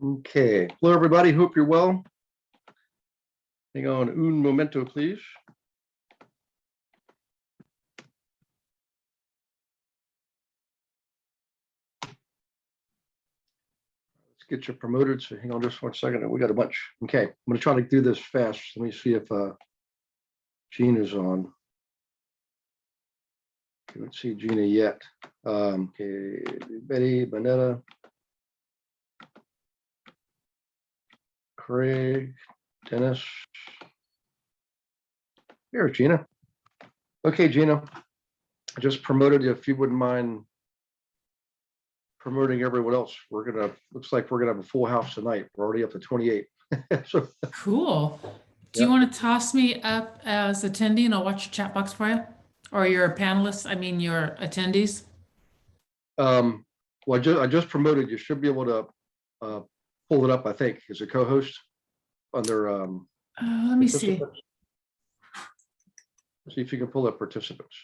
Okay, hello everybody, hope you're well. Hang on un momento, please. Let's get you promoted, so hang on just 1 second. We got a bunch. Okay, I'm gonna try to do this fast. Let me see if Gina is on. Can't see Gina yet. Okay, Betty, Bonetta, Craig, Dennis. Here's Gina. Okay, Gina, I just promoted you. If you wouldn't mind promoting everyone else, looks like we're gonna have a full house tonight. We're already up to 28. So, Cool. Do you want to toss me up as attendee and I'll watch your chat box for you? Or your panelists, I mean your attendees? well, I just promoted. You should be able to pull it up, I think, as a co-host under Let me see. See if you can pull up participants.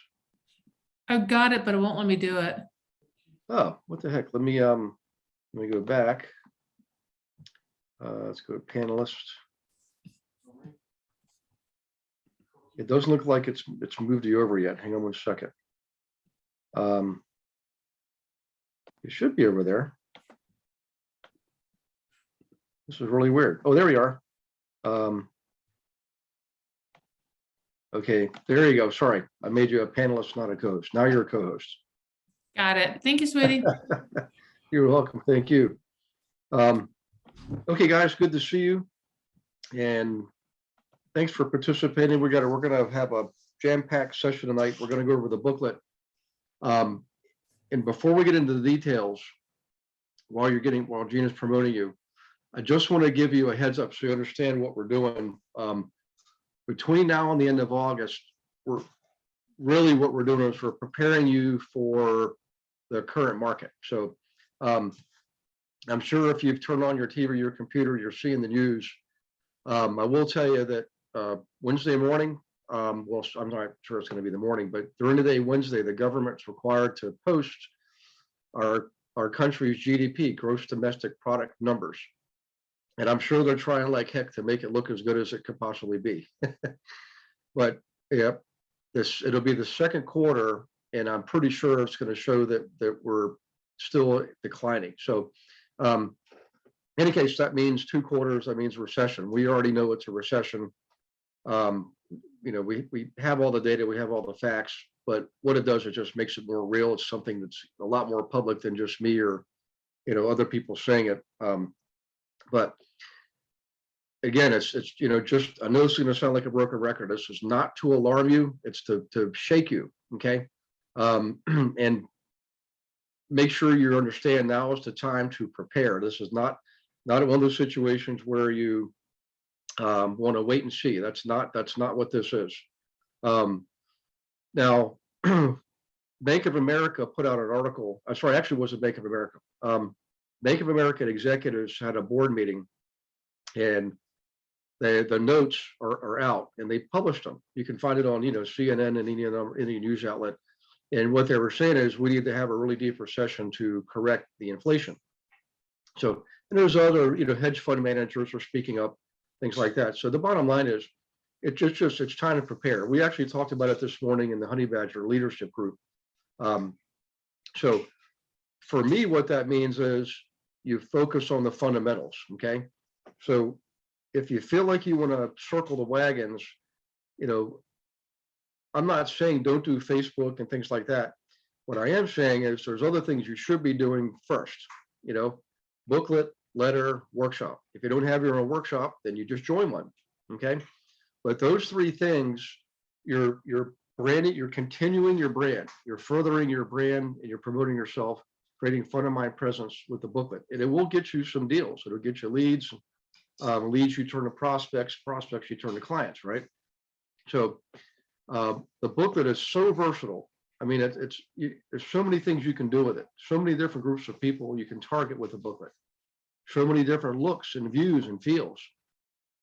I've got it, but it won't let me do it. Oh, what the heck? Let me go back. Let's go to panelists. It doesn't look like it's moved you over yet. Hang on 1 second. It should be over there. This is really weird. Oh, there we are. Okay, there you go. Sorry, I made you a panelist, not a co-host. Now you're a co-host. Got it. Thank you, sweetie. You're welcome. Thank you. Okay, guys, good to see you. And thanks for participating. We're gonna have a jam-packed session tonight. We're gonna go over the booklet. And before we get into the details, while Gina's promoting you, I just want to give you a heads up so you understand what we're doing. Between now and the end of August, what we're doing is we're preparing you for the current market. So I'm sure if you've turned on your TV or your computer, you're seeing the news. I will tell you that Wednesday morning, well, I'm not sure it's going to be the morning, but during the day Wednesday, the government's required to post our country's GDP, gross domestic product numbers. And I'm sure they're trying like heck to make it look as good as it could possibly be. But yeah, it'll be the second quarter, and I'm pretty sure it's going to show that we're still declining. So in any case, that means 2 quarters, that means recession. We already know it's a recession. We have all the data, we have all the facts, but what it does, it just makes it more real. It's something that's a lot more public than just me or other people saying it. But again, it's just, I know it's going to sound like a broken record. This is not to alarm you, it's to shake you. Okay. And make sure you understand now is the time to prepare. This is not one of those situations where you want to wait and see. That's not what this is. Now, Bank of America put out an article. Sorry, actually, it wasn't Bank of America. Bank of America executives had a board meeting, and the notes are out, and they published them. You can find it on CNN and any news outlet. And what they were saying is we need to have a really deep recession to correct the inflation. So, and there's other hedge fund managers are speaking up, things like that. So the bottom line is it's time to prepare. We actually talked about it this morning in the Honey Badger leadership group. So for me, what that means is you focus on the fundamentals. Okay. So if you feel like you want to circle the wagons, I'm not saying don't do Facebook and things like that. What I am saying is there's other things you should be doing first, booklet, letter, workshop. If you don't have your own workshop, then you just join one. Okay. But those 3 things, you're branding, you're continuing your brand, you're furthering your brand, and you're promoting yourself, creating front of mind presence with the booklet. And it will get you some deals. It'll get you leads. Leads you turn to prospects, prospects you turn to clients, right? So the booklet is so versatile. I mean, there's so many things you can do with it. So many different groups of people you can target with the booklet. So many different looks and views and feels,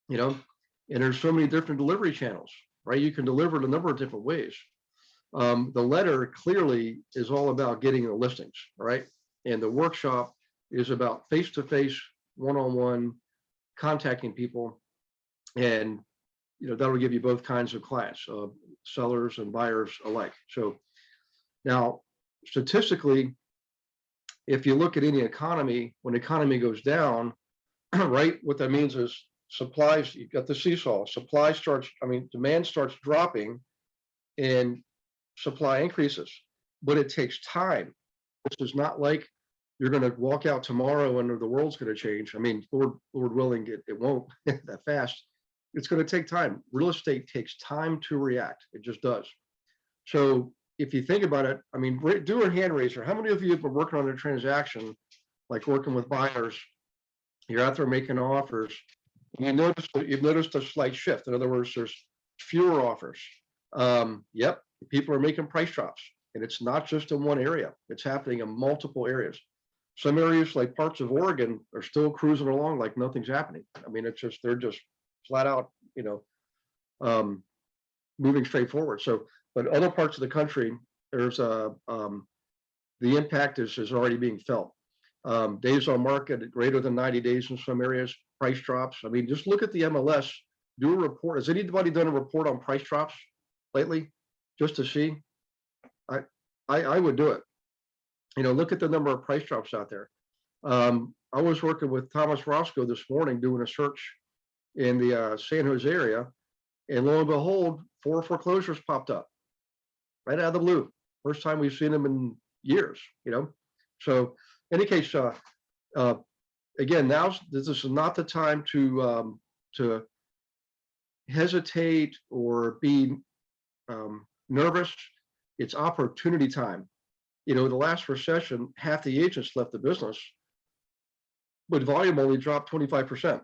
and there's so many different delivery channels, right? You can deliver it a number of different ways. The letter clearly is all about getting the listings, right? And the workshop is about face-to-face one-on-one, contacting people, and that'll give you both kinds of clients, sellers and buyers alike. So now, statistically, if you look at any economy, when the economy goes down, right, what that means is supplies, you've got the seesaw, demand starts dropping and supply increases, but it takes time. This is not like you're going to walk out tomorrow and the world's going to change. I mean, Lord willing, it won't that fast. It's going to take time. Real estate takes time to react. It just does. So if you think about it, I mean, do a hand raiser. How many of you have been working on a transaction, like working with buyers? You're out there making offers. And you've noticed a slight shift. In other words, there's fewer offers. Yep, people are making price drops, and it's not just in one area. It's happening in multiple areas. Some areas, like parts of Oregon, are still cruising along like nothing's happening. I mean, they're just flat out, moving straight forward. So, but other parts of the country, there's the impact is already being felt. Days on market greater than 90 days in some areas, price drops. I mean, just look at the MLS, do a report. Has anybody done a report on price drops lately, just to see? I would do it. Look at the number of price drops out there. I was working with Thomas Roscoe this morning doing a search in the San Jose area, and lo and behold, 4 foreclosures popped up right out of the blue. First time we've seen them in years. So in any case, again, this is not the time to hesitate or be nervous. It's opportunity time. The last recession, half the agents left the business, but volume only dropped 25%.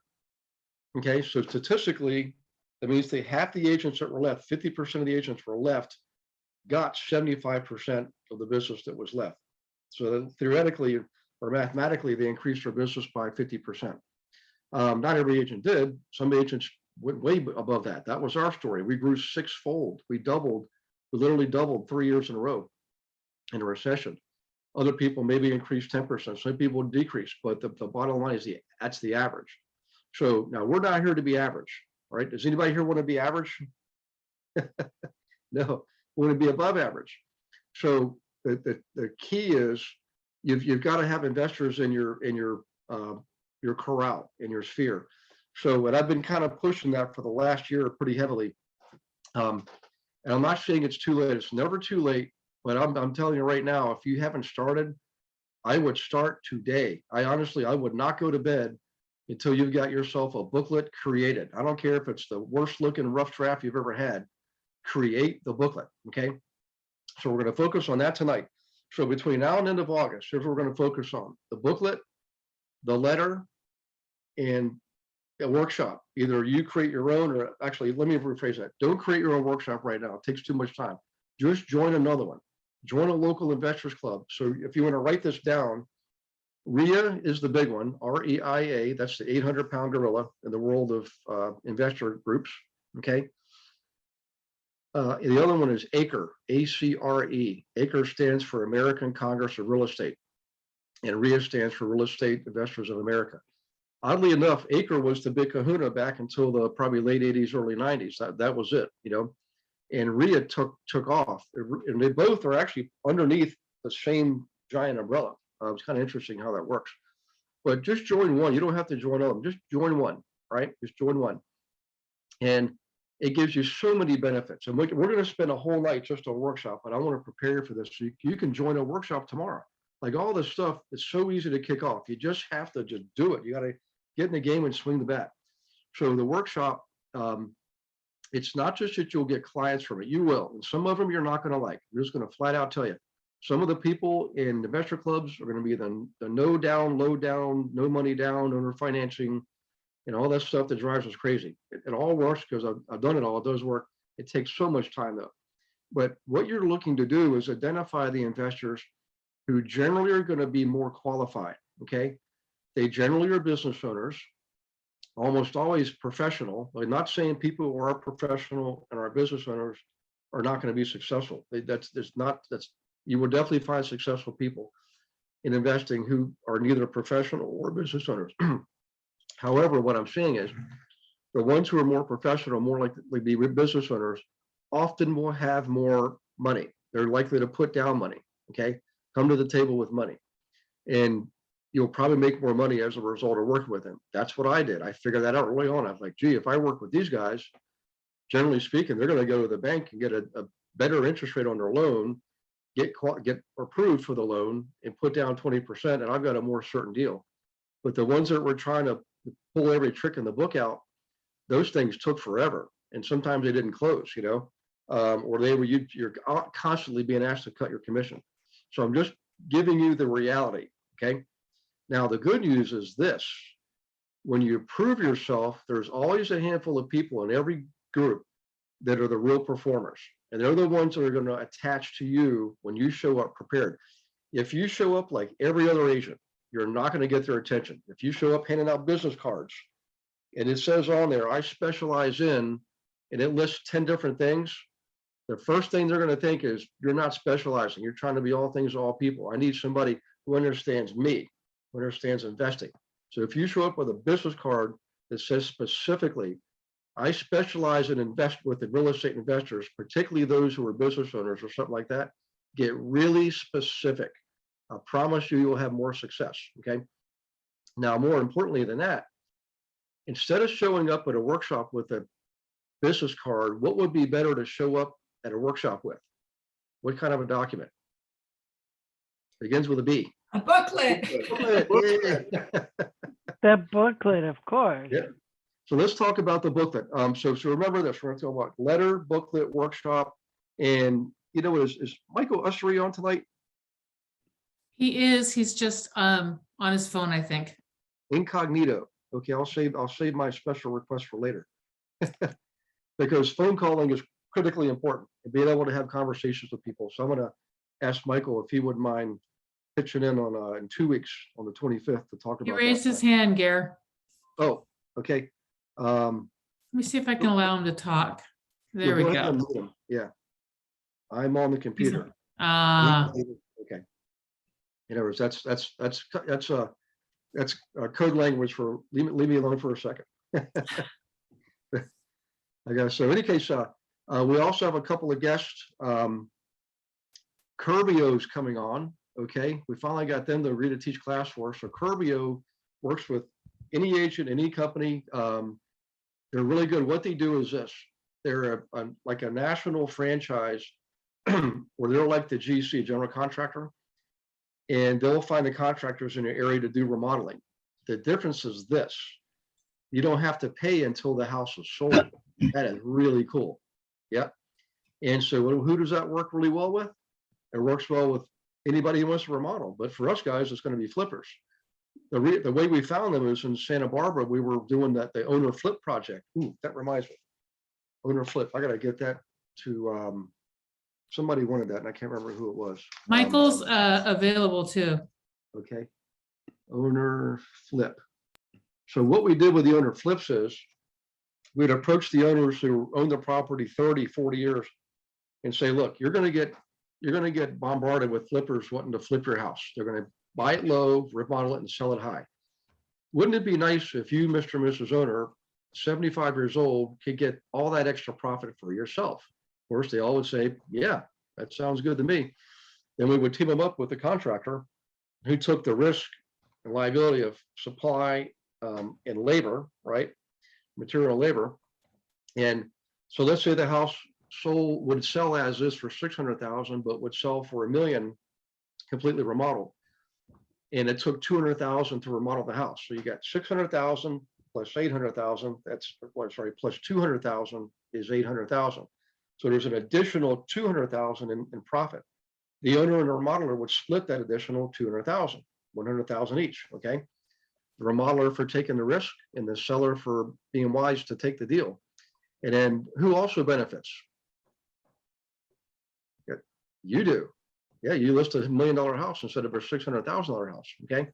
Okay, so statistically, that means half the agents that were left, 50% of the agents were left, got 75% of the business that was left. So then theoretically or mathematically, they increased their business by 50%. Not every agent did. Some agents went way above that. That was our story. We grew 6-fold. We literally doubled 3 years in a row in a recession. Other people maybe increased 10%. Some people decreased, but the bottom line is that's the average. So now we're not here to be average. All right. Does anybody here want to be average? No, we want to be above average. So the key is you've got to have investors in your corral, in your sphere. So, and I've been kind of pushing that for the last year pretty heavily. And I'm not saying it's too late. It's never too late. But I'm telling you right now, if you haven't started, I would start today. I would not go to bed until you've got yourself a booklet created. I don't care if it's the worst looking rough draft you've ever had. Create the booklet. Okay. So we're going to focus on that tonight. So between now and end of August, here's what we're going to focus on: the booklet, the letter, and a workshop. Either you create your own, or actually, let me rephrase that. Don't create your own workshop right now. It takes too much time. Just join another one. Join a local investors club. So if you want to write this down, RIA is the big one, REIA. That's the 800-pound gorilla in the world of investor groups. Okay. The other one is ACRE, ACRE. ACRE stands for American Congress of Real Estate, and RIA stands for Real Estate Investors of America. Oddly enough, ACRE was the big kahuna back until the probably late 80s, early 90s. That was it, and RIA took off, and they both are actually underneath the same giant umbrella. It's kind of interesting how that works. But just join one. You don't have to join all of them. Just join one, right? Just join one. And it gives you so many benefits. And we're going to spend a whole night just on a workshop, but I want to prepare you for this. So you can join a workshop tomorrow. Like all this stuff, it's so easy to kick off. You just have to just do it. You got to get in the game and swing the bat. So the workshop, it's not just that you'll get clients from it. You will. And some of them you're not going to like. I'm just going to flat out tell you. Some of the people in investor clubs are going to be the no down, low down, no money down, owner financing, and all that stuff that drives us crazy. It all works because I've done it all. It does work. It takes so much time though. But what you're looking to do is identify the investors who generally are going to be more qualified. Okay. They generally are business owners, almost always professional. I'm not saying people who are professional and are business owners are not going to be successful. You will definitely find successful people in investing who are neither professional or business owners. However, what I'm seeing is the ones who are more professional, more likely to be business owners, often will have more money. They're likely to put down money, okay? Come to the table with money. And you'll probably make more money as a result of working with them. That's what I did. I figured that out early on. I was like, gee, if I work with these guys, generally speaking, they're going to go to the bank and get a better interest rate on their loan, get approved for the loan and put down 20%, and I've got a more certain deal. But the ones that were trying to pull every trick in the book out, those things took forever. And sometimes they didn't close, you know, or you're constantly being asked to cut your commission. So I'm just giving you the reality, okay? Now, the good news is this: when you prove yourself, there's always a handful of people in every group that are the real performers. And they're the ones that are going to attach to you when you show up prepared. If you show up like every other agent, you're not going to get their attention. If you show up handing out business cards and it says on there, I specialize in, and it lists 10 different things, the first thing they're going to think is, you're not specializing. You're trying to be all things to all people. I need somebody who understands me, who understands investing. So if you show up with a business card that says specifically, I specialize in invest with the real estate investors, particularly those who are business owners or something like that, get really specific. I promise you, you'll have more success, okay? Now, more importantly than that, instead of showing up at a workshop with a business card, what would be better to show up at a workshop with? What kind of a document? Begins with a B. A booklet. Yeah. The booklet, of course. Yeah. So let's talk about the booklet. So remember this, we're going to talk about letter, booklet, workshop, and you know, is Michael Ussery on tonight? He is. He's just on his phone, I think. Incognito. Okay, I'll save my special request for later. Because phone calling is critically important and being able to have conversations with people. So I'm going to ask Michael if he wouldn't mind pitching in on in 2 weeks on the 25th to talk about He raised his hand, Gare. Oh, okay. Let me see if I can allow him to talk. There we go. Yeah, I'm on the computer. Okay. In other words, that's code language for leave me alone for a second. I guess so. In any case, we also have a couple of guests. Curbio's coming on. Okay, we finally got them to read a teach class for us. So Curbio works with any agent, any company. They're really good. What they do is this: they're like a national franchise where they're like the GC, general contractor, and they'll find the contractors in your area to do remodeling. The difference is this: you don't have to pay until the house is sold. That is really cool. Yep. And so who does that work really well with? It works well with anybody who wants to remodel. But for us guys, it's going to be flippers. The way we found them is in Santa Barbara. We were doing the owner flip project. Ooh, that reminds me. Owner flip. I got to get that to somebody wanted that, and I can't remember who it was. Michael's available too. Okay. Owner flip. So what we did with the owner flips is we'd approach the owners who own the property 30, 40 years and say, look, you're going to get bombarded with flippers wanting to flip your house. They're going to buy it low, remodel it, and sell it high. Wouldn't it be nice if you, Mr. and Mrs. Owner, 75 years old, could get all that extra profit for yourself? Of course, they all would say, yeah, that sounds good to me. Then we would team them up with the contractor who took the risk and liability of supply and labor, right? Material and labor. And so let's say the house would sell as is for 600,000, but would sell for $1 million completely remodeled. And it took 200,000 to remodel the house. So you got 600,000 plus 800,000. Plus 200,000 is 800,000. So there's an additional 200,000 in profit. The owner and the remodeler would split that additional 200,000, 100,000 each. Okay. The remodeler for taking the risk and the seller for being wise to take the deal. And then who also benefits? You do. Yeah, you list a $1 million house instead of a $600,000 house. Okay.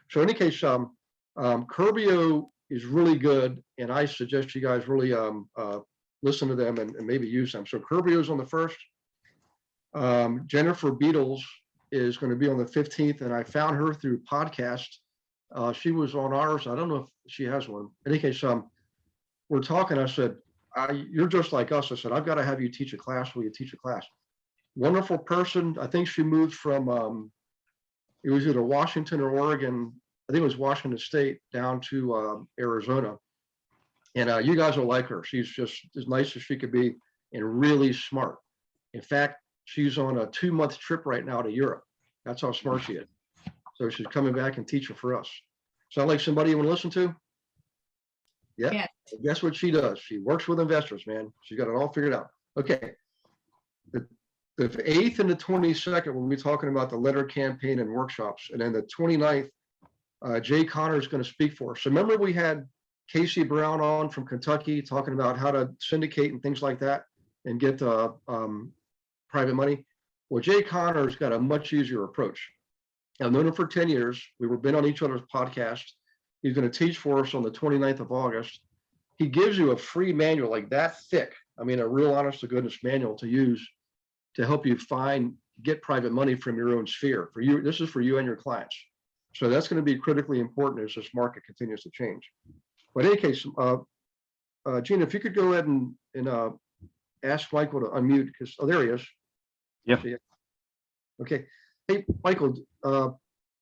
So in any case, Curbio is really good, and I suggest you guys really listen to them and maybe use them. So Curbio is on the 1st. Jennifer Beatles is going to be on the 15th, and I found her through podcast She was on ours. I don't know if she has one. In any case, we're talking. I said, you're just like us. I said, I've got to have you teach a class. Will you teach a class? Wonderful person. I think she moved from, it was either Washington or Oregon. I think it was Washington State down to Arizona. And you guys will like her. She's just as nice as she could be and really smart. In fact, she's on a 2-month trip right now to Europe. That's how smart she is. So she's coming back and teaching for us. Sound like somebody you want to listen to? Yeah. Yeah. Guess what she does? She works with investors, man. She's got it all figured out. Okay. The 8th and the 22nd, we'll be talking about the letter campaign and workshops. And then the 29th, Jay Connor is going to speak for us. So remember we had Casey Brown on from Kentucky talking about how to syndicate and things like that and get private money. Well, Jay Connor's got a much easier approach. I've known him for 10 years. We've been on each other's podcast. He's going to teach for us on the 29th of August. He gives you a free manual like that thick. I mean, a real honest to goodness manual to use to help you get private money from your own sphere. For you, this is for you and your clients. So that's going to be critically important as this market continues to change. But in any case, Gina, if you could go ahead and ask Michael to unmute, because there he is. Yep. Okay. Hey, Michael,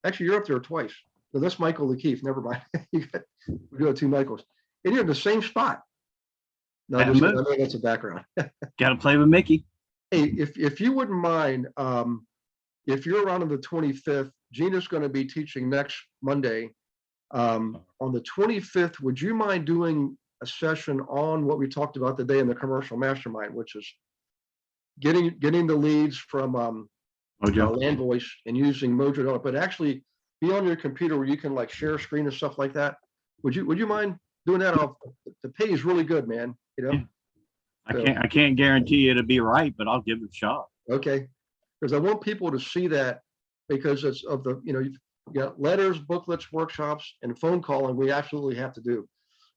actually, you're up there twice. No, that's Michael Lakeith. Never mind. We got 2 Michaels. And you're in the same spot. No, I know that's a background. Got to play with Mickey. Hey, if you wouldn't mind, if you're around on the 25th, Gina's going to be teaching next Monday. On the 25th, would you mind doing a session on what we talked about today in the commercial mastermind, which is getting the leads from Land Voice and using Mojo, but actually be on your computer where you can like share screen and stuff like that. Would you mind doing that? The pay is really good, man. You know. I can't guarantee it'll be right, but I'll give it a shot. Okay, because I want people to see that, because it's of the, you've got letters, booklets, workshops, and phone calling we absolutely have to do.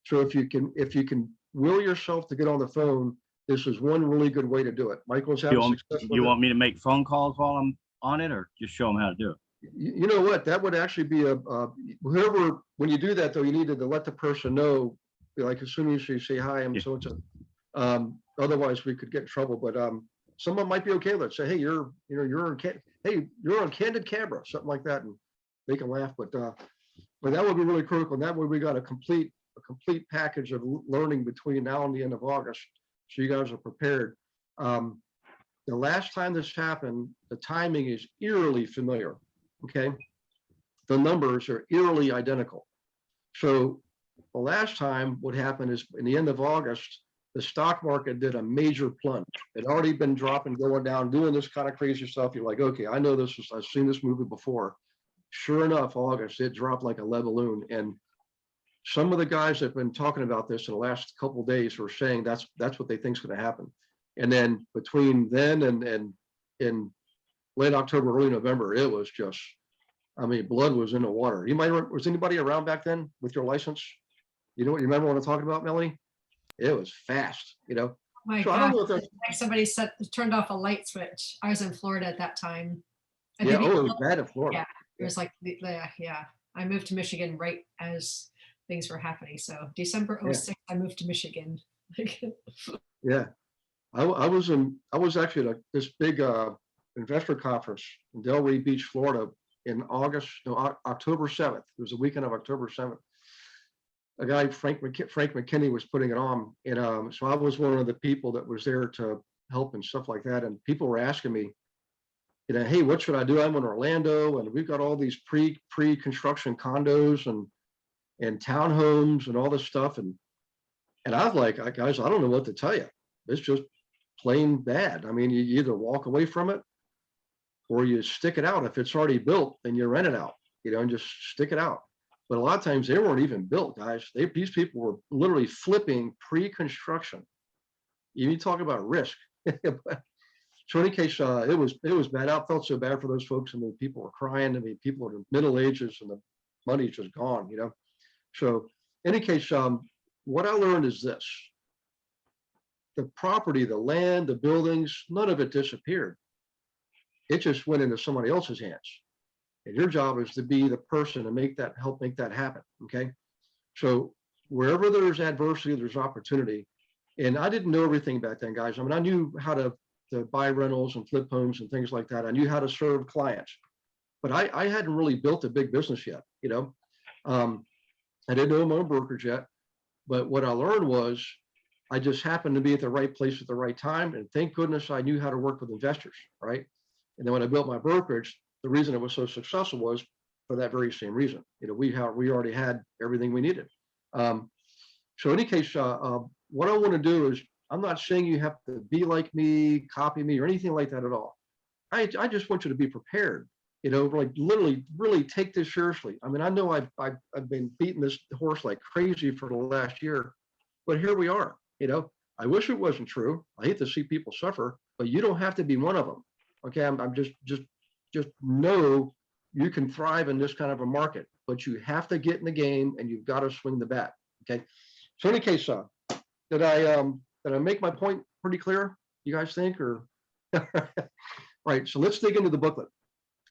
So if you can will yourself to get on the phone, this is one really good way to do it. Michael's having success. You want me to make phone calls while I'm on it, or just show them how to do it? You know what? That would actually be whoever, when you do that though, you needed to let the person know, like as soon as you say, hi, I'm so and so. Otherwise we could get in trouble, but someone might be okay with it. Say, hey, you're on Candid Camera, something like that, and they can laugh. But that would be really critical. And that way we got a complete package of learning between now and the end of August, so you guys are prepared. The last time this happened, the timing is eerily familiar. Okay, the numbers are eerily identical. So the last time what happened is in the end of August, the stock market did a major plunge. It already been dropping, going down, doing this kind of crazy stuff. You're like, okay, I know this. I've seen this movie before. Sure enough, August, it dropped like a lead balloon. And some of the guys that have been talking about this in the last couple of days were saying that's what they think is going to happen. And then between then and in late October, early November, it was just, I mean, blood was in the water. Was anybody around back then with your license? You remember what I'm talking about, Melanie? It was fast, My So I don't God, know if that's, like somebody turned off a light switch. I was in Florida at that time. I yeah, didn't it was bad in Florida. Yeah, it was like, yeah. I moved to Michigan right as things were happening. So December 06, I moved to Michigan. Yeah. I was actually at this big investor conference in Delray Beach, Florida in October 7th. It was the weekend of October 7th. A guy, Frank McKinney, was putting it on. And so I was one of the people that was there to help and stuff like that. And people were asking me, hey, what should I do? I'm in Orlando and we've got all these pre-construction condos and townhomes and all this stuff. And I was like, guys, I don't know what to tell you. It's just plain bad. I mean, you either walk away from it or you stick it out. If it's already built, then you rent it out, and just stick it out. But a lot of times they weren't even built, guys. These people were literally flipping pre-construction. You talk about risk. So in any case, it was bad. I felt so bad for those folks. I mean, people were crying. I mean, people in the middle ages and the money's just gone, So in any case, what I learned is this. The property, the land, the buildings, none of it disappeared. It just went into somebody else's hands. And your job is to be the person to help make that happen. Okay. So wherever there's adversity, there's opportunity. And I didn't know everything back then, guys. I mean, I knew how to buy rentals and flip homes and things like that. I knew how to serve clients, but I hadn't really built a big business yet. I didn't know my own brokerage yet, but what I learned was I just happened to be at the right place at the right time. And thank goodness I knew how to work with investors, right? And then when I built my brokerage, the reason it was so successful was for that very same reason. We already had everything we needed. So in any case, what I want to do is, I'm not saying you have to be like me, copy me, or anything like that at all. I just want you to be prepared. Like literally, really take this seriously. I mean, I know I've been beating this horse like crazy for the last year, but here we are. I wish it wasn't true. I hate to see people suffer, but you don't have to be one of them. Okay, I'm just know you can thrive in this kind of a market, but you have to get in the game and you've got to swing the bat. Okay. So in any case, did I make my point pretty clear? You guys think, or? Right. So let's dig into the booklet.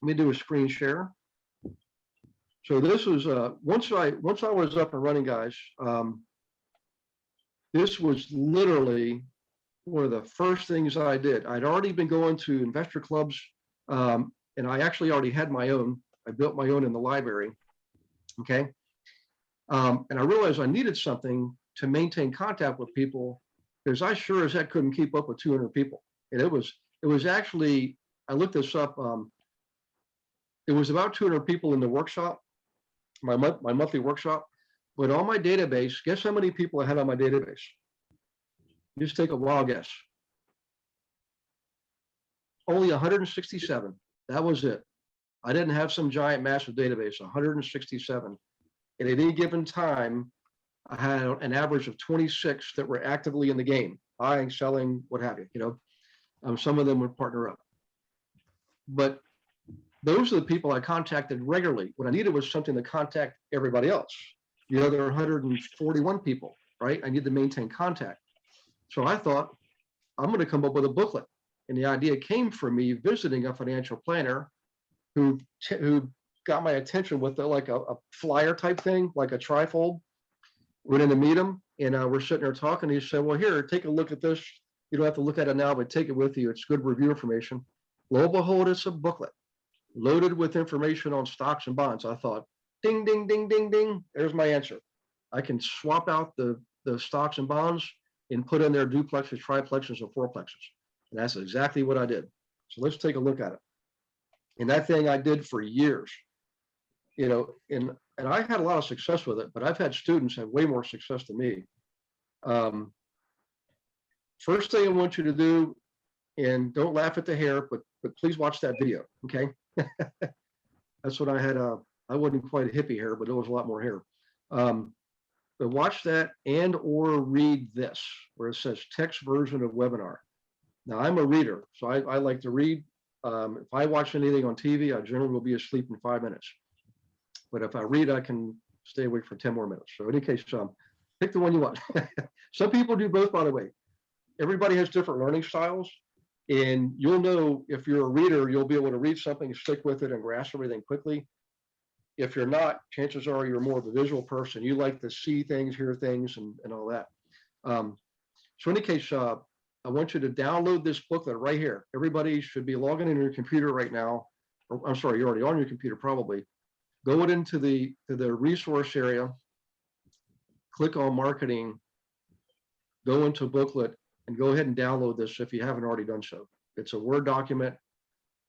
Let me do a screen share. So this was once I was up and running, guys. This was literally one of the first things I did. I'd already been going to investor clubs, and I actually already had my own. I built my own in the library. Okay. And I realized I needed something to maintain contact with people, because I sure as heck couldn't keep up with 200 people. And it was actually, I looked this up. It was about 200 people in the workshop, my monthly workshop. But on my database, guess how many people I had on my database? Just take a wild guess. Only 167. That was it. I didn't have some giant massive database. 167. And at any given time, I had an average of 26 that were actively in the game, buying, selling, what have you. Some of them would partner up. But those are the people I contacted regularly. What I needed was something to contact everybody else. The other 141 people, right? I need to maintain contact. So I thought, I'm going to come up with a booklet. And the idea came from me visiting a financial planner who got my attention with like a flyer type thing, like a trifold. Went in to meet him, and we're sitting there talking. He said, well, here, take a look at this. You don't have to look at it now, but take it with you. It's good review information. Lo and behold, it's a booklet loaded with information on stocks and bonds. I thought, ding, ding, ding, ding, ding. There's my answer. I can swap out the stocks and bonds and put in their duplexes, triplexes, and fourplexes. And that's exactly what I did. So let's take a look at it. And that thing I did for years, and I had a lot of success with it, but I've had students have way more success than me. First thing I want you to do, and don't laugh at the hair, but please watch that video, okay? That's what I had. I wasn't quite a hippie hair, but it was a lot more hair. But watch that or read this, where it says text version of webinar. Now, I'm a reader, so I like to read. If I watch anything on TV, I generally will be asleep in 5 minutes. But if I read, I can stay awake for 10 more minutes. So in any case, pick the one you want. Some people do both, by the way. Everybody has different learning styles. And you'll know, if you're a reader, you'll be able to read something, stick with it, and grasp everything quickly. If you're not, chances are you're more of a visual person. You like to see things, hear things, and all that. So in any case, I want you to download this booklet right here. Everybody should be logging in your computer right now. Or, I'm sorry, you're already on your computer probably. Go into the resource area, click on marketing, go into booklet, and go ahead and download this if you haven't already done so. It's a Word document,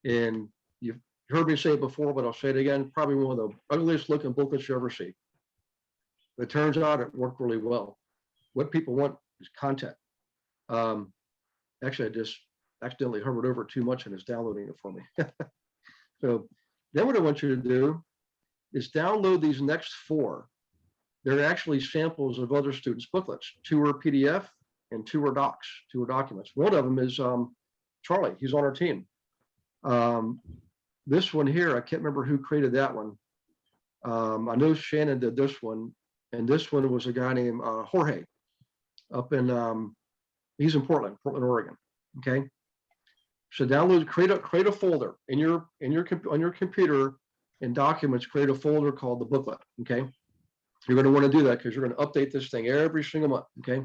and you've heard me say it before, but I'll say it again, probably one of the ugliest looking booklets you ever see. But it turns out it worked really well. What people want is content. Actually, I just accidentally hovered over it too much and it's downloading it for me. So then what I want you to do is download these next 4. They're actually samples of other students' booklets. 2 are PDF and 2 are docs, 2 are documents. One of them is Charlie. He's on our team. This one here, I can't remember who created that one. I know Shannon did this one, and this one was a guy named Jorge up in, he's in Portland, Oregon. Okay. So download, create a folder on your computer, in Documents, create a folder called the booklet, okay? You're going to want to do that because you're going to update this thing every single month, okay?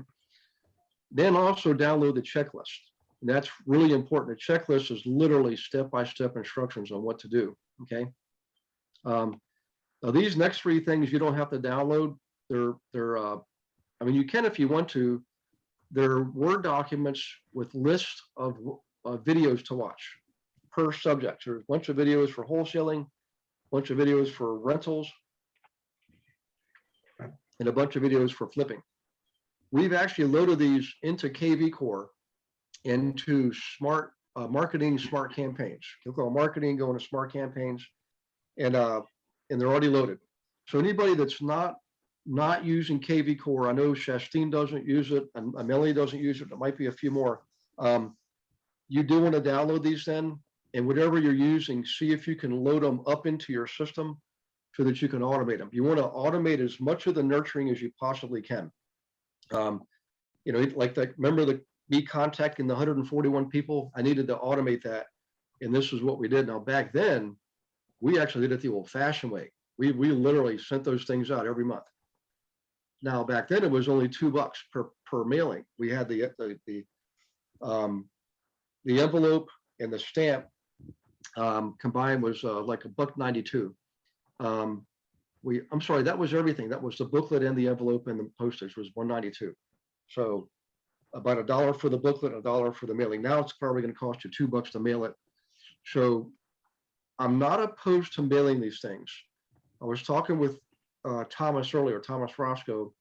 Then also download the checklist. And that's really important. The checklist is literally step-by-step instructions on what to do, okay? Now these next three things you don't have to download. I mean, you can if you want to. They're Word documents with lists of videos to watch per subject. There's a bunch of videos for wholesaling, a bunch of videos for rentals, and a bunch of videos for flipping. We've actually loaded these into KV Core, into smart marketing, smart campaigns. Click on marketing, go into smart campaigns, and they're already loaded. So anybody that's not using KV Core, I know Shastine doesn't use it, and Amelie doesn't use it. There might be a few more. You do want to download these then, and whatever you're using, see if you can load them up into your system so that you can automate them. You want to automate as much of the nurturing as you possibly can. You know, like that. Remember me contacting the 141 people? I needed to automate that, and this is what we did. Now back then, we actually did it the old-fashioned way. We literally sent those things out every month. Now back then it was only $2 per mailing. We had the envelope and the stamp combined was like $1.92. I'm sorry, that was everything. That was the booklet and the envelope and the postage was $1.92. So about $1 for the booklet, $1 for the mailing. Now it's probably going to cost you $2 to mail it. So I'm not opposed to mailing these things. I was talking with Thomas earlier, Thomas Roscoe,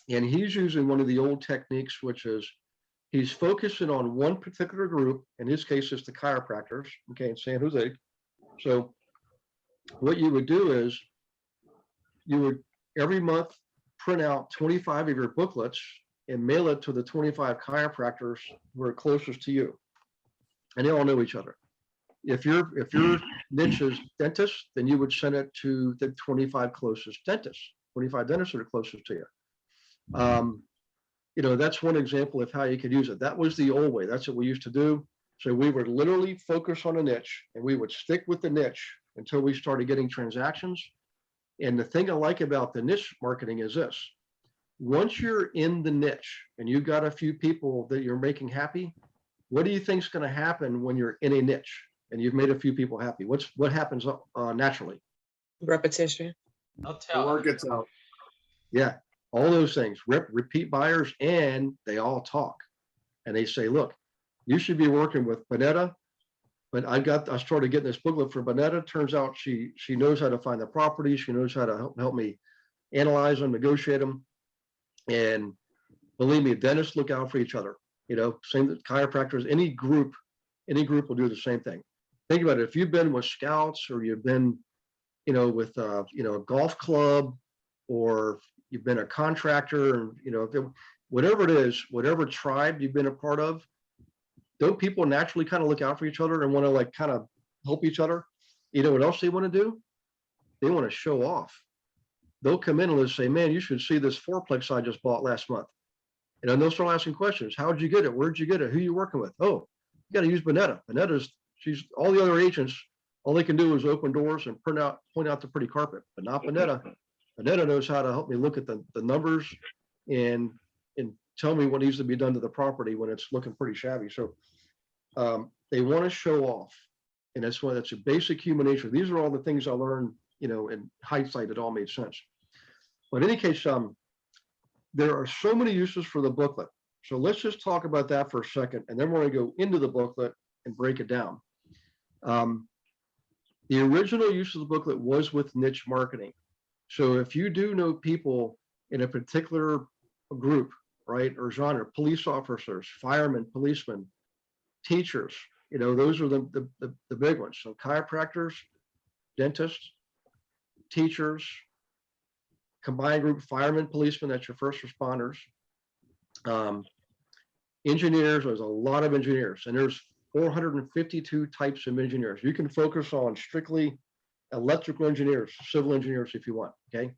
and he's using one of the old techniques, which is he's focusing on one particular group. In his case, it's the chiropractors, okay, in San Jose. So what you would do is you would every month print out 25 of your booklets and mail it to the 25 chiropractors who are closest to you, and they all know each other. If your niche is dentist, then you would send it to the 25 closest dentists, 25 dentists that are closest to you. You know, that's one example of how you could use it. That was the old way. That's what we used to do. So we would literally focus on a niche and we would stick with the niche until we started getting transactions. And the thing I like about the niche marketing is this. Once you're in the niche and you've got a few people that you're making happy, what do you think is going to happen when you're in a niche and you've made a few people happy? What happens naturally? Repetition. I'll tell. Word gets out. Yeah, all those things. Repeat buyers, and they all talk, and they say, "Look, you should be working with Bonetta." But I started getting this booklet for Bonetta. Turns out she knows how to find the property. She knows how to help me analyze them, negotiate them, and believe me, dentists look out for each other. You know, same with chiropractors. Any group will do the same thing. Think about it. If you've been with scouts or you've been, you know, with a golf club, or you've been a contractor, and whatever it is, whatever tribe you've been a part of, don't people naturally kind of look out for each other and want to like kind of help each other? You know what else they want to do? They want to show off. They'll come in and they'll say, "Man, you should see this fourplex I just bought last month." And then they'll start asking questions. How'd you get it? Where'd you get it? Who you working with? Oh, you got to use Bonetta. She's all the other agents. All they can do is open doors and point out the pretty carpet, but not Bonetta. Bonetta knows how to help me look at the numbers and tell me what needs to be done to the property when it's looking pretty shabby. So they want to show off, and that's a basic human nature. These are all the things I learned, in hindsight. It all made sense. But in any case, there are so many uses for the booklet. So let's just talk about that for a second, and then we're going to go into the booklet and break it down. The original use of the booklet was with niche marketing. So if you do know people in a particular group, right, or genre, police officers, firemen, policemen, teachers, those are the big ones. So chiropractors, dentists, teachers, combined group, firemen, policemen, that's your first responders. Engineers, there's a lot of engineers, and there's 452 types of engineers. You can focus on strictly electrical engineers, civil engineers if you want, okay?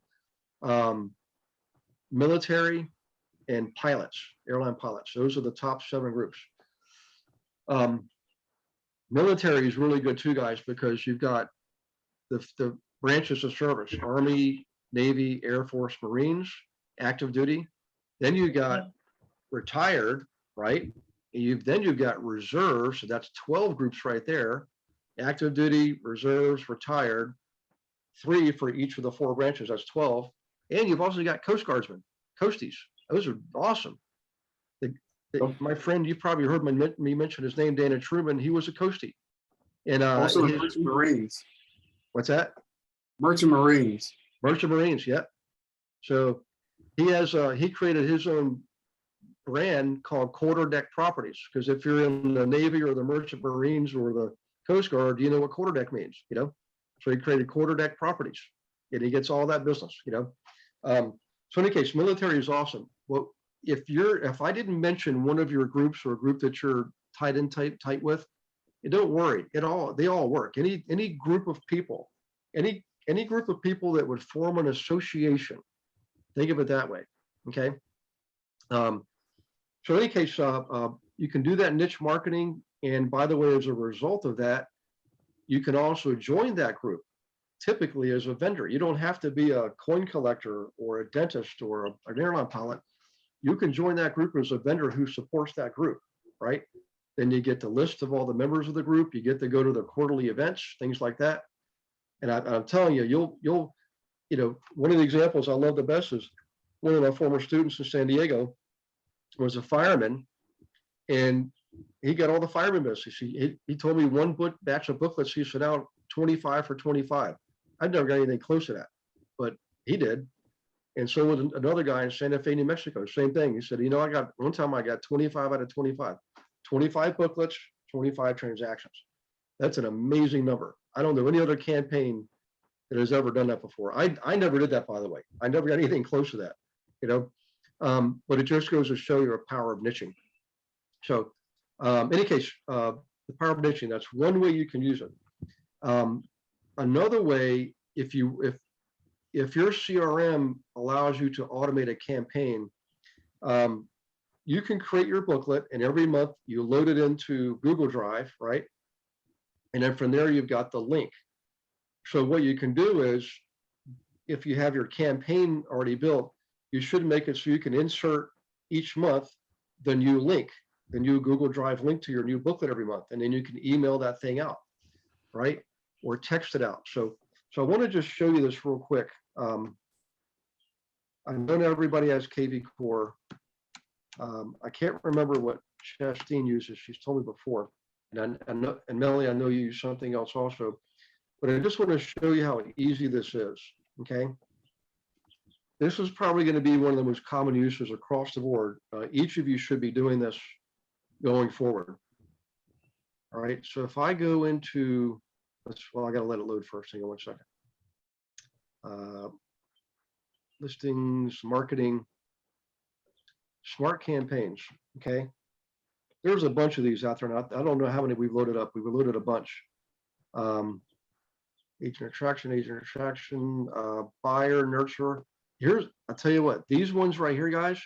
Military and pilots, airline pilots. Those are the top 7 groups. Military is really good too, guys, because you've got the branches of service: Army, Navy, Air Force, Marines, active duty. Then you got retired, right? Then you've got reserves, so that's 12 groups right there. Active duty, reserves, retired, 3 for each of the 4 branches, that's 12. And you've also got Coast Guardsmen, Coasties. Those are awesome. My friend, you probably heard me mention his name, Dana Truman. He was a Coastie. And Also the Merchant Marines. what's that? Merchant Marines. Merchant Marines, yep. So he created his own brand called Quarter Deck Properties, because if you're in the Navy or the Merchant Marines or the Coast Guard, you know what quarter deck means, you know? So he created Quarter Deck Properties, and he gets all that business, you know? So in any case, military is awesome. Well, if I didn't mention one of your groups or a group that you're tight with, don't worry. They all work. Any group of people, any group of people that would form an association, think of it that way. Okay. So in any case, you can do that niche marketing. And by the way, as a result of that, you can also join that group, typically as a vendor. You don't have to be a coin collector or a dentist or an airline pilot. You can join that group as a vendor who supports that group, right? Then you get the list of all the members of the group. You get to go to the quarterly events, things like that. And I'm telling you, you'll, one of the examples I love the best is one of my former students in San Diego was a fireman, and he got all the fireman business. He told me one batch of booklets he sent out 25 for 25. I've never got anything close to that, but he did. And so with another guy in Santa Fe, New Mexico, same thing. He said, one time I got 25 out of 25, 25 booklets, 25 transactions. That's an amazing number. I don't know any other campaign that has ever done that before. I never did that, by the way. I never got anything close to that, but it just goes to show you the power of niching. So in any case, the power of niching, that's one way you can use it. Another way, if your CRM allows you to automate a campaign, you can create your booklet, and every month you load it into Google Drive, right? And then from there, you've got the link. So what you can do is, if you have your campaign already built, you should make it so you can insert each month the new link, the new Google Drive link to your new booklet every month. And then you can email that thing out, right? Or text it out. So I want to just show you this real quick. I know everybody has KV Core. I can't remember what Chastine uses. She's told me before. And Melanie, I know you use something else also. But I just want to show you how easy this is, okay? This is probably going to be one of the most common uses across the board. Each of you should be doing this going forward. All right, so if I go into, I got to let it load first. Hang on 1 second. Listings, marketing, smart campaigns, okay? There's a bunch of these out there. I don't know how many we've loaded up. We've loaded a bunch. Agent attraction, buyer, nurture. I'll tell you what, these ones right here, guys,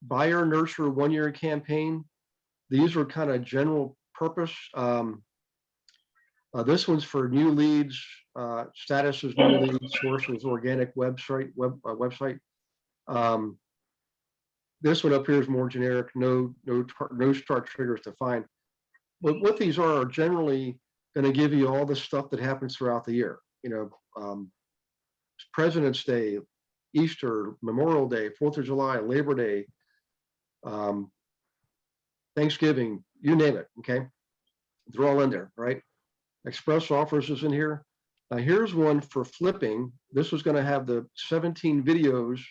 buyer, nurture, 1-year campaign. These are kind of general purpose. This one's for new leads, status is new leads, source is organic website. This one up here is more generic, no start triggers defined. But what these are generally going to give you all the stuff that happens throughout the year. President's Day, Easter, Memorial Day, 4th of July, Labor Day, Thanksgiving, you name it, okay? They're all in there, right? Express offers is in here. Now here's one for flipping. This was going to have the 17 videos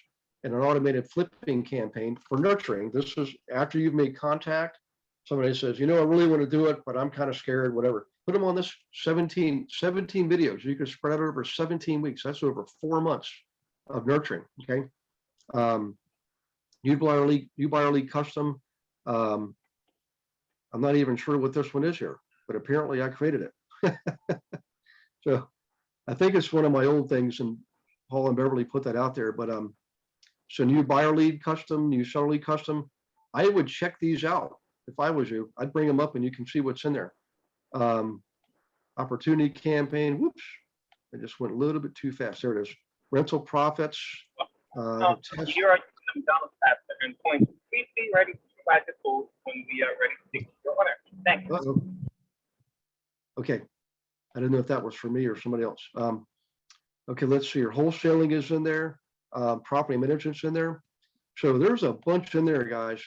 and an automated flipping campaign for nurturing. This is after you've made contact. Somebody says, I really want to do it, but I'm kind of scared, whatever. Put them on this 17 videos. You can spread it over 17 weeks. That's over 4 months of nurturing, okay? New buyer lead custom. I'm not even sure what this one is here, but apparently I created it. So I think it's one of my old things, and Paul and Beverly put that out there, but so new buyer lead custom, new seller lead custom. I would check these out. If I was you, I'd bring them up and you can see what's in there. opportunity campaign. Whoops, I just went a little bit too fast. There it is. Rental profits. Test- Here are some dollars after and point. Please be ready to provide the code when we are ready to take your order. Thank you. Uh-oh. Okay, I didn't know if that was for me or somebody else. Okay, let's see. Your wholesaling is in there. Property management's in there. So there's a bunch in there, guys.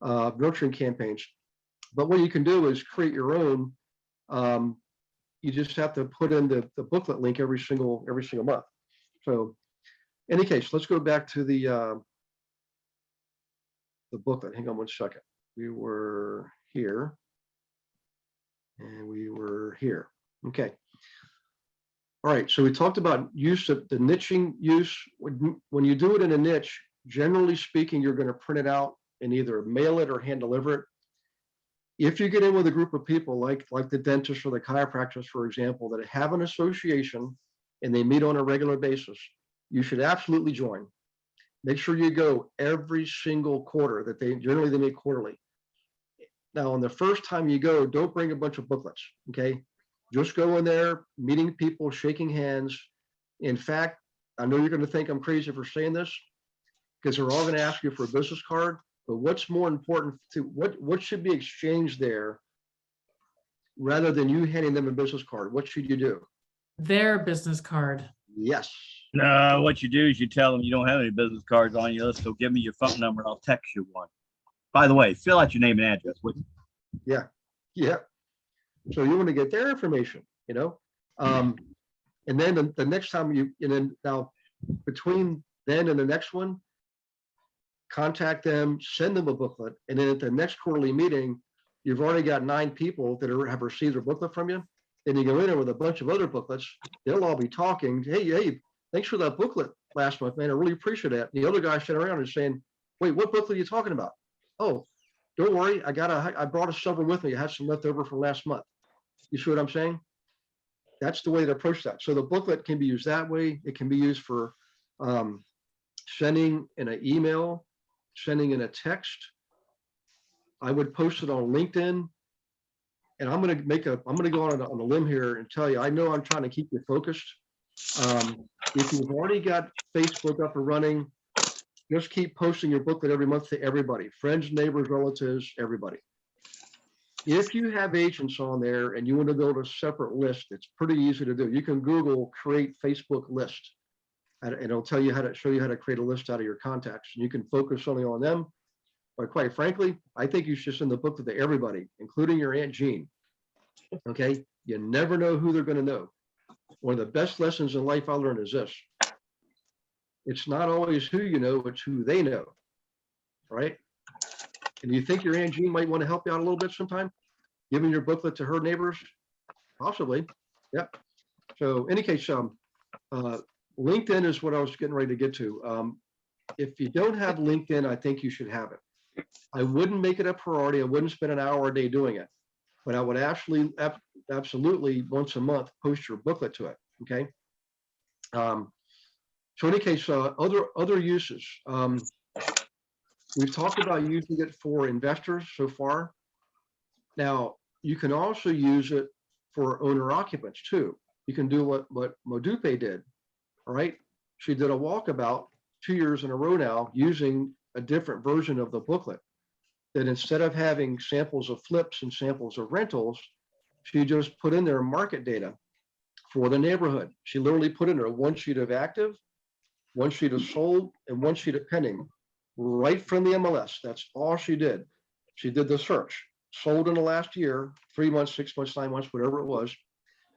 Nurturing campaigns. But what you can do is create your own. You just have to put in the booklet link every single month. So, in any case, let's go back to the booklet. Hang on one second. We were here, and we were here. Okay. All right. So we talked about use of the niching use. When you do it in a niche, generally speaking, you're going to print it out and either mail it or hand deliver it. If you get in with a group of people like the dentist or the chiropractors, for example, that have an association and they meet on a regular basis, you should absolutely join. Make sure you go every single quarter that they meet quarterly. Now, on the first time you go, don't bring a bunch of booklets, okay? Just go in there, meeting people, shaking hands. In fact, I know you're going to think I'm crazy for saying this because they're all going to ask you for a business card. But what's more important to what should be exchanged there rather than you handing them a business card? What should you do? Their business card. Yes. No, what you do is you tell them you don't have any business cards on your list, so give me your phone number and I'll text you one. By the way, fill out your name and address. Yeah. So you want to get their information, you know? And then the next time now between then and the next one, contact them, send them a booklet, and then at the next quarterly meeting, you've already got 9 people that have received a booklet from you. Then you go in there with a bunch of other booklets. They'll all be talking. Hey, thanks for that booklet last month, man. I really appreciate that. And the other guy sitting around is saying, wait, what booklet are you talking about? Oh, don't worry. I brought a several with me. I had some left over from last month. You see what I'm saying? That's the way to approach that. So the booklet can be used that way. It can be used for sending in an email, sending in a text. I would post it on LinkedIn, and I'm going to go on a limb here and tell you, I know I'm trying to keep you focused. If you've already got Facebook up and running, just keep posting your booklet every month to everybody, friends, neighbors, relatives, everybody. If you have agents on there and you want to build a separate list, it's pretty easy to do. You can Google create Facebook list, and it'll tell you show you how to create a list out of your contacts. And you can focus only on them. But quite frankly, I think you should send the booklet to everybody, including your Aunt Jean. Okay, you never know who they're going to know. One of the best lessons in life I learned is this: it's not always who you know, it's who they know, right? And you think your Aunt Jean might want to help you out a little bit sometime? Giving your booklet to her neighbors? Possibly. Yep. So in any case, LinkedIn is what I was getting ready to get to. If you don't have LinkedIn, I think you should have it. I wouldn't make it a priority. I wouldn't spend an hour a day doing it, but I would actually absolutely once a month post your booklet to it. Okay. So in any case, other uses. We've talked about using it for investors so far. Now, you can also use it for owner occupants too. You can do what Modupe did, all right? She did a walkabout 2 years in a row now using a different version of the booklet. That instead of having samples of flips and samples of rentals, she just put in there market data for the neighborhood. She literally put in there 1 sheet of active, 1 sheet of sold, and 1 sheet of pending. Right from the MLS. That's all she did. She did the search. Sold in the last year, 3 months, 6 months, 9 months, whatever it was.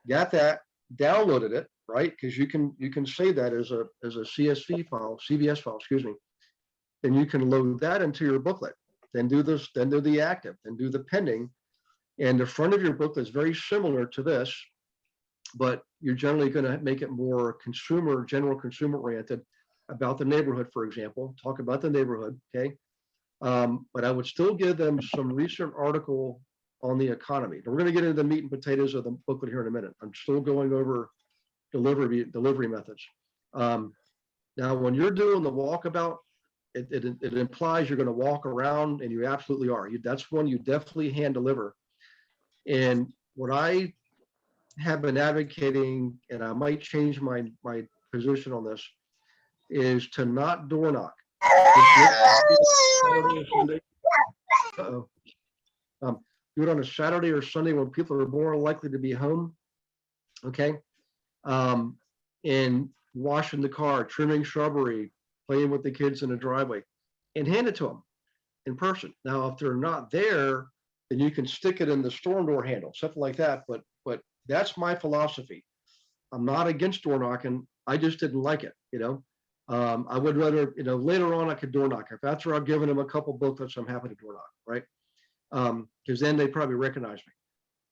Got that, downloaded it, right? Because you can save that as a CSV file, CVS file, excuse me. Then you can load that into your booklet. Then do this, then do the active, then do the pending. And the front of your booklet is very similar to this, but you're generally going to make it more general consumer oriented. About the neighborhood, for example, talk about the neighborhood, okay? But I would still give them some recent article on the economy. And we're going to get into the meat and potatoes of the booklet here in a minute. I'm still going over delivery methods. Now, when you're doing the walkabout, it implies you're going to walk around, and you absolutely are. That's one you definitely hand deliver. And what I have been advocating, and I might change my position on this, is to not door knock. Uh-oh. Do it on a Saturday or Sunday when people are more likely to be home. Okay. And washing the car, trimming shrubbery, playing with the kids in the driveway, and hand it to them in person. Now, if they're not there, then you can stick it in the storm door handle, something like that. But that's my philosophy. I'm not against door knocking. I just didn't like it, you know. I would rather, you know, later on I could door knock. If after I've given them a couple booklets, I'm happy to door knock, right? Because then they probably recognize me.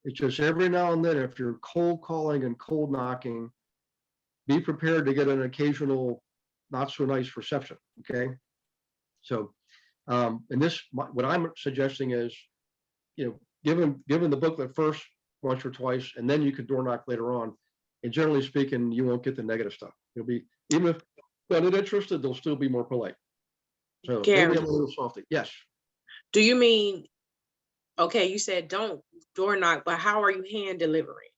It's just every now and then, if you're cold calling and cold knocking, be prepared to get an occasional not so nice reception. Okay. So, and this, what I'm suggesting is, you know, given the booklet first once or twice, and then you could door knock later on. And generally speaking, you won't get the negative stuff. You'll be, even if they're not interested, they'll still be more polite. So Gary, maybe I'm a little softy. Yes. do you mean, okay, you said don't door knock, but how are you hand delivering?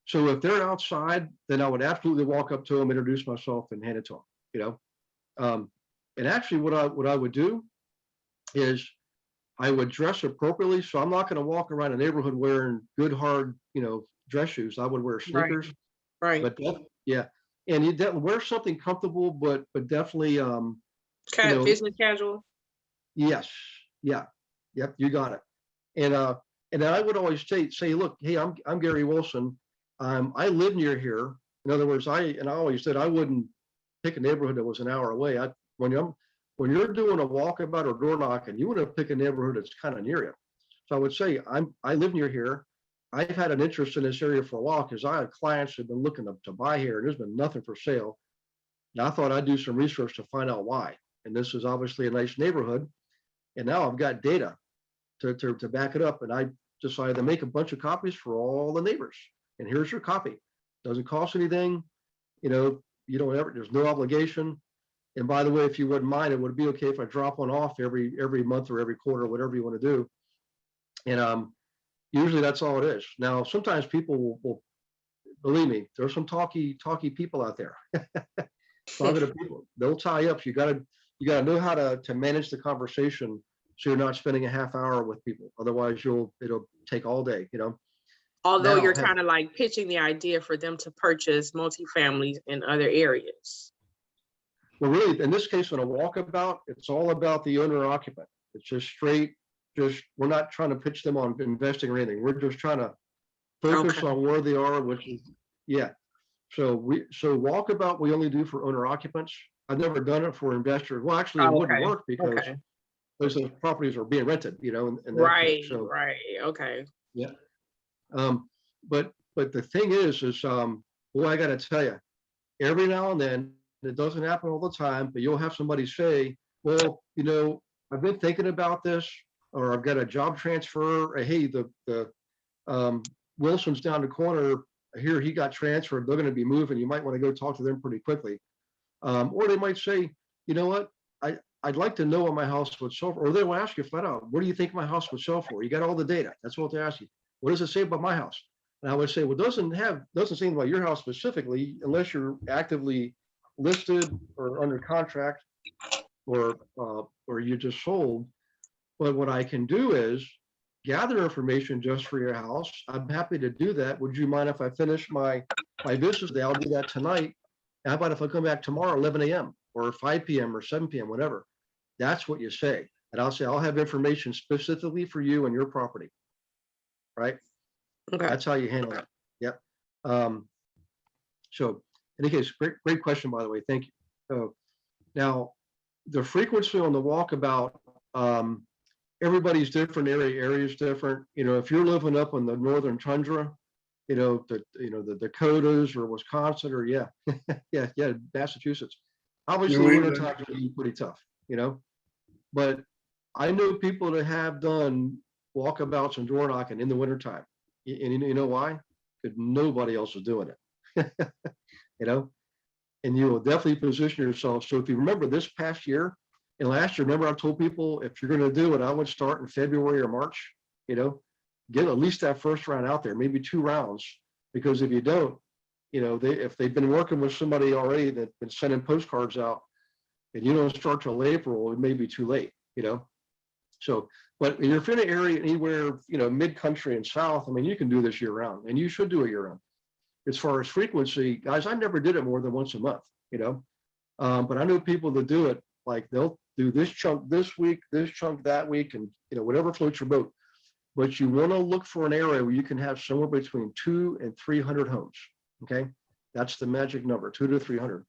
So if they're outside, then I would absolutely walk up to them, introduce myself, and hand it to them, you know. And actually what I would do is I would dress appropriately. So I'm not going to walk around a neighborhood wearing good, hard, you know, dress shoes. I would wear sneakers. Right. But yeah. And you wear something comfortable, but definitely, you know, Business casual. yes. Yeah. Yep. You got it. And I would always say, look, hey, I'm Gary Wilson. I live near here. In other words, I always said I wouldn't pick a neighborhood that was an hour away. When you're doing a walkabout or door knocking, you want to pick a neighborhood that's kind of near you. So I would say I live near here. I've had an interest in this area for a while because I have clients who've been looking to buy here, and there's been nothing for sale. And I thought I'd do some research to find out why. And this is obviously a nice neighborhood. And now I've got data to back it up. And I decided to make a bunch of copies for all the neighbors. And here's your copy. Doesn't cost anything. You know, you don't ever, there's no obligation. And by the way, if you wouldn't mind, it would be okay if I drop one off every month or every quarter, whatever you want to do. And usually that's all it is. Now, sometimes people will believe me, there's some talky people out there. Talkative people, they'll tie you up. You gotta know how to manage the conversation so you're not spending a half hour with people. Otherwise it'll take all day, you know. Although Now, you're kind of like pitching the idea for them to purchase multifamilies in other areas. Well, really, in this case, on a walkabout, it's all about the owner occupant. It's just straight, we're not trying to pitch them on investing or anything. We're just trying to focus Okay. on where they are, which is, yeah. So walkabout, we only do for owner occupants. I've never done it for investors. Well, actually, it wouldn't Okay. work because Okay. those properties are being rented, you know, and Right. so, Right. Okay. yeah. But the thing is, boy, I got to tell you, every now and then, it doesn't happen all the time, but you'll have somebody say, well, you know, I've been thinking about this, or I've got a job transfer, or hey, the Wilson's down the corner here, he got transferred, they're going to be moving, you might want to go talk to them pretty quickly. Or they might say, you know what, I'd like to know what my house would sell for, or they will ask you flat out, what do you think my house would sell for? You got all the data. That's what they ask you. What does it say about my house? And I would say, well, doesn't say about your house specifically, unless you're actively listed or under contract or you just sold. But what I can do is gather information just for your house. I'm happy to do that. Would you mind if I finish my business day? I'll do that tonight. How about if I come back tomorrow, 11 a.m. or 5 p.m. or 7 p.m., whatever. That's what you say. And I'll say, I'll have information specifically for you and your property. Right? Okay. That's how you handle it. Yep. So in any case, great question, by the way. Thank you. Now, the frequency on the walkabout, everybody's different, area's different. You know, if you're living up in the northern tundra, you know, the Dakotas or Wisconsin or yeah, Massachusetts. Obviously, New winter England. times are pretty tough, you know. But I know people that have done walkabouts and door knocking in the wintertime. And you know why? Because nobody else is doing it. You know, and you will definitely position yourself. So if you remember this past year and last year, remember I told people if you're going to do it, I would start in February or March, you know, get at least that first round out there, maybe 2 rounds. Because if you don't, if they've been working with somebody already that's been sending postcards out and you don't start till April, it may be too late, So, but if you're in an area anywhere, mid-country and south, I mean, you can do this year round, and you should do it year round. As far as frequency, guys, I never did it more than once a month, but I know people that do it, like they'll do this chunk this week, this chunk that week, and whatever floats your boat. But you want to look for an area where you can have somewhere between 200 and 300 homes. Okay, that's the magic number, 200 to 300.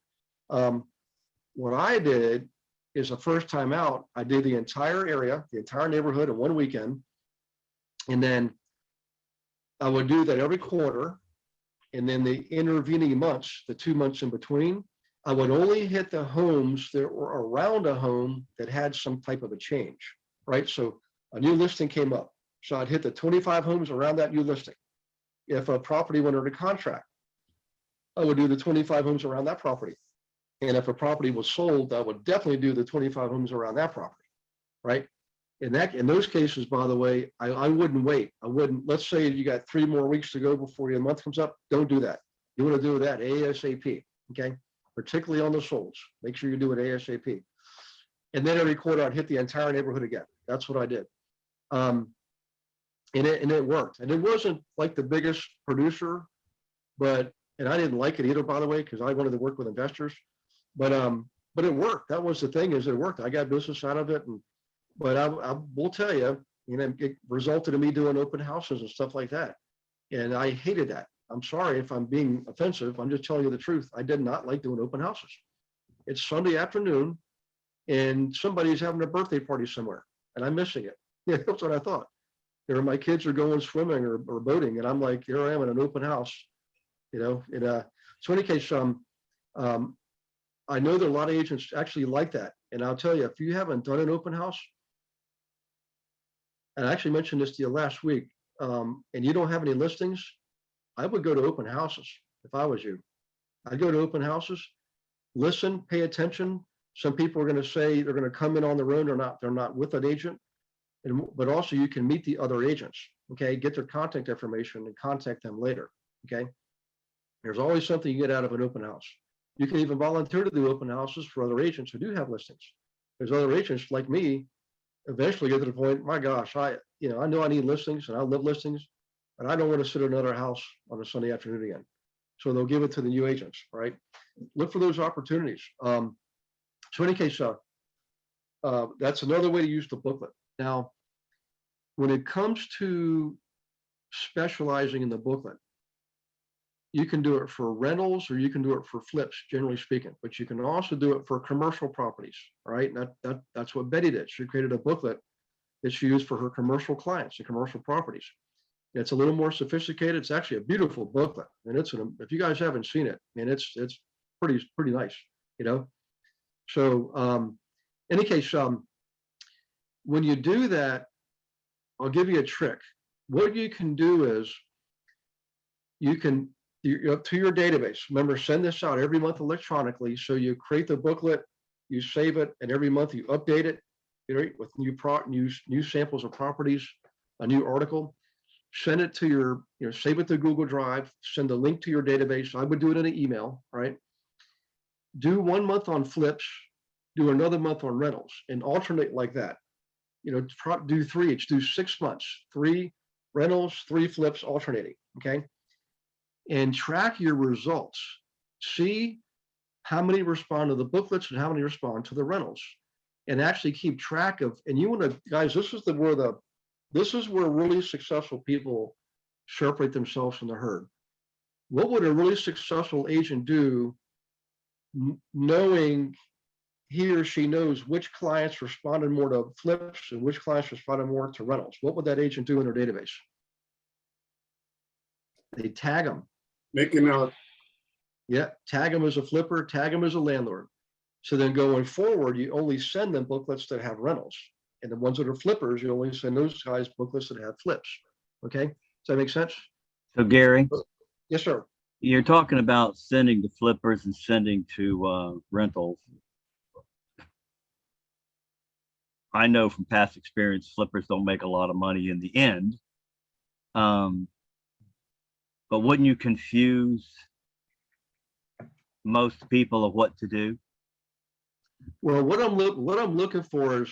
What I did is the first time out, I did the entire area, the entire neighborhood in one weekend, and then I would do that every quarter. And then the intervening months, the 2 months in between, I would only hit the homes that were around a home that had some type of a change, right? So a new listing came up. So I'd hit the 25 homes around that new listing. If a property went under contract, I would do the 25 homes around that property. And if a property was sold, I would definitely do the 25 homes around that property, right? In those cases, by the way, I wouldn't wait. I wouldn't, let's say you got 3 more weeks to go before your month comes up. Don't do that. You want to do that ASAP, okay? Particularly on the solds. Make sure you do it ASAP. And then every quarter I'd hit the entire neighborhood again. That's what I did. And it worked. And it wasn't like the biggest producer, and I didn't like it either, by the way, because I wanted to work with investors. But it worked. That was the thing, is it worked. I got business out of it. But I will tell you, it resulted in me doing open houses and stuff like that. And I hated that. I'm sorry if I'm being offensive. I'm just telling you the truth. I did not like doing open houses. It's Sunday afternoon and somebody's having a birthday party somewhere and I'm missing it. Yeah, that's what I thought. My kids are going swimming or boating, and I'm like, here I am in an open house, so in any case, I know that a lot of agents actually like that. And I'll tell you, if you haven't done an open house, and I actually mentioned this to you last week, and you don't have any listings, I would go to open houses if I was you. I'd go to open houses, listen, pay attention. Some people are going to say they're going to come in on their own, they're not with an agent. But also you can meet the other agents, okay? Get their contact information and contact them later, okay? There's always something you get out of an open house. You can even volunteer to do open houses for other agents who do have listings. There's other agents like me eventually get to the point, my gosh, I know I need listings and I love listings, but I don't want to sit in another house on a Sunday afternoon again. So they'll give it to the new agents, right? Look for those opportunities. So in any case, that's another way to use the booklet. Now, when it comes to specializing in the booklet, you can do it for rentals or you can do it for flips, generally speaking, but you can also do it for commercial properties, right? That's what Betty did. She created a booklet that she used for her commercial clients and commercial properties. It's a little more sophisticated. It's actually a beautiful booklet. And if you guys haven't seen it, and it's pretty nice, So in any case, when you do that, I'll give you a trick. What you can do is you're up to your database. Remember, send this out every month electronically. So you create the booklet, you save it, and every month you update it, with new samples of properties, a new article. Send it to save it to Google Drive, send a link to your database. I would do it in an email, right? Do 1 month on flips, do another month on rentals, and alternate like that. Do 3 each, do 6 months, 3 rentals, 3 flips, alternating, okay? And track your results. See how many respond to the booklets and how many respond to the rentals. And actually keep track of, and you want to, guys, this is where really successful people separate themselves from the herd. What would a really successful agent do knowing he or she knows which clients responded more to flips and which clients responded more to rentals? What would that agent do in their database? They tag them. Make a note. Yeah, tag them as a flipper, tag them as a landlord. So then going forward, you only send them booklets that have rentals. And the ones that are flippers, you only send those guys booklets that have flips. Okay, does that make sense? So Gary, Yes, sir. you're talking about sending to flippers and sending to rentals. I know from past experience, flippers don't make a lot of money in the end. But but wouldn't you confuse most people of what to do? Well, what I'm looking for is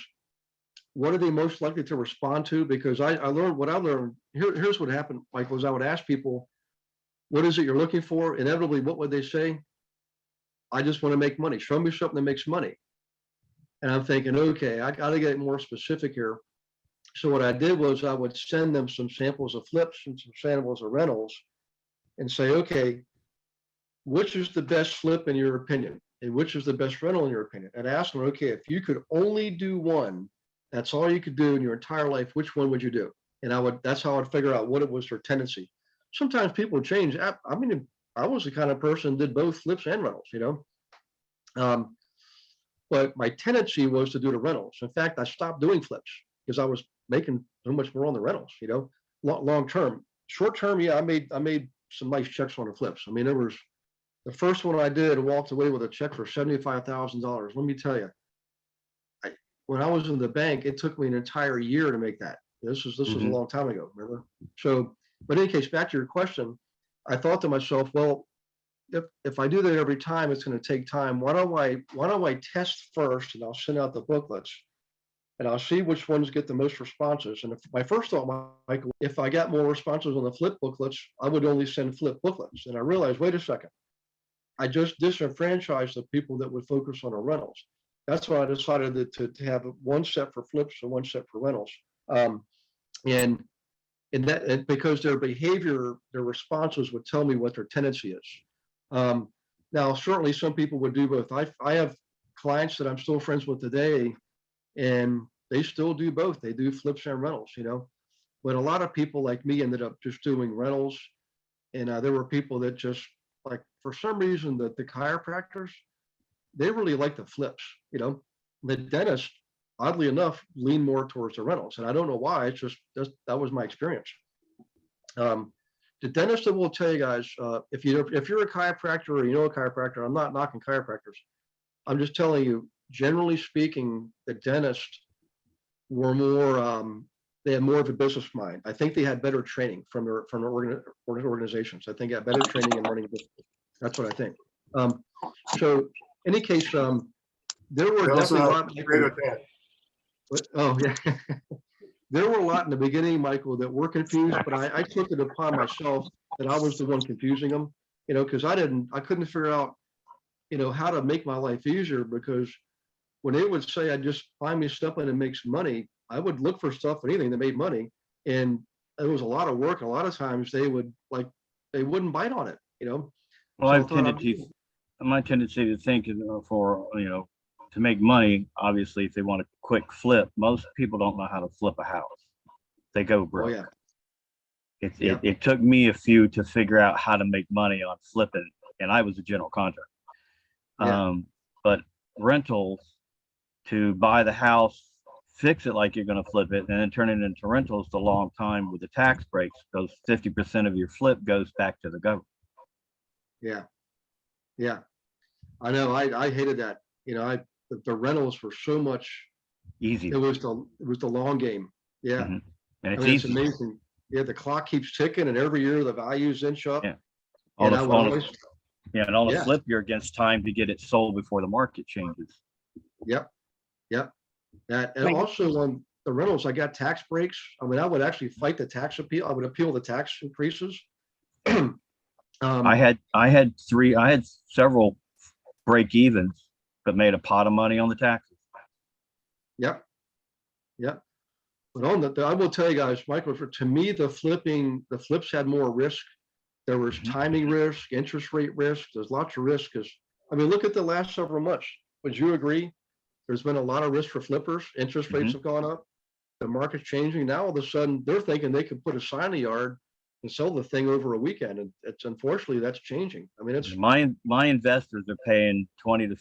what are they most likely to respond to? Because I learned here's what happened, Michael, is I would ask people, what is it you're looking for? Inevitably, what would they say? I just want to make money. Show me something that makes money. And I'm thinking, okay, I got to get more specific here. So what I did was I would send them some samples of flips and some samples of rentals and say, okay, which is the best flip in your opinion? And which is the best rental in your opinion? And ask them, okay, if you could only do one, that's all you could do in your entire life, which one would you do? And that's how I'd figure out what it was their tendency. Sometimes people change. I mean, I was the kind of person that did both flips and rentals, but my tendency was to do the rentals. In fact, I stopped doing flips because I was making so much more on the rentals, long term. Short term, yeah, I made some nice checks on the flips. I mean, there was the first one I did, walked away with a check for $75,000. Let me tell you, when I was in the bank, it took me an entire year to make that. This was a long time ago, remember? So, but in any case, back to your question, I thought to myself, well, if I do that every time, it's going to take time. Why don't I test first, and I'll send out the booklets, and I'll see which ones get the most responses. And if my first thought, Michael, if I got more responses on the flip booklets, I would only send flip booklets. And I realized, wait a second, I just disenfranchised the people that would focus on the rentals. That's why I decided to have one set for flips and one set for rentals. And because their behavior, their responses would tell me what their tendency is. Now, certainly some people would do both. I have clients that I'm still friends with today, and they still do both. They do flips and rentals, but a lot of people like me ended up just doing rentals. And there were people that just, like, for some reason, the chiropractors, they really like the flips, the dentist, oddly enough, lean more towards the rentals. And I don't know why, it's just, that was my experience. The dentist will tell you guys, if you're a chiropractor or a chiropractor, I'm not knocking chiropractors. I'm just telling you, generally speaking, the dentists were more, they had more of a business mind. I think they had better training from their organizations. I think they had better training in running business. That's what I think. So in any case, there were definitely a lot. Oh yeah. There were a lot in the beginning, Michael, that were confused, but I took it upon myself that I was the one confusing them, because I couldn't figure out, how to make my life easier, because when they would say, I just find me something that makes money, I would look for stuff, anything that made money. And it was a lot of work. And a lot of times they wouldn't bite on it, Well, so my tendency to think to make money, obviously, if they want a quick flip, most people don't know how to flip a house. They go broke. Oh, yeah. It took me a few to figure out how to make money on flipping, and I was a general contractor. Yeah. But rentals, to buy the house, fix it like you're going to flip it, and then turn it into rentals the long time with the tax breaks, because 50% of your flip goes back to the government. Yeah. Yeah. I know. I hated that. The rentals were so much easier. It was the long game. Yeah. Mm-hmm. And it's amazing. Yeah. The clock keeps ticking, and every year the values inch up. Yeah. And on the flip, you're against time to get it sold before the market changes. Yep. That, and also on the rentals, I got tax breaks. I mean, I would actually fight the tax appeal. I would appeal the tax increases. I had several break evens, but made a pot of money on the taxes. Yep. But I will tell you guys, Michael, to me, the flips had more risk. There was timing risk, interest rate risk. There's lots of risk. Look at the last several months. Would you agree? There's been a lot of risk for flippers. Interest rates have gone up. The market's changing. Now, all of a sudden, they're thinking they can put a sign in the yard and sell the thing over a weekend. And unfortunately, that's changing. It's my investors are paying $20,000 to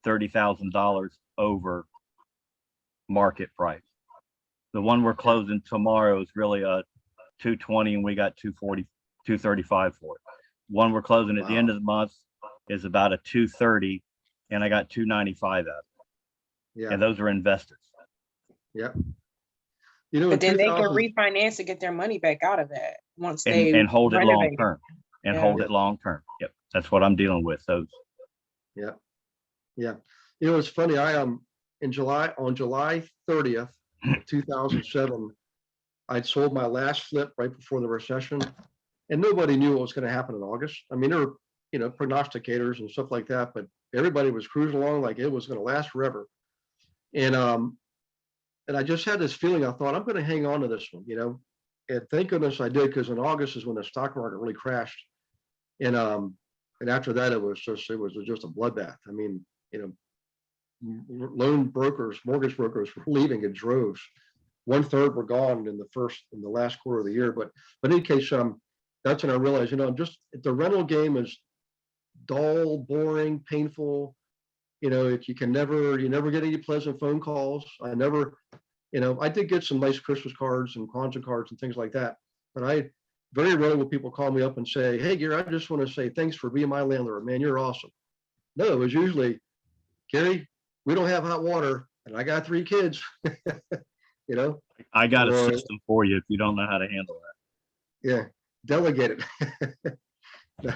$30,000 over market price. The one we're closing tomorrow is really a 220, and we got 240, 235 for it. One we're closing at the end of the month is about a 230, and I got 295 out of it. Yeah. And those are investors. Yep. But then they can refinance and get their money back out of that once they and hold it long term. and Yeah. hold it long term. Yep, that's what I'm dealing with. Those. Yeah. Yeah. You know, it's funny. On July 30th, 2007, I'd sold my last flip right before the recession, and nobody knew what was going to happen in August. I mean, there were, prognosticators and stuff like that, but everybody was cruising along like it was going to last forever. And I just had this feeling. I thought I'm going to hang on to this one, and thank goodness I did, because in August is when the stock market really crashed. And after that, it was just a bloodbath. I mean, mortgage brokers were leaving in droves. 1/3 were gone in the last quarter of the year. But in any case, that's when I realized, the rental game is dull, boring, painful. You never get any pleasant phone calls. I did get some nice Christmas cards and Kwanzaa cards and things like that. But very rarely will people call me up and say, "Hey, Gary, I just want to say thanks for being my landlord. Man, you're awesome." No, it was usually, "Gary, we don't have hot water and I got 3 kids." I got a Or- system for you if you don't know how to handle that. Yeah, delegate it.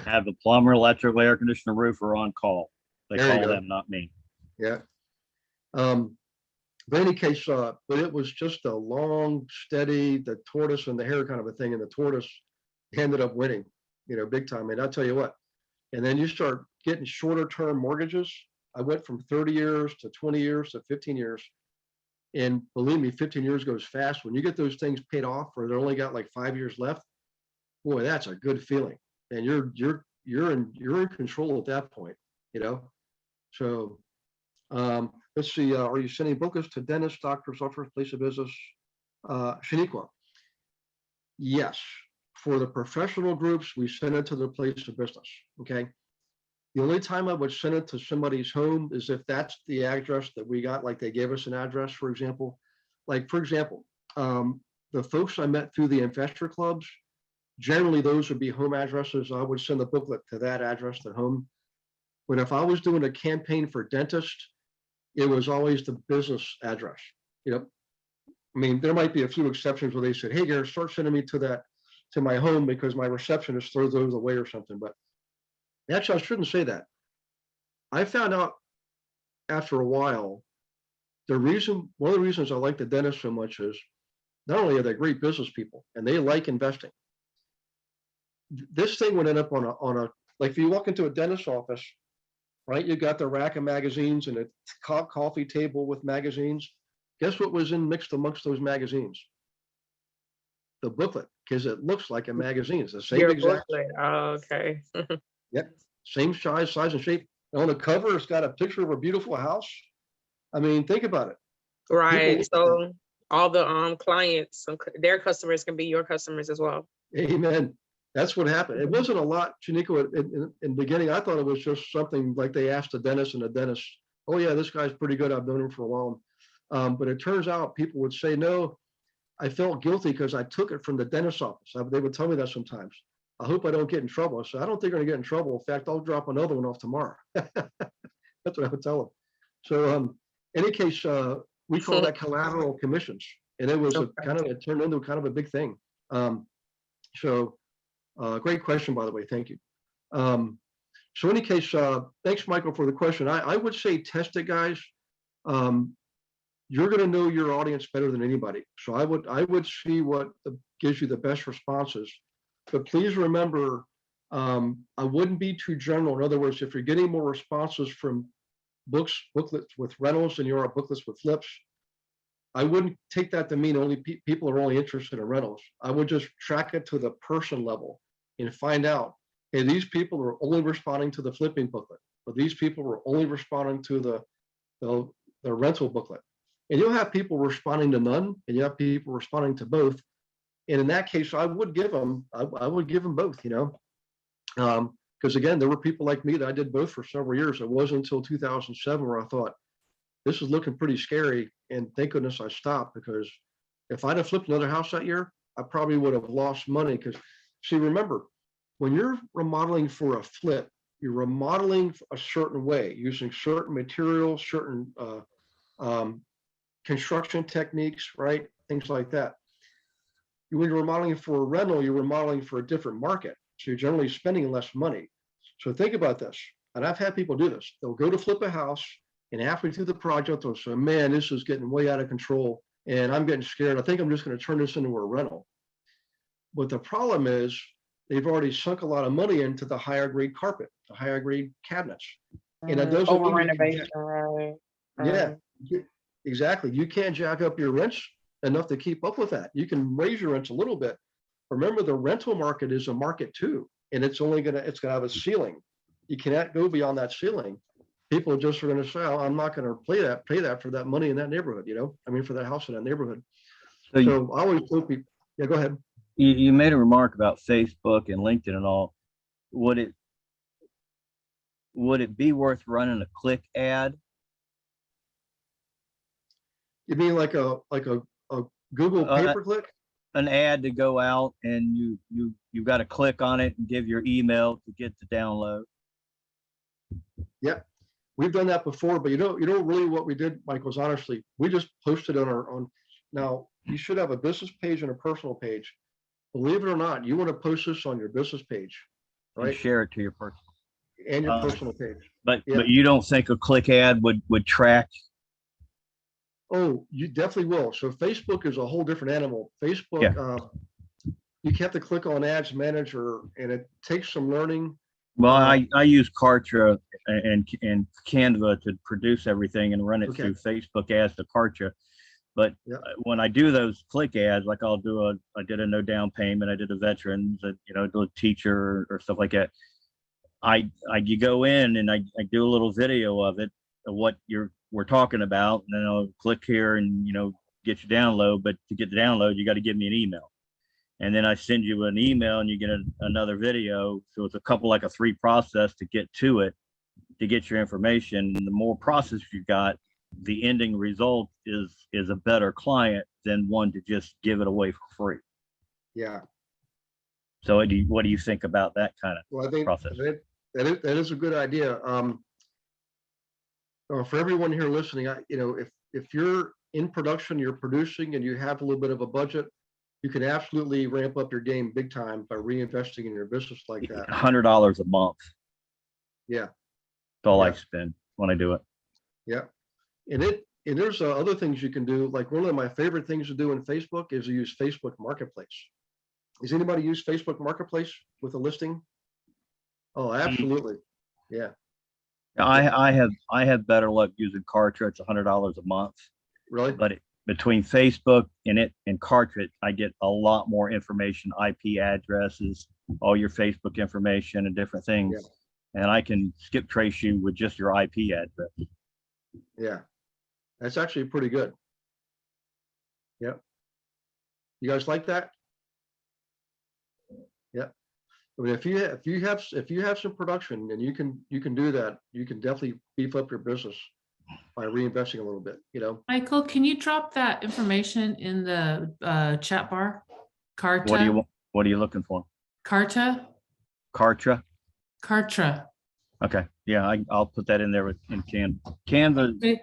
Have the plumber, electrical, air conditioner, roofer on call. They There you call go. them, not me. Yeah. But in any case, but it was just a long, steady, the tortoise and the hare kind of a thing. And the tortoise ended up winning, big time. And I'll tell you what, and then you start getting shorter term mortgages. I went from 30 years to 20 years to 15 years. And believe me, 15 years goes fast. When you get those things paid off, or they're only got like 5 years left, boy, that's a good feeling. And you're in control at that point, So let's see. Are you sending booklets to dentists, doctors, offers, place of business? Shaniqua, yes. For the professional groups, we send it to their place of business. Okay. The only time I would send it to somebody's home is if that's the address that we got, like they gave us an address, for example. Like, for example, the folks I met through the investor clubs, generally those would be home addresses. I would send the booklet to that address, their home. But if I was doing a campaign for dentist, it was always the business address. I mean, there might be a few exceptions where they said, "Hey, Gary, start sending me to my home because my receptionist throws those away or something." But actually, I shouldn't say that. I found out after a while, one of the reasons I like the dentist so much is not only are they great business people and they like investing. This thing would end up on a like if you walk into a dentist's office, right? You got the rack of magazines and a coffee table with magazines. Guess what was mixed amongst those magazines? The booklet, because it looks like a magazine. It's the same Your exact. booklet. Oh, okay. Yep, same size and shape. And on the cover, it's got a picture of a beautiful house. I mean, think about it. Right. People- So all the clients, their customers can be your customers as well. Amen. That's what happened. It wasn't a lot, Shaniqua, in the beginning. I thought it was just something like they asked the dentist, and the dentist, "Oh yeah, this guy's pretty good. I've known him for a while." But it turns out people would say, "No, I felt guilty because I took it from the dentist's office." They would tell me that sometimes. "I hope I don't get in trouble." I said, "I don't think I'm gonna get in trouble. In fact, I'll drop another one off tomorrow." That's what I would tell them. So, in any case, we call that collateral commissions, and it was it turned into kind of a big thing. Great question, by the way. Thank you. So in any case, thanks, Michael, for the question. I would say test it, guys. You're going to know your audience better than anybody. So I would see what gives you the best responses. But please remember, I wouldn't be too general. In other words, if you're getting more responses from booklets with rentals than you are booklets with flips, I wouldn't take that to mean only people are only interested in rentals. I would just track it to the person level and find out, hey, these people are only responding to the flipping booklet, or these people are only responding to the rental booklet. And you'll have people responding to none, and you have people responding to both. And in that case, I would give them both, because again, there were people like me that I did both for several years. It wasn't until 2007 where I thought, this is looking pretty scary. And thank goodness I stopped, because if I'd have flipped another house that year, I probably would have lost money. Because see, remember, when you're remodeling for a flip, you're remodeling a certain way, using certain materials, certain construction techniques, right? Things like that. When you're remodeling for a rental, you're remodeling for a different market. So you're generally spending less money. So think about this. And I've had people do this. They'll go to flip a house and halfway through the project, they'll say, man, this is getting way out of control and I'm getting scared. I think I'm just going to turn this into a rental. But the problem is they've already sunk a lot of money into the higher grade carpet, the higher grade cabinets. And it doesn't Over mean you can renovation, right? yeah, exactly. You can't jack up your rents enough to keep up with that. You can raise your rents a little bit. Remember, the rental market is a market too, and it's gonna have a ceiling. You cannot go beyond that ceiling. People just are gonna say, oh, I'm not gonna pay that for that money in that neighborhood, I mean, for that house in that neighborhood. So So I always tell people, yeah, go ahead. you made a remark about Facebook and LinkedIn and all. Would it be worth running a click ad? You mean like a Google pay-per-click? An ad to go out and you got to click on it and give your email to get the download. Yeah, we've done that before, but you know really what we did, Mike, was honestly, we just posted on now you should have a business page and a personal page. Believe it or not, you want to post this on your business page, And right? share it to your personal. And your personal page. But Yeah. you don't think a click ad would track? Oh, you definitely will. So Facebook is a whole different animal. Facebook, you have to click on Ads Manager, and it takes some learning. Well, I use Kartra and Canva to produce everything and run it Okay. through Facebook ads to Kartra. But Yeah. when I do those click ads, like I did a no down payment, I did a veterans, do a teacher or stuff like that. You go in and I do a little video of it, of what we're talking about, and then I'll click here and get your download. But to get the download, you got to give me an email, and then I send you an email and you get another video. So it's like a 3 process to get to it, to get your information. And the more process you got, the ending result is a better client than one to just give it away for free. Yeah. So what do you think about that kind of Well, I think process? that is a good idea. For everyone here listening, if you're in production, you're producing, and you have a little bit of a budget, you can absolutely ramp up your game big time by reinvesting in your business like that. $100 a month. Yeah. That's all I Yeah. spend when I do it. Yeah. And there's other things you can do. Like one of my favorite things to do in Facebook is to use Facebook Marketplace. Does anybody use Facebook Marketplace with a listing? Oh, absolutely. Yeah. I have better luck using Kartra. It's $100 a month. Really? But between Facebook and Kartra, I get a lot more information, IP addresses, all your Facebook information and different things. Yeah. And I can skip trace you with just your IP address. Yeah. That's actually pretty good. Yep. You guys like that? Yeah. I mean, if you have some production and you can do that, you can definitely beef up your business by reinvesting a little bit, Michael, can you drop that information in the chat bar? Carta. What are you looking for? Carta. Kartra? Kartra. Okay. Yeah, I'll put that in there in Canva. Okay.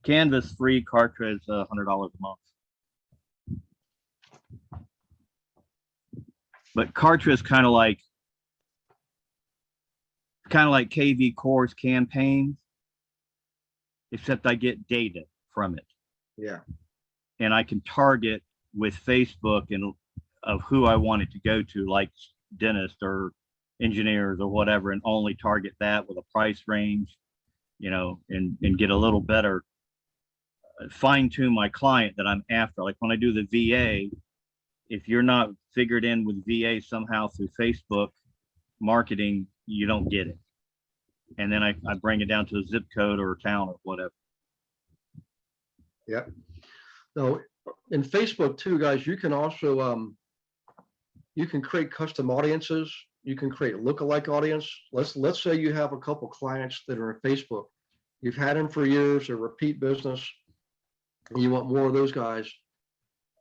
Canva's free. Kartra is $100 a month. But Kartra is kind of like KV Core's campaigns, except I get data from it. Yeah. And I can target with Facebook and of who I want it to go to, like dentists or engineers or whatever, and only target that with a price range, and get a little better, fine tune my client that I'm after. Like when I do the VA, if you're not figured in with VA somehow through Facebook marketing, you don't get it. And then I bring it down to a zip code or a town or whatever. Yeah. So in Facebook too, guys, you can also you can create custom audiences. You can create a lookalike audience. Let's say you have a couple clients that are on Facebook. You've had them for years, they're repeat business, and you want more of those guys.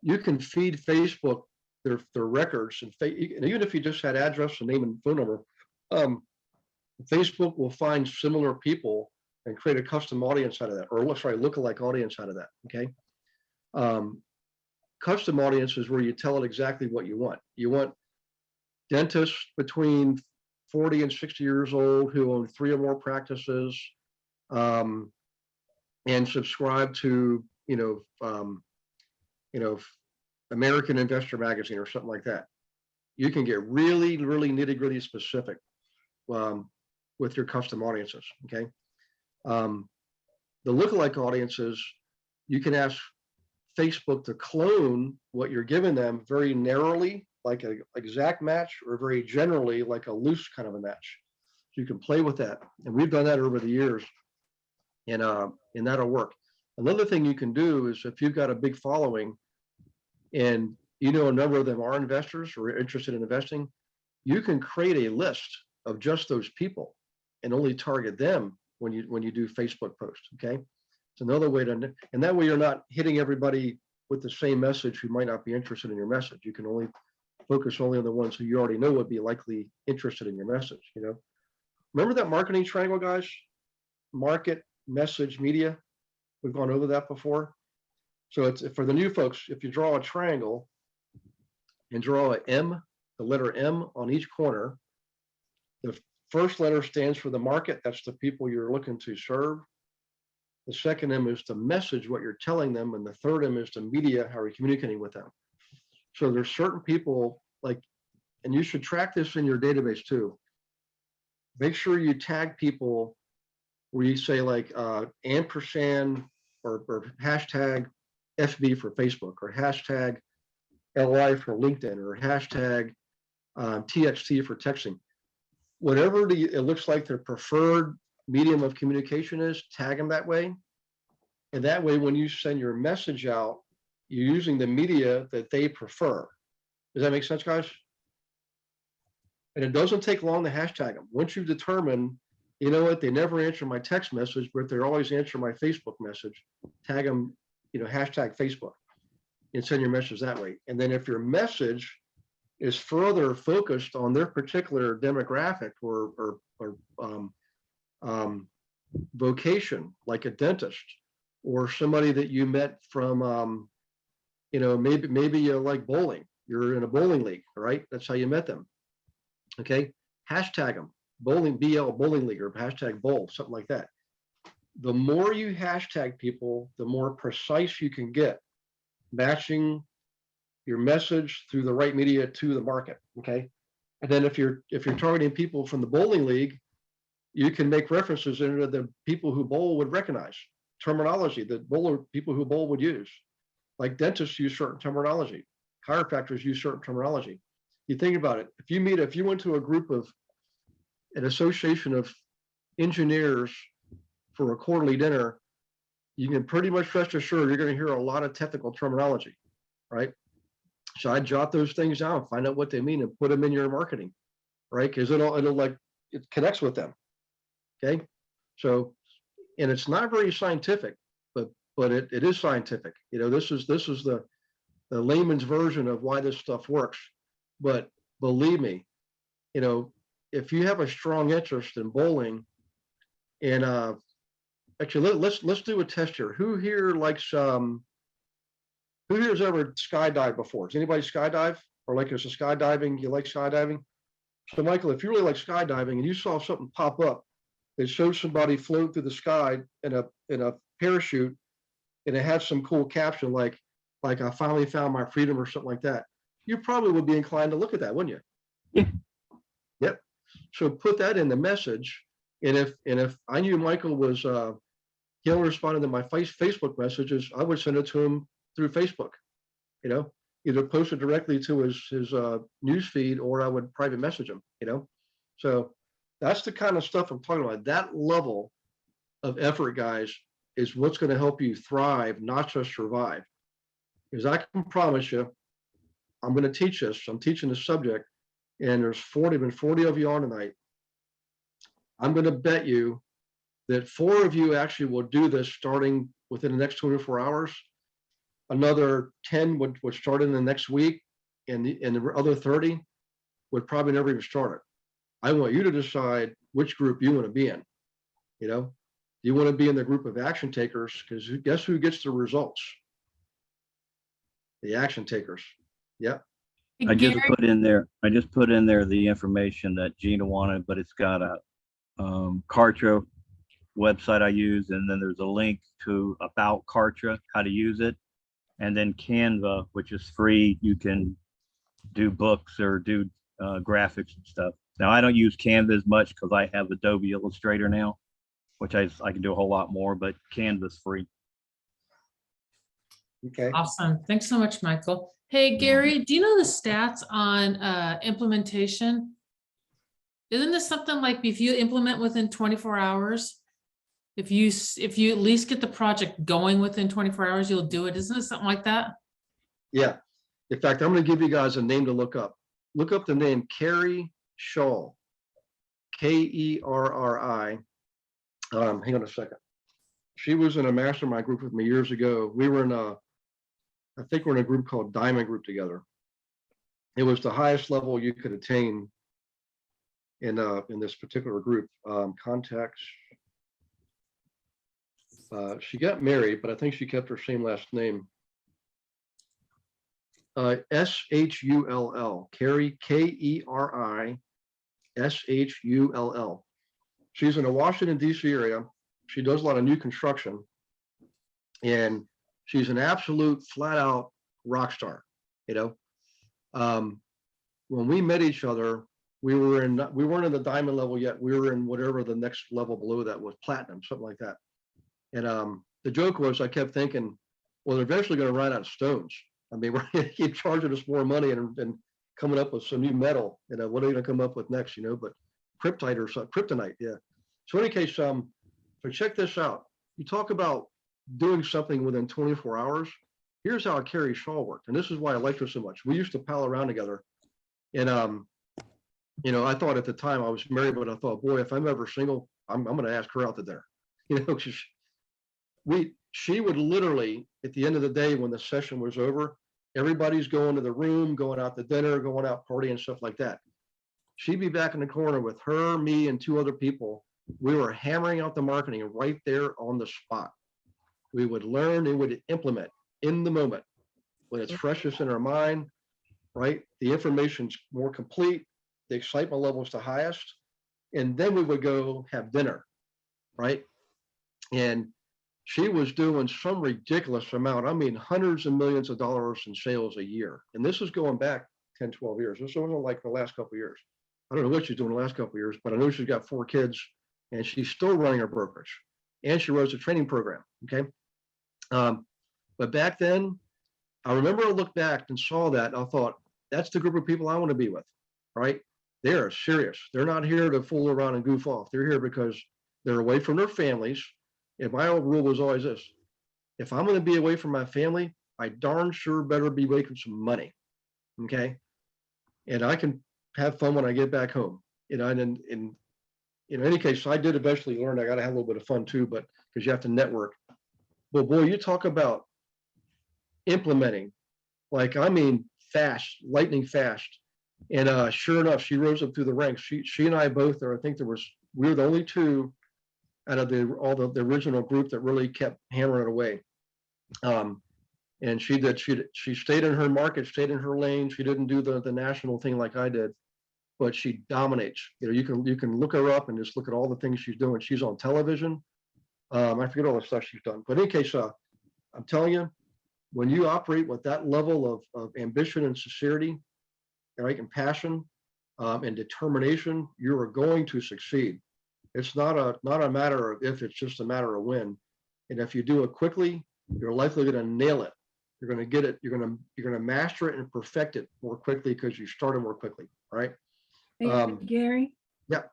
You can feed Facebook their records, and even if you just had address and name and phone number, Facebook will find similar people and create a custom audience out of that, or lookalike audience out of that. Okay. Custom audience is where you tell it exactly what you want. You want dentists between 40 and 60 years old who own 3 or more practices, and subscribe to, American Investor Magazine or something like that. You can get really, really nitty gritty specific with your custom audiences. Okay. The lookalike audiences, you can ask Facebook to clone what you're giving them very narrowly, like an exact match, or very generally, like a loose kind of a match. So you can play with that. And we've done that over the years, and that'll work. Another thing you can do is if you've got a big following and a number of them are investors or interested in investing, you can create a list of just those people and only target them when you do Facebook posts. Okay. It's another way to, and that way you're not hitting everybody with the same message who might not be interested in your message. You can only focus on the ones who you already know would be likely interested in your message. Remember that marketing triangle, guys? Market, message, media. We've gone over that before. So it's for the new folks, if you draw a triangle and draw a M, the letter M on each corner, the first letter stands for the market. That's the people you're looking to serve. The second M is the message, what you're telling them. And the third M is the media, how you're communicating with them. So there's certain people and you should track this in your database too. Make sure you tag people where you say ampersand or hashtag FB for Facebook, or hashtag LI for LinkedIn, or hashtag TXT for texting. Whatever it looks like their preferred medium of communication is, tag them that way. And that way, when you send your message out, you're using the media that they prefer. Does that make sense, guys? And it doesn't take long to hashtag them. Once you determine, they never answer my text message, but they always answer my Facebook message, tag them, hashtag Facebook, and send your message that way. And then if your message is further focused on their particular demographic or vocation, like a dentist or somebody that you met from, maybe you like bowling, you're in a bowling league, right? That's how you met them. Okay. Hashtag them, bowling, BL bowling league, or hashtag bowl, something like that. The more you hashtag people, the more precise you can get matching your message through the right media to the market. Okay. And then if you're targeting people from the bowling league, you can make references into the people who bowl would recognize terminology that people who bowl would use. Like dentists use certain terminology, chiropractors use certain terminology. You think about it. If you went to a group of an association of engineers for a quarterly dinner, you can pretty much rest assured you're going to hear a lot of technical terminology, right? So I'd jot those things down, find out what they mean, and put them in your marketing, right? Because it connects with them. Okay. So, and it's not very scientific, but it is scientific. This is the layman's version of why this stuff works. But believe me, if you have a strong interest in bowling, and actually let's do a test here. Who here likes who here's ever skydived before? Does anybody skydive, or like there's a skydiving? You like skydiving? So Michael, if you really like skydiving and you saw something pop up that showed somebody float through the sky in a parachute, and it had some cool caption like I finally found my freedom or something like that, you probably would be inclined to look at that, wouldn't you? Yeah. Yep. So put that in the message. And if I knew Michael was he only responded to my Facebook messages, I would send it to him through Facebook. Either post it directly to his news feed, or I would private message him. So that's the kind of stuff I'm talking about. That level of effort, guys, is what's going to help you thrive, not just survive. Because I can promise you, I'm going to teach this. I'm teaching this subject, and there's 40 of you on tonight. I'm going to bet you that 4 of you actually will do this starting within the next 24 hours. Another 10 would start in the next week, and the other 30 would probably never even start it. I want you to decide which group you want to be in. You want to be in the group of action takers, because guess who gets the results? The action takers. Yep. Hey, I just Gary, put in there the information that Gina wanted, but it's got a Kartra website I use, and then there's a link to about Kartra, how to use it, and then Canva, which is free. You can do books or do graphics and stuff. Now I don't use Canva as much because I have Adobe Illustrator now, which I can do a whole lot more, but Canva's free. Okay. awesome. Thanks so much, Michael. Hey, Gary, do you know the stats on implementation? Isn't this something like if you implement within 24 hours? If you at least get the project going within 24 hours, you'll do it. Isn't it something like that? Yeah. In fact, I'm going to give you guys a name to look up. Look up the name Carrie Shaw, Kerri. Hang on a second. She was in a mastermind group with me years ago. We were in I think we're in a group called Diamond Group together. It was the highest level you could attain in this particular group. Contacts. She got married, but I think she kept her same last name. Shull, Kerri, Kerri, Shull. She's in the Washington, D.C. area. She does a lot of new construction, and she's an absolute flat out rock star. When we met each other, we weren't in the diamond level yet. We were in whatever the next level below that was, platinum, something like that. And the joke was, I kept thinking, well, they're eventually going to run out of stones. I mean, we're going to keep charging us more money and coming up with some new metal. What are they going to come up with next? But kryptonite or something, kryptonite, yeah. So in any case, so check this out. You talk about doing something within 24 hours. Here's how Kerri Shaw worked, and this is why I liked her so much. We used to pal around together, and I thought at the time I was married, but I thought, boy, if I'm ever single, I'm going to ask her out to dinner. She would literally, at the end of the day, when the session was over, everybody's going to the room, going out to dinner, going out partying, stuff like that. She'd be back in the corner with her, me, and 2 other people. We were hammering out the marketing right there on the spot. We would learn, and would implement in the moment when it's freshest in our mind, right? The information's more complete, the excitement level is the highest, and then we would go have dinner, right? And she was doing some ridiculous amount. I mean, hundreds of millions of dollars in sales a year. And this is going back 10, 12 years. This wasn't like the last couple of years. I don't know what she's doing the last couple of years, but I know she's got 4 kids and she's still running her brokerage. And she runs a training program, okay? But back then, I remember I looked back and saw that, and I thought, that's the group of people I want to be with, right? They're serious. They're not here to fool around and goof off. They're here because they're away from their families. And my old rule was always this: if I'm going to be away from my family, I darn sure better be making some money, okay? And I can have fun when I get back home. And in any case, I did eventually learn I got to have a little bit of fun too, but because you have to network. But boy, you talk about implementing, like, I mean, fast, lightning fast. And sure enough, she rose up through the ranks. She and I both are, I think we were the only 2 out of the original group that really kept hammering it away. And she stayed in her market, stayed in her lane. She didn't do the national thing like I did, but she dominates. You can look her up and just look at all the things she's doing. She's on television. I forget all the stuff she's done. But in any case, I'm telling you, when you operate with that level of ambition and sincerity, right, and passion, and determination, you are going to succeed. It's not a matter of if, it's just a matter of when. And if you do it quickly, you're likely going to nail it. You're going to get it. You're going to master it and perfect it more quickly because you started more quickly, right? Hey, Gary? Yeah.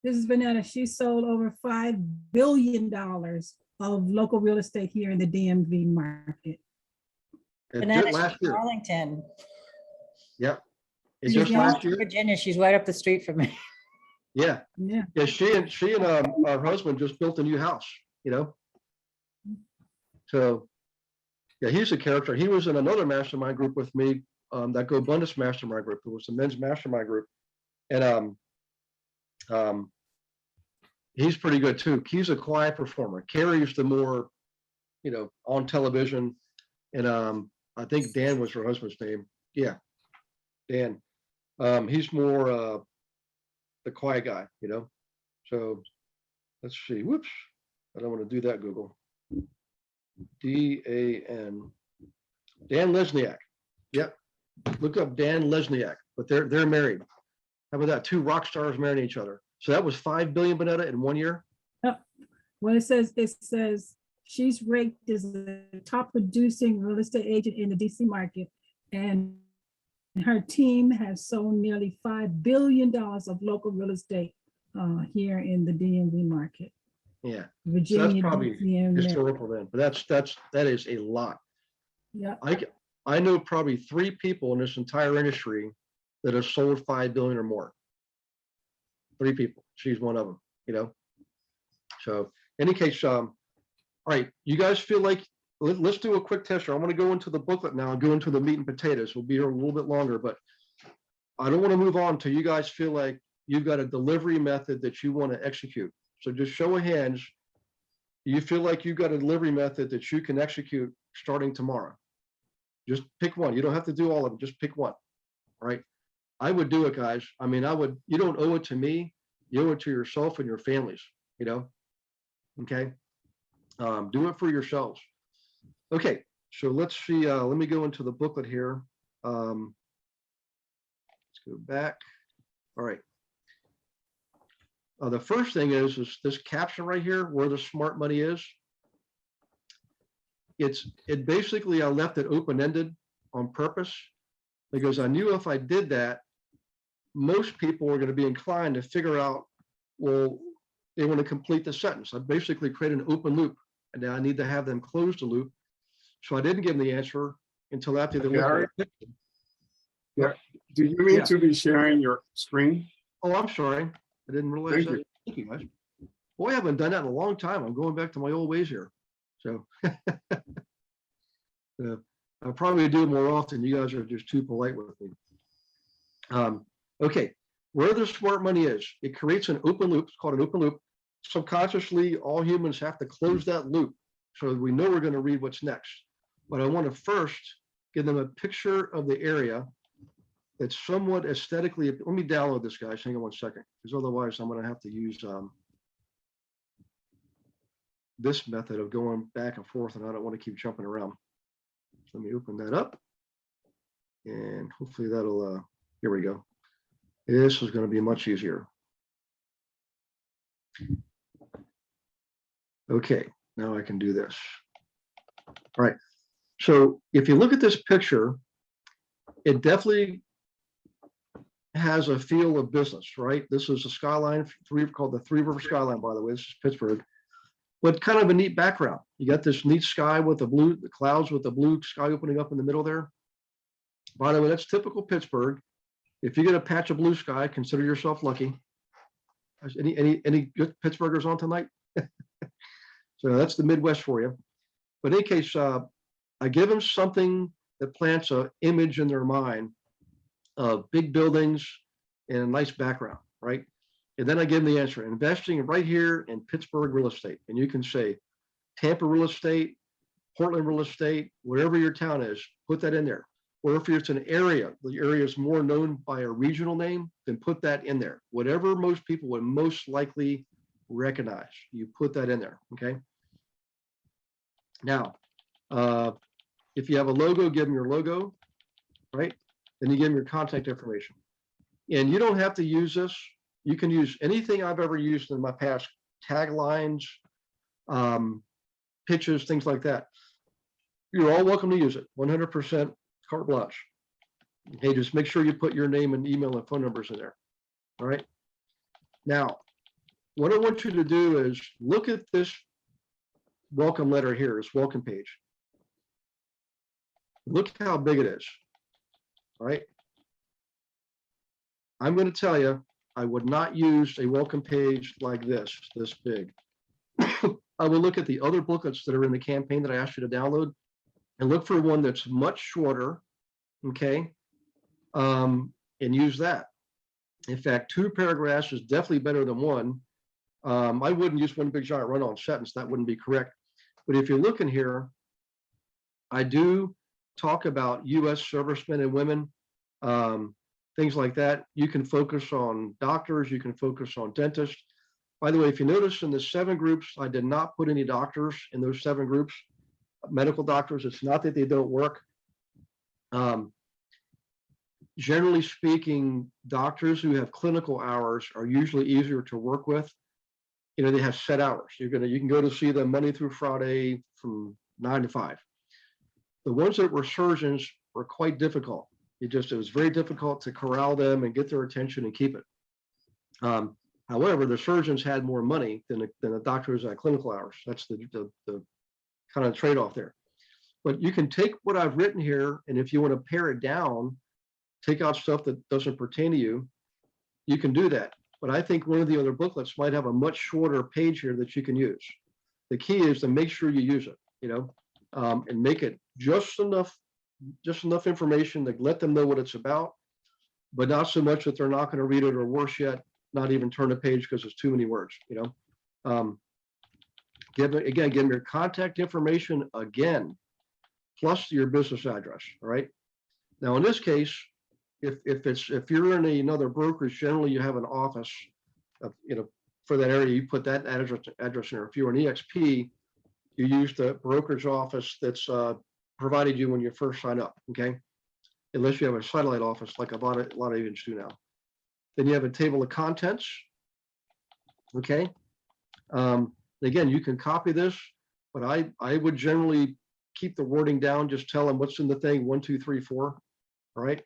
This is Vanetta. She sold over $5 billion of local real estate here in the DMV market. It Banana, did last she's year. Arlington. Yep. It She's just in last year. Virginia, she's right up the street from me. Yeah. Yeah. Yeah. She and our husband just built a new house, So yeah, he's a character. He was in another mastermind group with me, that Go Abundance mastermind group. It was the men's mastermind group. And he's pretty good too. He's a quiet performer. Kerri's the more, on television. And I think Dan was her husband's name. Yeah, Dan. He's more the quiet guy, you know. So let's see. Whoops, I don't want to do that. Google. Dan Lesniak. Yep. Look up Dan Lesniak. But they're married. How about that? Two rock stars marrying each other. So that was 5 billion, Bonetta, in 1 year. Well, it says she's ranked as the top producing real estate agent in the DC market, and her team has sold nearly $5 billion of local real estate here in the DMV market. Yeah. Virginia, So that's probably DC, and Maryland. historical then, but that is a lot. Yeah. I know probably 3 people in this entire industry that have sold 5 billion or more. 3 people. She's one of them, you know. So in any case, all right, you guys feel like let's do a quick test here. I want to go into the booklet now and go into the meat and potatoes. We'll be here a little bit longer, but I don't want to move on until you guys feel like you've got a delivery method that you want to execute. So just show of hands, you feel like you've got a delivery method that you can execute starting tomorrow. Just pick one. You don't have to do all of them. Just pick one. All right. I would do it, guys. I mean, you don't owe it to me. You owe it to yourself and your families, you know? Okay. Do it for yourselves. Okay. So let's see. Let me go into the booklet here. Let's go back. All right. The first thing is this caption right here, where the smart money is. It basically, I left it open-ended on purpose because I knew if I did that, most people are going to be inclined to figure out, well, they want to complete the sentence. I basically created an open loop, and now I need to have them close the loop. So I didn't give them the answer until after they looked at the picture. Yeah. Do you mean to be sharing your screen? Oh, I'm sorry. I didn't realize Thank that. you. Thank you, guys. Boy, I haven't done that in a long time. I'm going back to my old ways here. So I'll probably do it more often. You guys are just too polite with me. Okay, where the smart money is, it creates an open loop. It's called an open loop. Subconsciously, all humans have to close that loop so that we know we're going to read what's next. But I want to first give them a picture of the area that's somewhat aesthetically. Let me download this, guys. Hang on one second, because otherwise I'm going to have to use this method of going back and forth, and I don't want to keep jumping around. Let me open that up, and hopefully that'll, here we go. This is going to be much easier. Okay, now I can do this. All right, so if you look at this picture, it definitely has a feel of business, right? This is a skyline, called the Three River Skyline, by the way. This is Pittsburgh. But kind of a neat background. You got this neat sky with the clouds with the blue sky opening up in the middle there. By the way, that's typical Pittsburgh. If you get a patch of blue sky, consider yourself lucky. Any good Pittsburghers on tonight? So that's the Midwest for you. But in any case, I give them something that plants an image in their mind of big buildings and a nice background, right? And then I give them the answer, investing right here in Pittsburgh real estate. And you can say Tampa real estate, Portland real estate, wherever your town is, put that in there. Or if it's an area, the area is more known by a regional name, then put that in there. Whatever most people would most likely recognize, you put that in there, okay? Now, if you have a logo, give them your logo, right? Then you give them your contact information. And you don't have to use this. You can use anything I've ever used in my past, taglines, pitches, things like that. You're all welcome to use it, 100% carte blanche. Okay, just make sure you put your name and email and phone numbers in there. All right. Now, what I want you to do is look at this welcome letter here, this welcome page. Look how big it is. All right. I'm going to tell you, I would not use a welcome page like this big. I will look at the other booklets that are in the campaign that I asked you to download and look for one that's much shorter, okay, and use that. In fact, 2 paragraphs is definitely better than 1. I wouldn't use one big giant run-on sentence. That wouldn't be correct. But if you look in here, I do talk about US servicemen and women, things like that. You can focus on doctors, you can focus on dentists. By the way, if you notice in the 7 groups, I did not put any doctors in those 7 groups, medical doctors. It's not that they don't work. Generally speaking, doctors who have clinical hours are usually easier to work with. You know, they have set hours. You can go to see them Monday through Friday from 9 to 5. The ones that were surgeons were quite difficult. It was very difficult to corral them and get their attention and keep it. However, the surgeons had more money than the doctors at clinical hours. That's the kind of trade-off there. But you can take what I've written here, and if you want to pare it down, take out stuff that doesn't pertain to you, you can do that. But I think one of the other booklets might have a much shorter page here that you can use. The key is to make sure you use it, you know, and make it just enough information to let them know what it's about, but not so much that they're not going to read it, or worse yet, not even turn a page because it's too many words, you know. Give them your contact information again, plus your business address. All right. Now, in this case, if you're in another brokerage, generally you have an office, you know, for that area. You put that address in there. If you're an EXP, you use the brokerage office that's provided you when you first sign up. Okay, unless you have a satellite office like a lot of agents do now. Then you have a table of contents. Okay. Again, you can copy this, but I would generally keep the wording down. Just tell them what's in the thing, 1, 2, 3, 4. All right.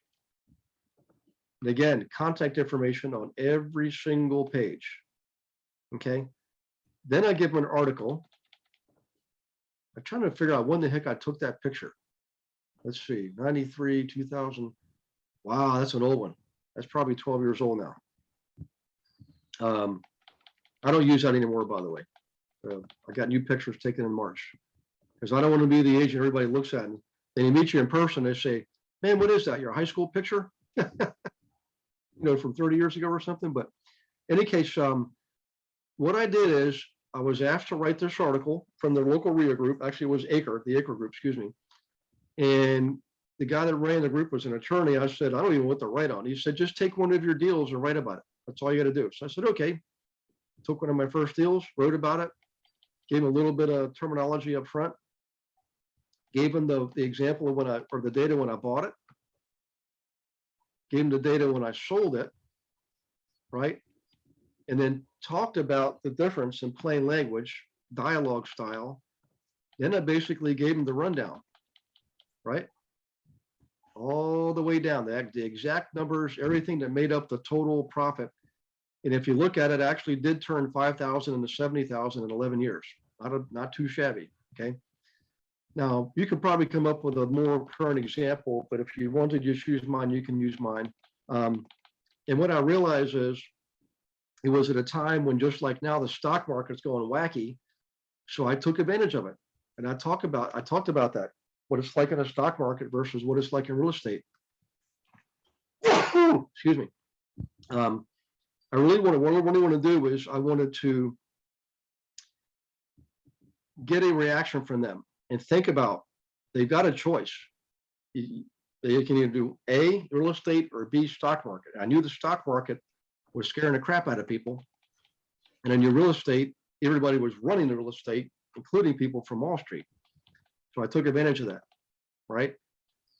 And again, contact information on every single page. Okay. Then I give them an article. I'm trying to figure out when the heck I took that picture. Let's see, 93, 2000. Wow, that's an old one. That's probably 12 years old now. I don't use that anymore, by the way. I got new pictures taken in March because I don't want to be the agent everybody looks at. And they meet you in person, they say, man, what is that? Your high school picture? You know, from 30 years ago or something. But in any case, what I did is I was asked to write this article from the local RIA group. Actually, it was the Acre group, excuse me. And the guy that ran the group was an attorney. I said, I don't even know what to write on. He said, just take one of your deals and write about it. That's all you got to do. So I said, okay. Took one of my first deals, wrote about it, gave him a little bit of terminology up front, gave him the example of the data when I bought it, gave him the data when I sold it, right? And then talked about the difference in plain language, dialogue style. Then I basically gave him the rundown, right? All the way down, the exact numbers, everything that made up the total profit. And if you look at it, actually did turn 5,000 into 70,000 in 11 years. Not too shabby, okay? Now, you could probably come up with a more current example, but if you want to just use mine, you can use mine. And what I realized is it was at a time when, just like now, the stock market's going wacky. So I took advantage of it. And I talked about that, what it's like in a stock market versus what it's like in real estate. Excuse me. I really what I want to do is I wanted to get a reaction from them and think about, they've got a choice. They can either do A, real estate, or B, stock market. I knew the stock market was scaring the crap out of people. And I knew real estate, everybody was running the real estate, including people from Wall Street. So I took advantage of that, right?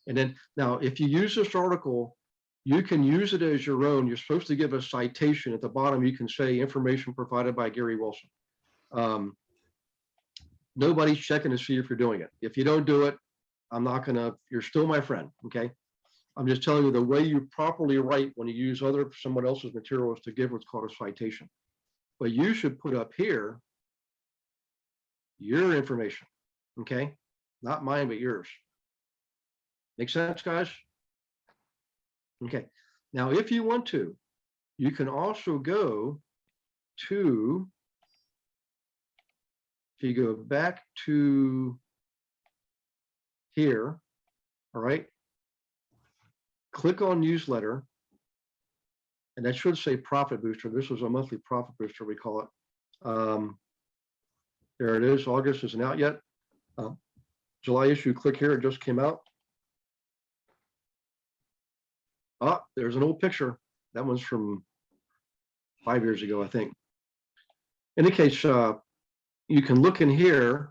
And then now, if you use this article, you can use it as your own. You're supposed to give a citation at the bottom. You can say information provided by Gary Wilson. Nobody's checking to see if you're doing it. If you don't do it, you're still my friend, okay? I'm just telling you the way you properly write when you use someone else's material is to give what's called a citation. But you should put up here your information, okay? Not mine, but yours. Make sense, guys? Okay, now if you want to, you can also go to, if you go back to here, all right, click on newsletter, and that should say profit booster. This was a monthly profit booster, we call it. There it is. August isn't out yet. July issue, click here, it just came out. Oh, there's an old picture. That one's from 5 years ago, I think. In any case, you can look in here,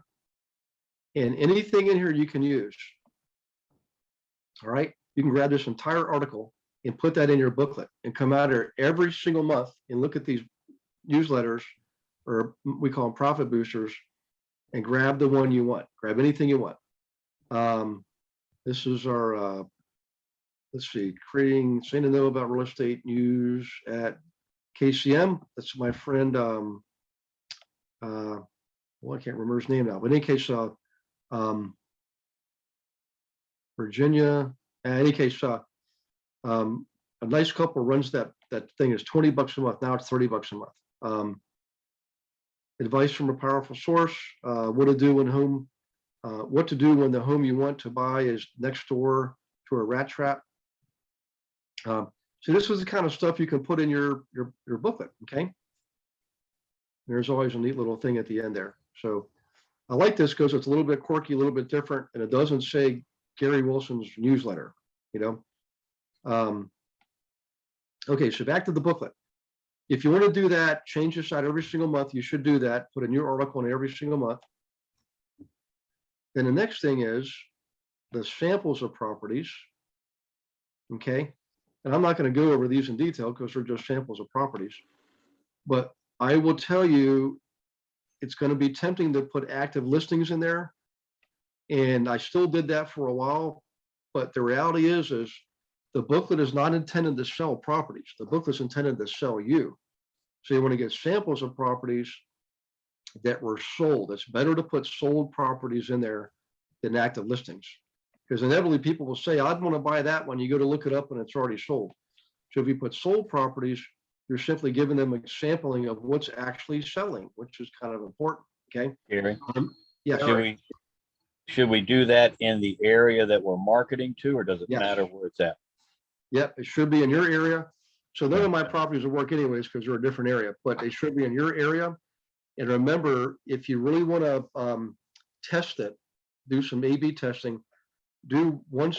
and anything in here you can use. All right, you can grab this entire article and put that in your booklet and come out here every single month and look at these newsletters, or we call them profit boosters, and grab the one you want. Grab anything you want. This is our, let's see, saying to know about real estate news at KCM. That's my friend, well, I can't remember his name now, but in any case, Virginia, in any case, a nice couple runs that thing is $20 a month. Now it's $30 a month. Advice from a powerful source, what to do when the home you want to buy is next door to a rat trap. So this is the kind of stuff you can put in your booklet, okay? There's always a neat little thing at the end there. So I like this because it's a little bit quirky, a little bit different, and it doesn't say Gary Wilson's newsletter, you know? Okay, so back to the booklet. If you want to do that, change this out every single month, you should do that. Put a new article in every single month. Then the next thing is the samples of properties, okay? And I'm not going to go over these in detail because they're just samples of properties. But I will tell you, it's going to be tempting to put active listings in there. And I still did that for a while. But the reality is the booklet is not intended to sell properties. The booklet is intended to sell you. So you want to get samples of properties that were sold. It's better to put sold properties in there than active listings. Because inevitably people will say, I'd want to buy that when you go to look it up and it's already sold. So if you put sold properties, you're simply giving them a sampling of what's actually selling, which is kind of important, okay? Gary, Yeah. should we do that in the area that we're marketing to, or does it Yes. matter where it's at? Yep, it should be in your area. So none of my properties will work anyways because they're a different area, but they should be in your area. And remember, if you really want to test it, do some A/B testing, do one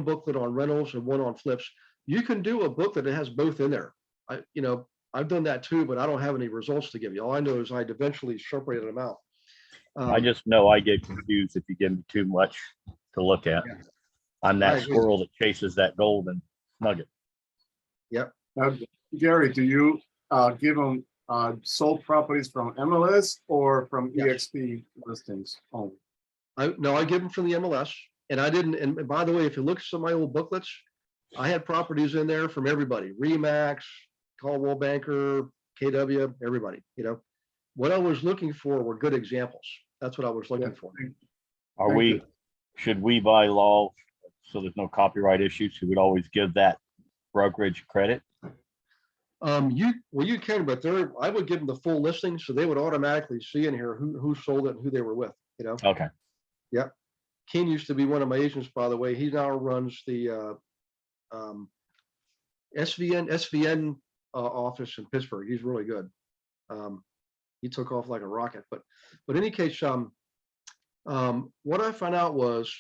booklet on rentals and one on flips. You can do a booklet that has both in there. I've done that too, but I don't have any results to give you. All I know is I'd eventually separated them out. I just know I get confused if you give me too much to look at. Yeah. I'm I that agree. squirrel that chases that golden nugget. Now, Gary, do you give them sold properties from MLS or from Yes. EXP listings only? No, I give them from the MLS, and I didn't. And by the way, if you look at some of my old booklets, I had properties in there from everybody: Remax, Caldwell Banker, KW, everybody. You know, what I was looking for were good examples. That's what I was looking for. Should we by law, so there's no copyright issues, who would always give that brokerage credit? You can, but I would give them the full listing, so they would automatically see in here who sold it and who they were with. You know. Okay. Yep. King used to be one of my agents, by the way. He now runs the SVN office in Pittsburgh. He's really good. He took off like a rocket. But in any case, what I found out was,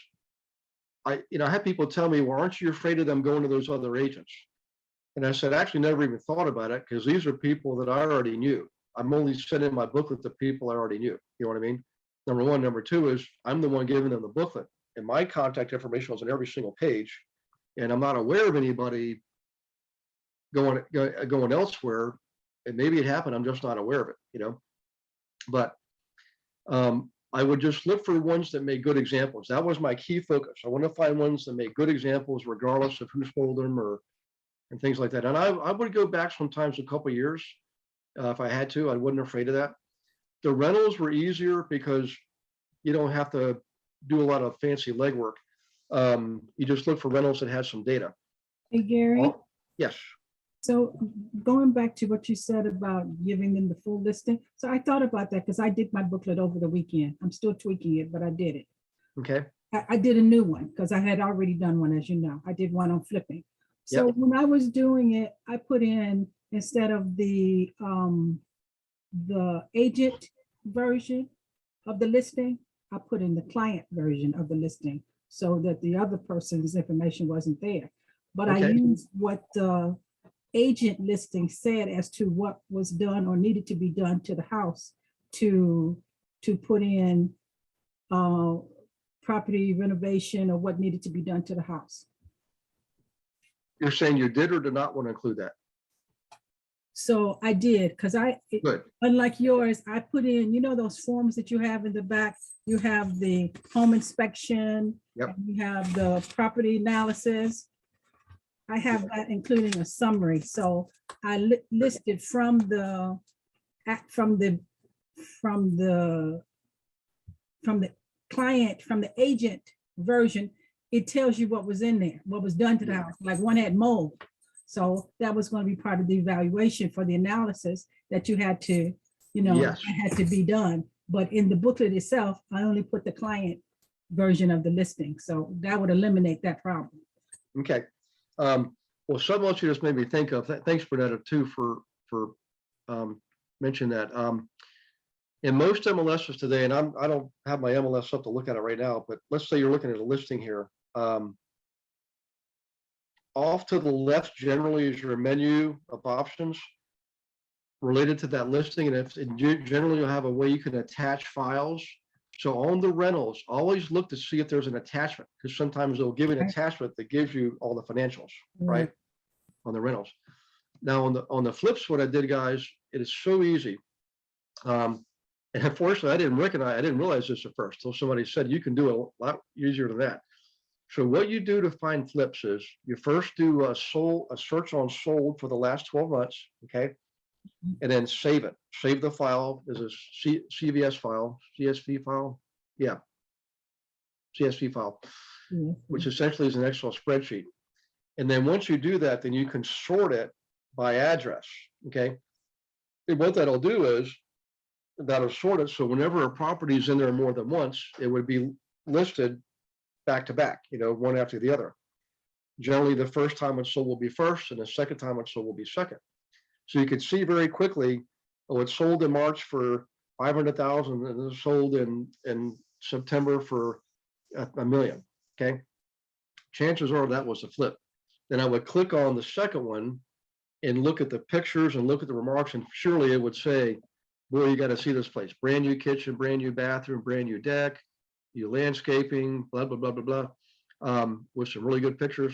I had people tell me, well, aren't you afraid of them going to those other agents? And I said, actually, never even thought about it, because these are people that I already knew. I'm only sending my booklet to people I already knew. You know what I mean? Number one. Number two is I'm the one giving them the booklet, and my contact information was on every single page, and I'm not aware of anybody going elsewhere. And maybe it happened, I'm just not aware of it, you know. But I would just look for ones that make good examples. That was my key focus. I want to find ones that make good examples, regardless of who sold them and things like that. And I would go back sometimes a couple of years if I had to. I wasn't afraid of that. The rentals were easier because you don't have to do a lot of fancy legwork. You just look for rentals that have some data. Hey, Gary. Yes. So going back to what you said about giving them the full listing. So I thought about that because I did my booklet over the weekend. I'm still tweaking it, but I did it. Okay. I did a new one because I had already done one, as you know. I did one on flipping. So when I was doing it, I put in, instead of the agent version of the listing, I put in the client version of the listing so that the other person's information wasn't there. but I Okay. used what the agent listing said as to what was done or needed to be done to the house to put in property renovation or what needed to be done to the house. You're saying you did or did not want to include that? So I did, because Good. unlike yours, I put in, those forms that you have in the back, you have the home inspection. Yep. and you have the property analysis. I have that including a summary. So I listed from the client, from the agent version, it tells you what was in there, what was done to the house, like one had mold. So that was going to be part of the evaluation for the analysis that you had to, Yes. that had to be done. But in the booklet itself, I only put the client version of the listing. So that would eliminate that problem. Okay. Well, something else you just made me think of. Thanks, Bernetta, too, for mentioning that. In most MLSs today, and I don't have my MLS up to look at it right now, but let's say you're looking at a listing here. Off to the left generally is your menu of options related to that listing. And if generally you'll have a way you can attach files. So on the rentals, always look to see if there's an attachment, because sometimes they'll give an attachment that gives you all the financials, right? On the rentals. Now on the flips, what I did, guys, it is so easy. And unfortunately, I didn't realize this at first till somebody said you can do it a lot easier than that. So what you do to find flips is you first do a search on sold for the last 12 months, okay? And then save it. Save the file as a CSV file, yeah, CSV file, which essentially is an Excel spreadsheet. And then once you do that, then you can sort it by address, okay? And what that'll do is that'll sort it so whenever a property is in there more than once, it would be listed back to back, one after the other. Generally, the first time it's sold will be first, and the second time it's sold will be second. So you can see very quickly, oh, it's sold in March for 500,000, and it's sold in September for $1 million. Okay, chances are that was a flip. Then I would click on the second one and look at the pictures and look at the remarks, and surely it would say, boy, you got to see this place. Brand new kitchen, brand new bathroom, brand new deck, new landscaping, blah, blah, blah, blah, blah, with some really good pictures.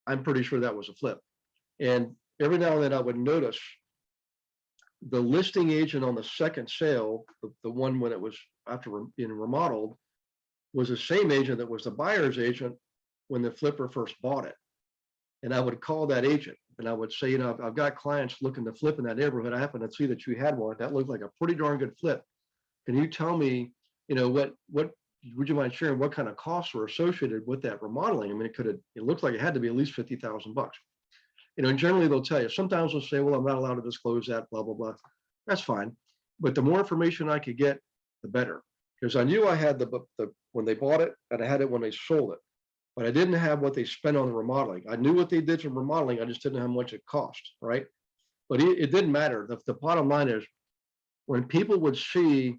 I'm pretty sure that was a flip. And every now and then I would notice the listing agent on the second sale, the one when it was after being remodeled, was the same agent that was the buyer's agent when the flipper first bought it. And I would call that agent and I would say, I've got clients looking to flip in that neighborhood. I happen to see that you had one. That looked like a pretty darn good flip. Can you tell me, what would you mind sharing what kind of costs were associated with that remodeling? I mean, it looked like it had to be at least $50,000. And generally they'll tell you. Sometimes they'll say, well, I'm not allowed to disclose that, blah, blah, blah. That's fine. But the more information I could get, the better. Because I knew I had the when they bought it, and I had it when they sold it. But I didn't have what they spent on the remodeling. I knew what they did for remodeling. I just didn't know how much it cost, right? But it didn't matter. The bottom line is when people would see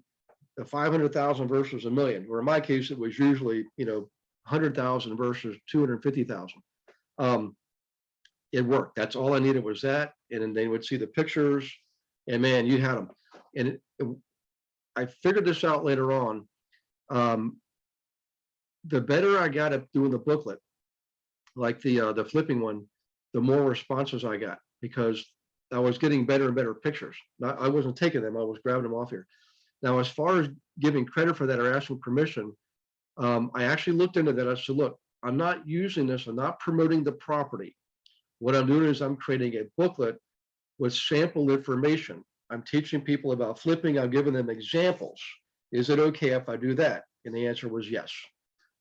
the 500,000 versus $1 million, or in my case, it was usually, 100,000 versus 250,000. It worked. That's all I needed was that. And then they would see the pictures and man, you had them. And I figured this out later on. The better I got at doing the booklet, like the flipping one, the more responses I got because I was getting better and better pictures. I wasn't taking them, I was grabbing them off here. Now, as far as giving credit for that or asking permission, I actually looked into that. I said, look, I'm not using this, I'm not promoting the property. What I'm doing is I'm creating a booklet with sample information. I'm teaching people about flipping, I'm giving them examples. Is it okay if I do that? And the answer was yes.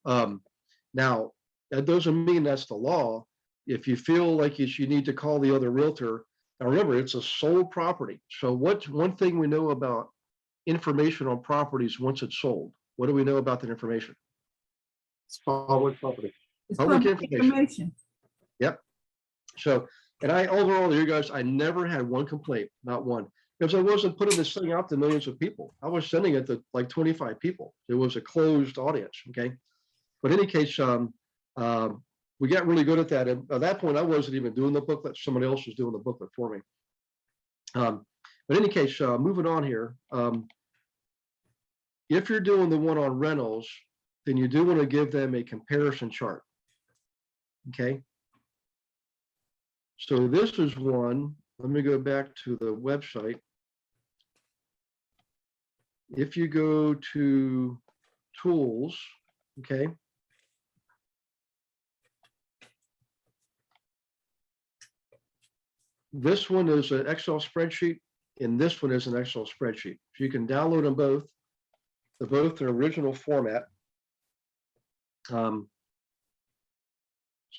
Now, that doesn't mean that's the law. If you feel like you need to call the other realtor, now remember, it's a sold property. So what's one thing we know about information on properties once it's sold? What do we know about that information? It's public property. It's Public public information. Yep. So, and overall, you guys, I never had one complaint, not one. Because I wasn't putting this thing out to millions of people. I was sending it to like 25 people. It was a closed audience, okay? But in any case, we got really good at that. And at that point, I wasn't even doing the booklet. Somebody else was doing the booklet for me. But in any case, moving on here. If you're doing the one on rentals, then you do want to give them a comparison chart. Okay. So this is one. Let me go back to the website. If you go to tools, okay. This one is an Excel spreadsheet, and this one is an Excel spreadsheet. So you can download them both. They're both in original format. So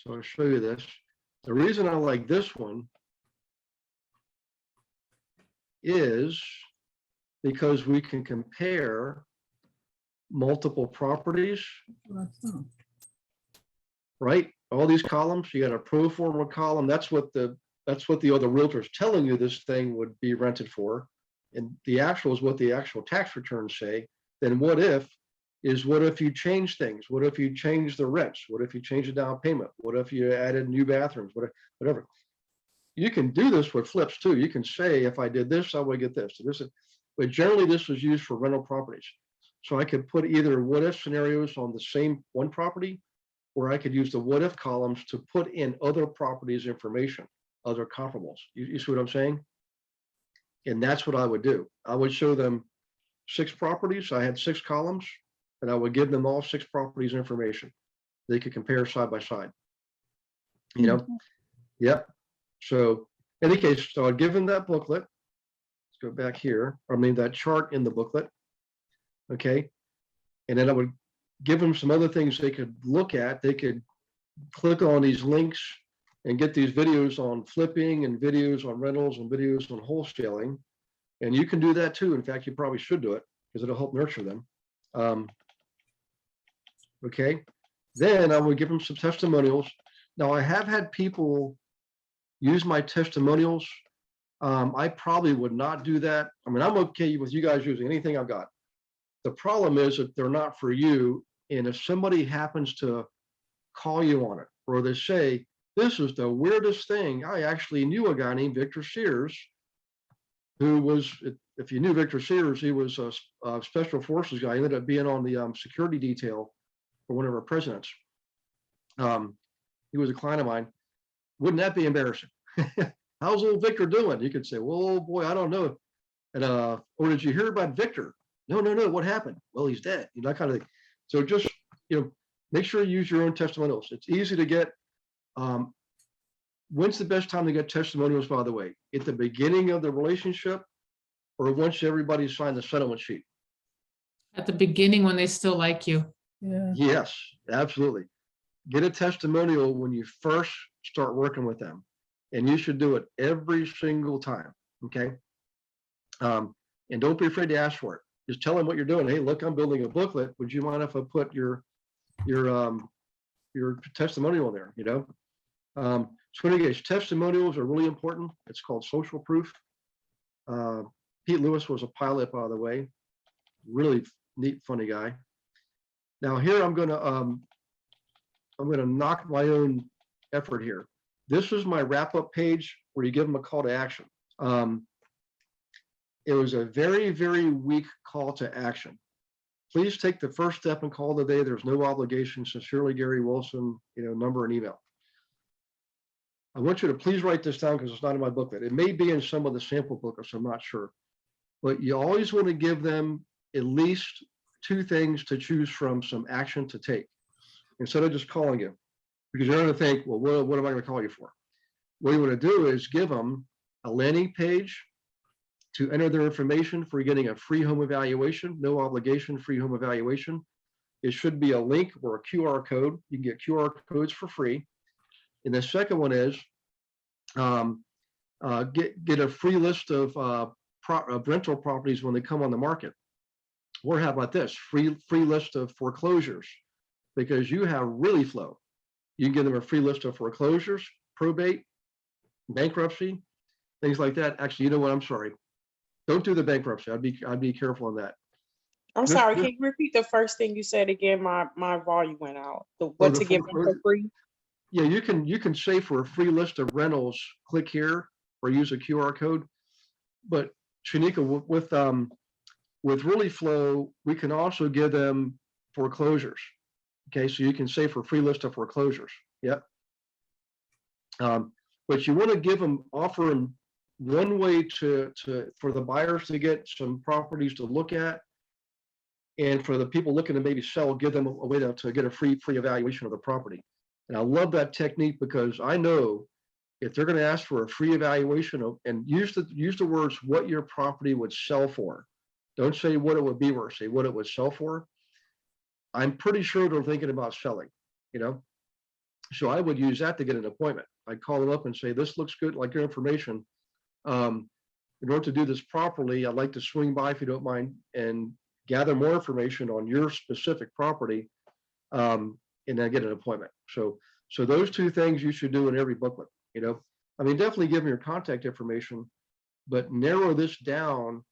I'll show you this. The reason I like this one is because we can compare multiple properties, right? All these columns, you got a pro forma column. That's what the other realtor's telling you this thing would be rented for. And the actual is what the actual tax returns say. Then what if you change things? What if you change the rents? What if you change the down payment? What if you added new bathrooms? Whatever. You can do this with flips too. You can say, if I did this, I would get this. But generally this was used for rental properties. So I could put either what if scenarios on the same one property, or I could use the what if columns to put in other properties information, other comparables. You see what I'm saying? And that's what I would do. I would show them 6 properties. I had 6 columns, and I would give them all 6 properties information. They could compare side by side. You know? Yep. So in any case, so I'd give them that booklet. Let's go back here. I mean, that chart in the booklet. Okay. And then I would give them some other things they could look at. They could click on these links and get these videos on flipping and videos on rentals and videos on wholesaling. And you can do that too. In fact, you probably should do it because it'll help nurture them. Okay. Then I would give them some testimonials. Now I have had people use my testimonials. I probably would not do that. I mean, I'm okay with you guys using anything I've got. The problem is that they're not for you. And if somebody happens to call you on it, or they say, this is the weirdest thing. I actually knew a guy named Victor Sears, who was, if you knew Victor Sears, he was a special forces guy. He ended up being on the security detail for one of our presidents. He was a client of mine. Wouldn't that be embarrassing? How's old Victor doing? You could say, well, oh boy, I don't know. And or did you hear about Victor? No. What happened? Well, he's dead. You know, that kind of thing. So just, make sure you use your own testimonials. It's easy to get. When's the best time to get testimonials, by the way? At the beginning of the relationship, or once everybody signed the settlement sheet? At the beginning when they still like you. Yeah. Yes, absolutely. Get a testimonial when you first start working with them. And you should do it every single time. Okay. And don't be afraid to ask for it. Just tell them what you're doing. Hey, look, I'm building a booklet. Would you mind if I put your testimonial in there? So in any case, testimonials are really important. It's called social proof. Pete Lewis was a pilot, by the way. Really neat, funny guy. Now here I'm gonna knock my own effort here. This is my wrap-up page where you give them a call to action. It was a very, very weak call to action. Please take the first step and call today. There's no obligation. Sincerely, Gary Wilson, number and email. I want you to please write this down because it's not in my booklet. It may be in some of the sample booklets, I'm not sure. But you always want to give them at least 2 things to choose from, some action to take, instead of just calling you. Because you're going to think, well, what am I going to call you for? What you want to do is give them a landing page to enter their information for getting a free home evaluation, no obligation, free home evaluation. It should be a link or a QR code. You can get QR codes for free. And the second one is get a free list of rental properties when they come on the market. Or how about this, free list of foreclosures, because you have really flow. You can give them a free list of foreclosures, probate, bankruptcy, things like that. Actually, you know what? I'm sorry. Don't do the bankruptcy. I'd be careful on that. I'm sorry, can you repeat the first thing you said again? My volume went out. What to give them for free? Yeah, you can say for a free list of rentals, click here or use a QR code. But Shanika, with Really Flow, we can also give them foreclosures. Okay, so you can say for free list of foreclosures. Yep. But you want to give them, offer them one way for the buyers to get some properties to look at, and for the people looking to maybe sell, give them a way to get a free evaluation of the property. And I love that technique because I know if they're going to ask for a free evaluation of, and use the words what your property would sell for. Don't say what it would be worth, say what it would sell for. I'm pretty sure they're thinking about selling, you know? So I would use that to get an appointment. I'd call them up and say, this looks good, like your information. In order to do this properly, I'd like to swing by if you don't mind and gather more information on your specific property, and then get an appointment. So those two things you should do in every booklet, you know? I mean, definitely give them your contact information, but narrow this down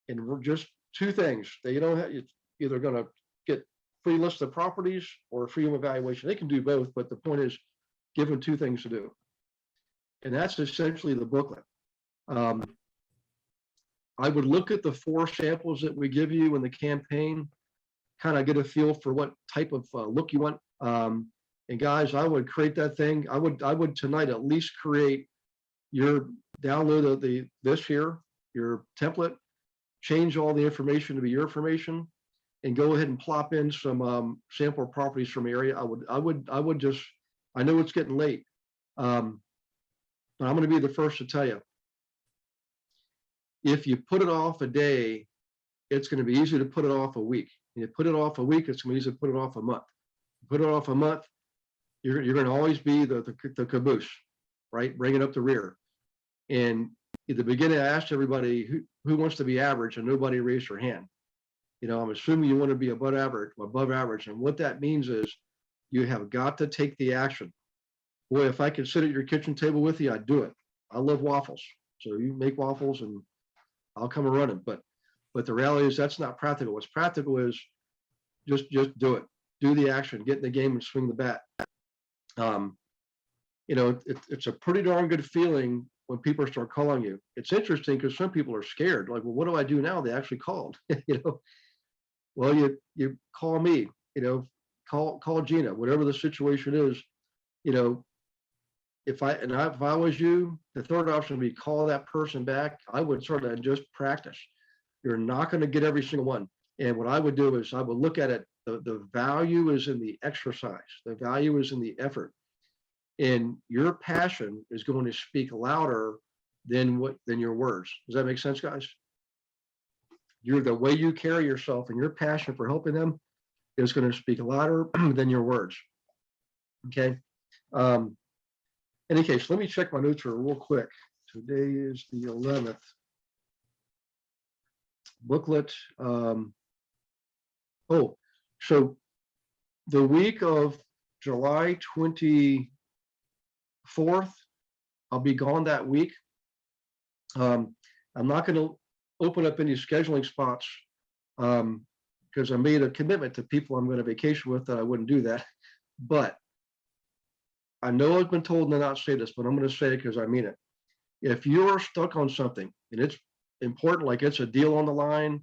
and we're just two things that you don't have, you're either going to get free list of properties or a free evaluation. They can do both, but the point is give them two things to do. And that's essentially the booklet. I would look at the 4 samples that we give you in the campaign, kind of get a feel for what type of look you want. And guys, I would create that thing. I would tonight at least create your download of this here, your template, change all the information to be your information, and go ahead and plop in some sample properties from the area. I would just, I know it's getting late, but I'm going to be the first to tell you. If you put it off a day, it's going to be easy to put it off a week. And you put it off a week, it's going to be easy to put it off a month. Put it off a month, you're going to always be the caboose, right? Bring it up the rear. And at the beginning, I asked everybody who wants to be average, and nobody raised their hand. You know, I'm assuming you want to be above average. And what that means is you have got to take the action. Boy, if I could sit at your kitchen table with you, I'd do it. I love waffles. So you make waffles and I'll come and run it. But the reality is that's not practical. What's practical is just do it. Do the action, get in the game and swing the bat. You know, it's a pretty darn good feeling when people start calling you. It's interesting because some people are scared. Like, well, what do I do now? They actually called, you know. Well, you call me, you know, call Gina, whatever the situation is, you know. If I was you, the third option would be call that person back. I would sort of just practice. You're not going to get every single one. And what I would do is I would look at it. The value is in the exercise. The value is in the effort. And your passion is going to speak louder than your words. Does that make sense, guys? The way you carry yourself and your passion for helping them is going to speak louder than your words. Okay. In any case, let me check my notes here real quick. Today is the 11th. Booklet. So the week of July 24th, I'll be gone that week. I'm not going to open up any scheduling spots because I made a commitment to people I'm going to vacation with that I wouldn't do that. But I know I've been told to not say this, but I'm going to say it because I mean it. If you're stuck on something and it's important, like it's a deal on the line,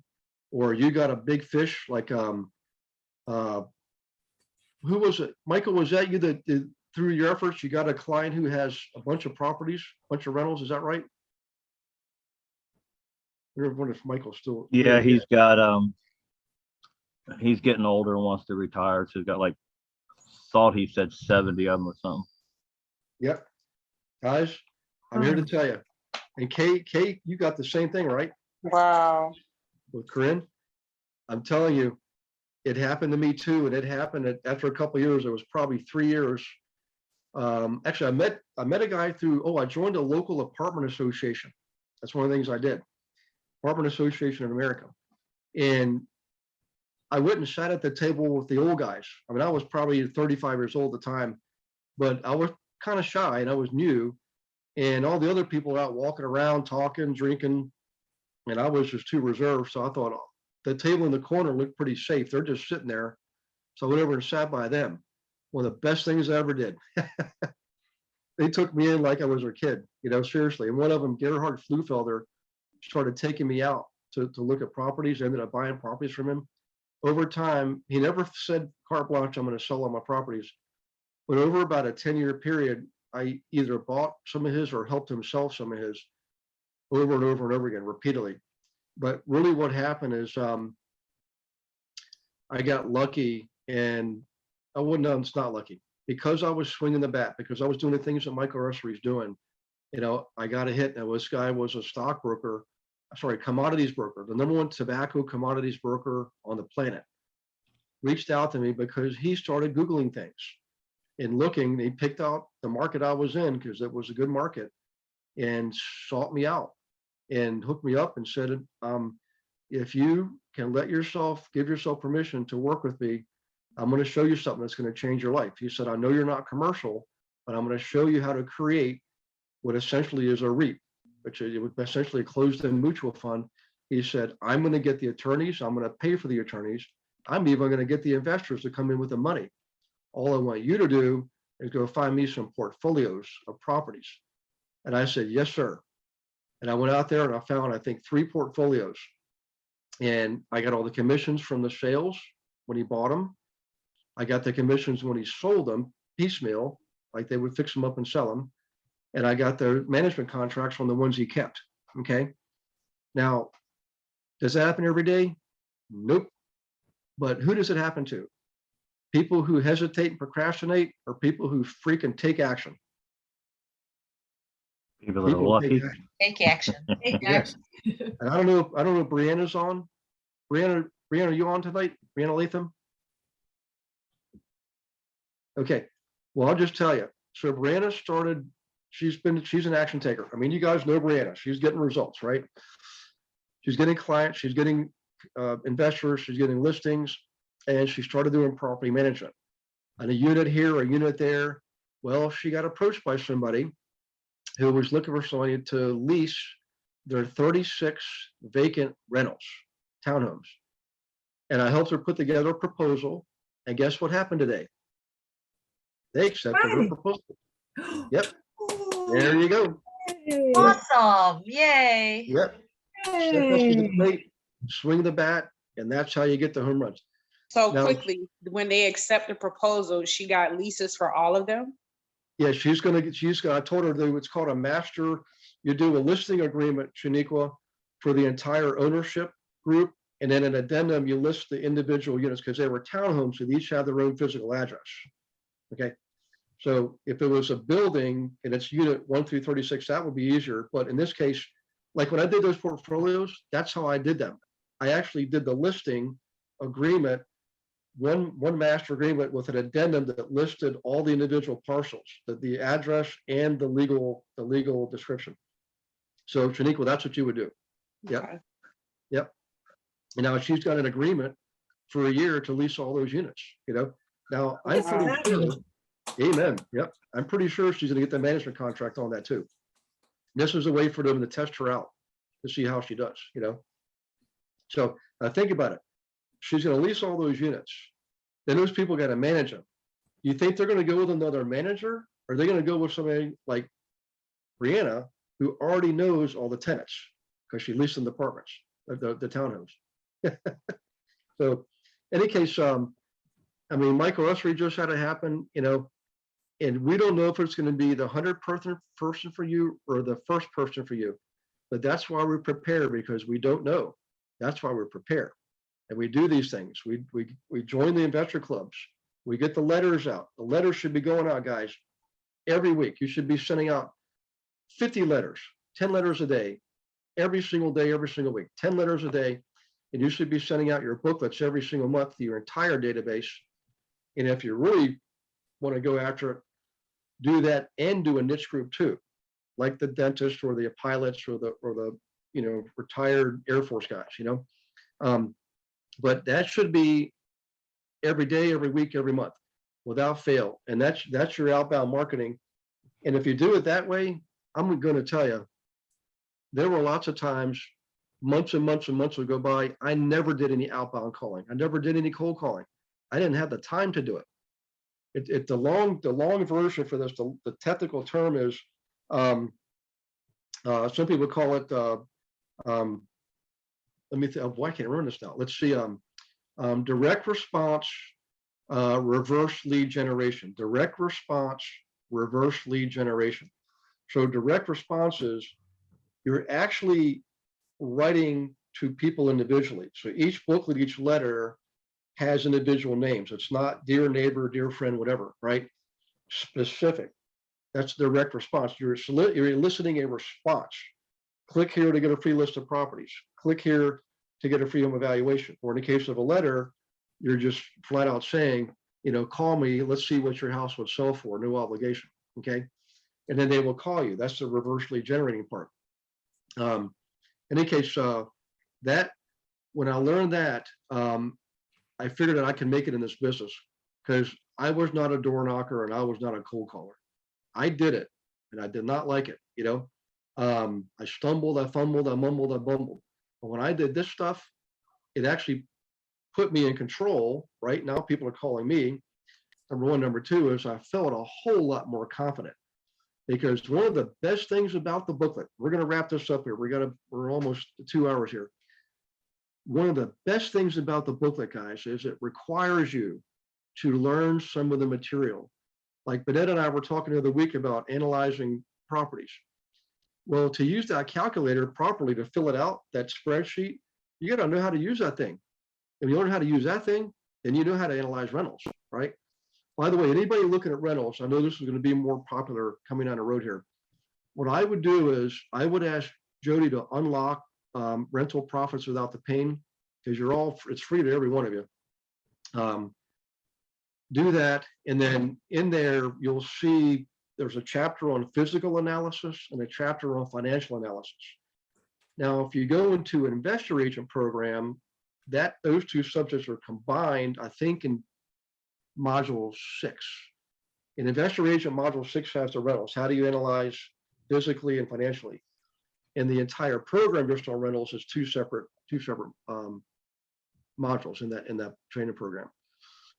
or you got a big fish, like who was it? Michael, was that you that through your efforts, you got a client who has a bunch of properties, a bunch of rentals? Is that right? I wonder if Michael's still. Yeah, he's got he's getting older and wants to retire, so he's got like, thought he said 70 of them or something. Yep. Guys, I'm here to tell you. And Kate, you got the same thing, right? Wow. With Corinne, I'm telling you, it happened to me too, and it happened after a couple of years. It was probably 3 years. Actually, I met a guy through. I joined a local apartment association. That's one of the things I did. Apartment Association of America, and I went and sat at the table with the old guys. I mean, I was probably 35 years old at the time, but I was kind of shy and I was new, and all the other people were out walking around, talking, drinking, and I was just too reserved. So I thought the table in the corner looked pretty safe. They're just sitting there. So I went over and sat by them. One of the best things I ever did. They took me in like I was their kid, seriously. And one of them, Gerhard Flufelder, started taking me out to look at properties. I ended up buying properties from him. Over time, he never said carte blanche, I'm going to sell all my properties. But over about a 10-year period, I either bought some of his or helped him sell some of his over and over and over again, repeatedly. But really what happened is I got lucky, and I wouldn't know it's not lucky. Because I was swinging the bat, because I was doing the things that Michael Russery's doing, I got a hit. Now, this guy was a stockbroker, commodities broker, the #1 tobacco commodities broker on the planet. Reached out to me because he started Googling things and looking. He picked out the market I was in because it was a good market and sought me out and hooked me up and said, if you can give yourself permission to work with me, I'm going to show you something that's going to change your life. He said, I know you're not commercial, but I'm going to show you how to create what essentially is a REIT, which is essentially a closed-end mutual fund. He said, I'm going to get the attorneys. I'm going to pay for the attorneys. I'm even going to get the investors to come in with the money. All I want you to do is go find me some portfolios of properties. And I said, yes, sir. And I went out there and I found, I think, 3 portfolios. And I got all the commissions from the sales when he bought them. I got the commissions when he sold them piecemeal, like they would fix them up and sell them. And I got the management contracts on the ones he kept. Okay. Now, does that happen every day? Nope. But who does it happen to? People who hesitate and procrastinate, or people who freaking take action? People that are lucky. Take action. Take Yes. action. And I don't know if Brianna's on. Brianna, are you on tonight? Brianna Latham? Okay. Well, I'll just tell you. So Brianna started, she's an action taker. I mean, you guys know Brianna. She's getting results, right? She's getting clients, she's getting investors, she's getting listings, and she started doing property management. And a unit here, a unit there. Well, she got approached by somebody who was looking for somebody to lease their 36 vacant rentals, townhomes. And I helped her put together a proposal. And guess what happened today? They accepted her proposal. Yep. There you go. Awesome. Yay. Yep. Step up to the plate, swing the bat, and that's how you get the home runs. So Now- quickly, when they accept the proposal, she got leases for all of them? Yeah, I told her that it's called a master. You do a listing agreement, Shaniqua, for the entire ownership group. And then an addendum, you list the individual units because they were townhomes, so they each have their own physical address. Okay. So if it was a building and it's unit 1 through 36, that would be easier. But in this case, like when I did those portfolios, that's how I did them. I actually did the listing agreement, one master agreement with an addendum that listed all the individual parcels, the address and the legal description. So Shaniqua, that's what you would do. Yep. Okay. Yep. And now she's got an agreement for a year to lease all those units, Now I'm pretty sure, amen. Yep. I'm pretty sure she's gonna get the management contract on that too. This is a way for them to test her out to see how she does, So think about it. She's gonna lease all those units. Then those people got to manage them. You think they're gonna go with another manager, or are they gonna go with somebody like Brianna, who already knows all the tenants because she leased them the apartments, the townhomes? So, in any case, I mean, Michael Russery just had it happen, and we don't know if it's going to be the 100th person for you or the first person for you, but that's why we prepare, because we don't know. That's why we prepare, and we do these things. We join the investor clubs. We get the letters out. The letters should be going out, guys, every week. You should be sending out 50 letters, 10 letters a day, every single day, every single week, 10 letters a day. And you should be sending out your booklets every single month to your entire database. And if you really want to go after it, do that and do a niche group too, like the dentist or the pilots or the retired Air Force guys, but that should be every day, every week, every month, without fail. And that's your outbound marketing. And if you do it that way, I'm going to tell you, there were lots of times, months and months and months would go by. I never did any outbound calling. I never did any cold calling. I didn't have the time to do it. The long version for this, the technical term is, some people call it, let me think, why can't I remember this now? Let's see, direct response, reverse lead generation, direct response, reverse lead generation. So direct response is you're actually writing to people individually. So each booklet, each letter has individual names. It's not dear neighbor, dear friend, whatever, right? Specific. That's direct response. You're eliciting a response. Click here to get a free list of properties. Click here to get a free home evaluation. Or in the case of a letter, you're just flat out saying, call me, let's see what your house would sell for, no obligation, okay? And then they will call you. That's the reverse lead generating part. In any case, that when I learned that, I figured that I can make it in this business because I was not a door knocker and I was not a cold caller. I did it and I did not like it, I stumbled, I fumbled, I mumbled, I bumbled. But when I did this stuff, it actually put me in control. Right now, people are calling me. Number one. Number two is I felt a whole lot more confident because one of the best things about the booklet, we're going to wrap this up here. We're almost 2 hours here. One of the best things about the booklet, guys, is it requires you to learn some of the material. Like Bennett and I were talking the other week about analyzing properties. Well, to use that calculator properly, to fill it out, that spreadsheet, you got to know how to use that thing. If you learn how to use that thing, then you know how to analyze rentals, right? By the way, anybody looking at rentals, I know this is going to be more popular coming down the road here. What I would do is I would ask Jody to unlock rental profits without the pain, because it's free to every one of you. Do that, and then in there you'll see there's a chapter on physical analysis and a chapter on financial analysis. Now, if you go into an investor agent program, those two subjects are combined, I think, in module 6. In investor agent, module 6 has the rentals. How do you analyze physically and financially? And the entire program just on rentals is two separate modules in that training program.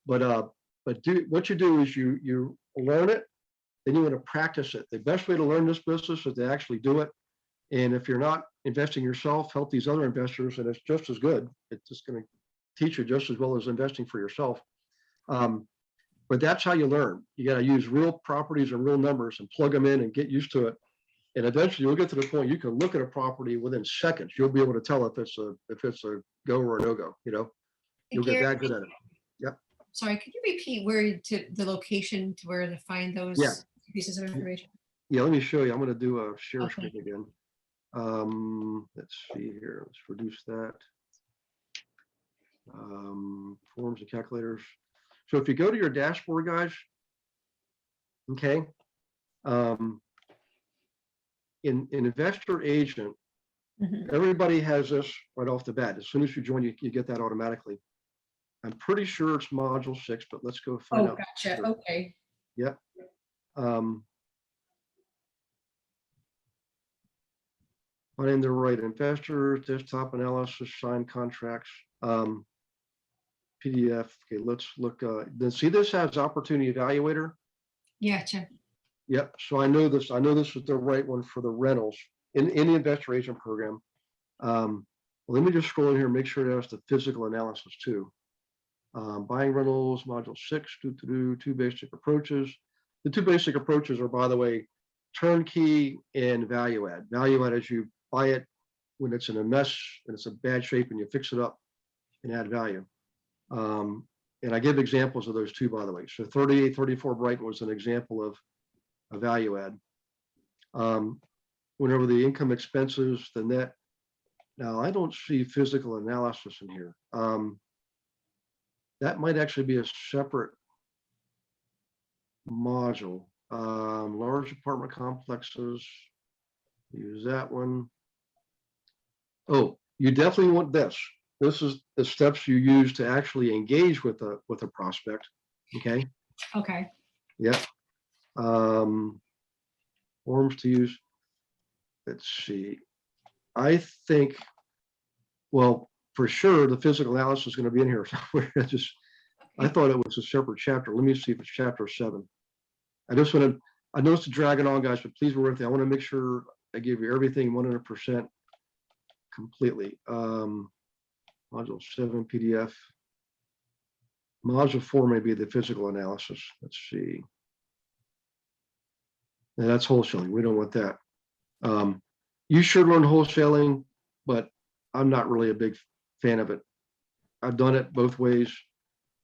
But what you do is you learn it, then you want to practice it. The best way to learn this business is to actually do it. And if you're not investing yourself, help these other investors, and it's just as good. It's just going to teach you just as well as investing for yourself. But that's how you learn. You got to use real properties and real numbers and plug them in and get used to it. And eventually you'll get to the point you can look at a property within seconds. You'll be able to tell if it's a go or a no-go, You'll get that good at it. Yep. Sorry, could you repeat the location to where to find those pieces of information? Yeah, let me show you. I'm going to do a share Okay. screen again. Let's see here. Let's reduce that. Forms and calculators. So if you go to your dashboard, guys, okay, in investor agent, everybody has this right off the bat. As soon as you join, you get that automatically. I'm pretty sure it's module 6, but let's go find out. Gotcha. Okay. Yep. Finding the right investors, desktop analysis, signed contracts, PDF. Okay, let's look. Then see, this has opportunity evaluator. Gotcha. Yep. So I know this is the right one for the rentals in the investor agent program. Well, let me just scroll in here and make sure it has the physical analysis too. Buying rentals, module 6, two basic approaches. The two basic approaches are, by the way, turnkey and value add. Value add is you buy it when it's in a mess and it's in bad shape and you fix it up and add value. And I give examples of those two, by the way. So 3834 Brighton was an example of a value add. Whenever the income expenses, the net. Now I don't see physical analysis in here. That might actually be a separate module. Large apartment complexes, use that one. Oh, you definitely want this. This is the steps you use to actually engage with a prospect. Okay. Okay. Yep. Forms to use. Let's see. I think, well, for sure, the physical analysis is going to be in here somewhere. I thought it was a separate chapter. Let me see if it's chapter 7. I just want to, I know it's dragging on, guys, but please bear with me. I want to make sure I give you everything 100% completely. Module 7 PDF. Module 4 may be the physical analysis. Let's see. Now that's wholesaling. We don't want that. You should learn wholesaling, but I'm not really a big fan of it. I've done it both ways.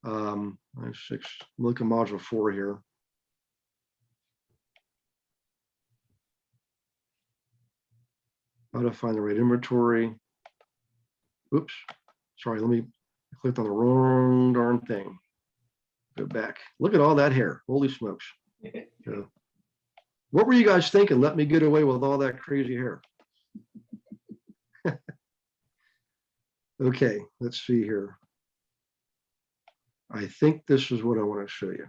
6, look at module 4 here. How to find the right inventory. Oops, sorry, let me click on the wrong darn thing. Go back. Look at all that hair. Holy smokes. So, what were you guys thinking? Let me get away with all that crazy hair. Okay, let's see here. I think this is what I want to show you.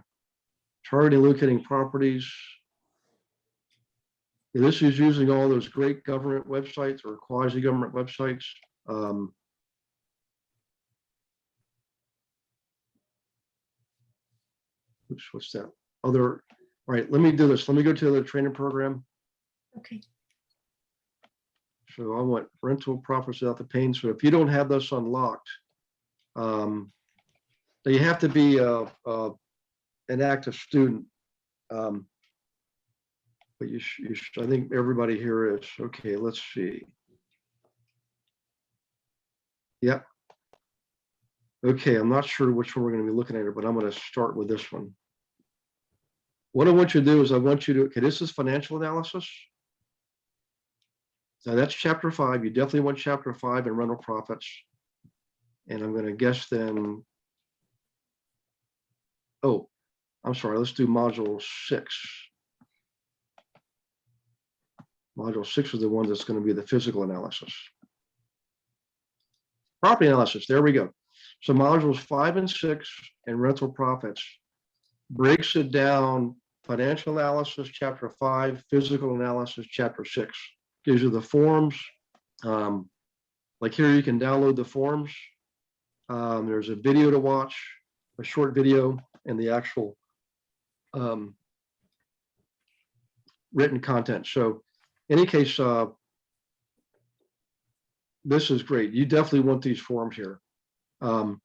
Targeting, locating properties. And this is using all those great government websites or quasi-government websites. Oops, what's that? Other, all right, let me do this. Let me go to the training program. Okay. So I want rental profits without the pain. So if you don't have this unlocked, you have to be an active student. But I think everybody here is. Okay, let's see. Yep. Okay, I'm not sure which one we're going to be looking at, but I'm going to start with this one. What I want you to do is I want you to, okay, this is financial analysis. So that's chapter 5. You definitely want chapter 5 and rental profits. And I'm going to guess then, oh, I'm sorry, let's do module 6. Module 6 is the one that's going to be the physical analysis. Property analysis, there we go. So modules 5 and 6 and rental profits breaks it down. Financial analysis, chapter 5, physical analysis, chapter 6. Gives you the forms. Like here, you can download the forms. There's a video to watch, a short video, and the actual written content. So in any case, this is great. You definitely want these forms here. And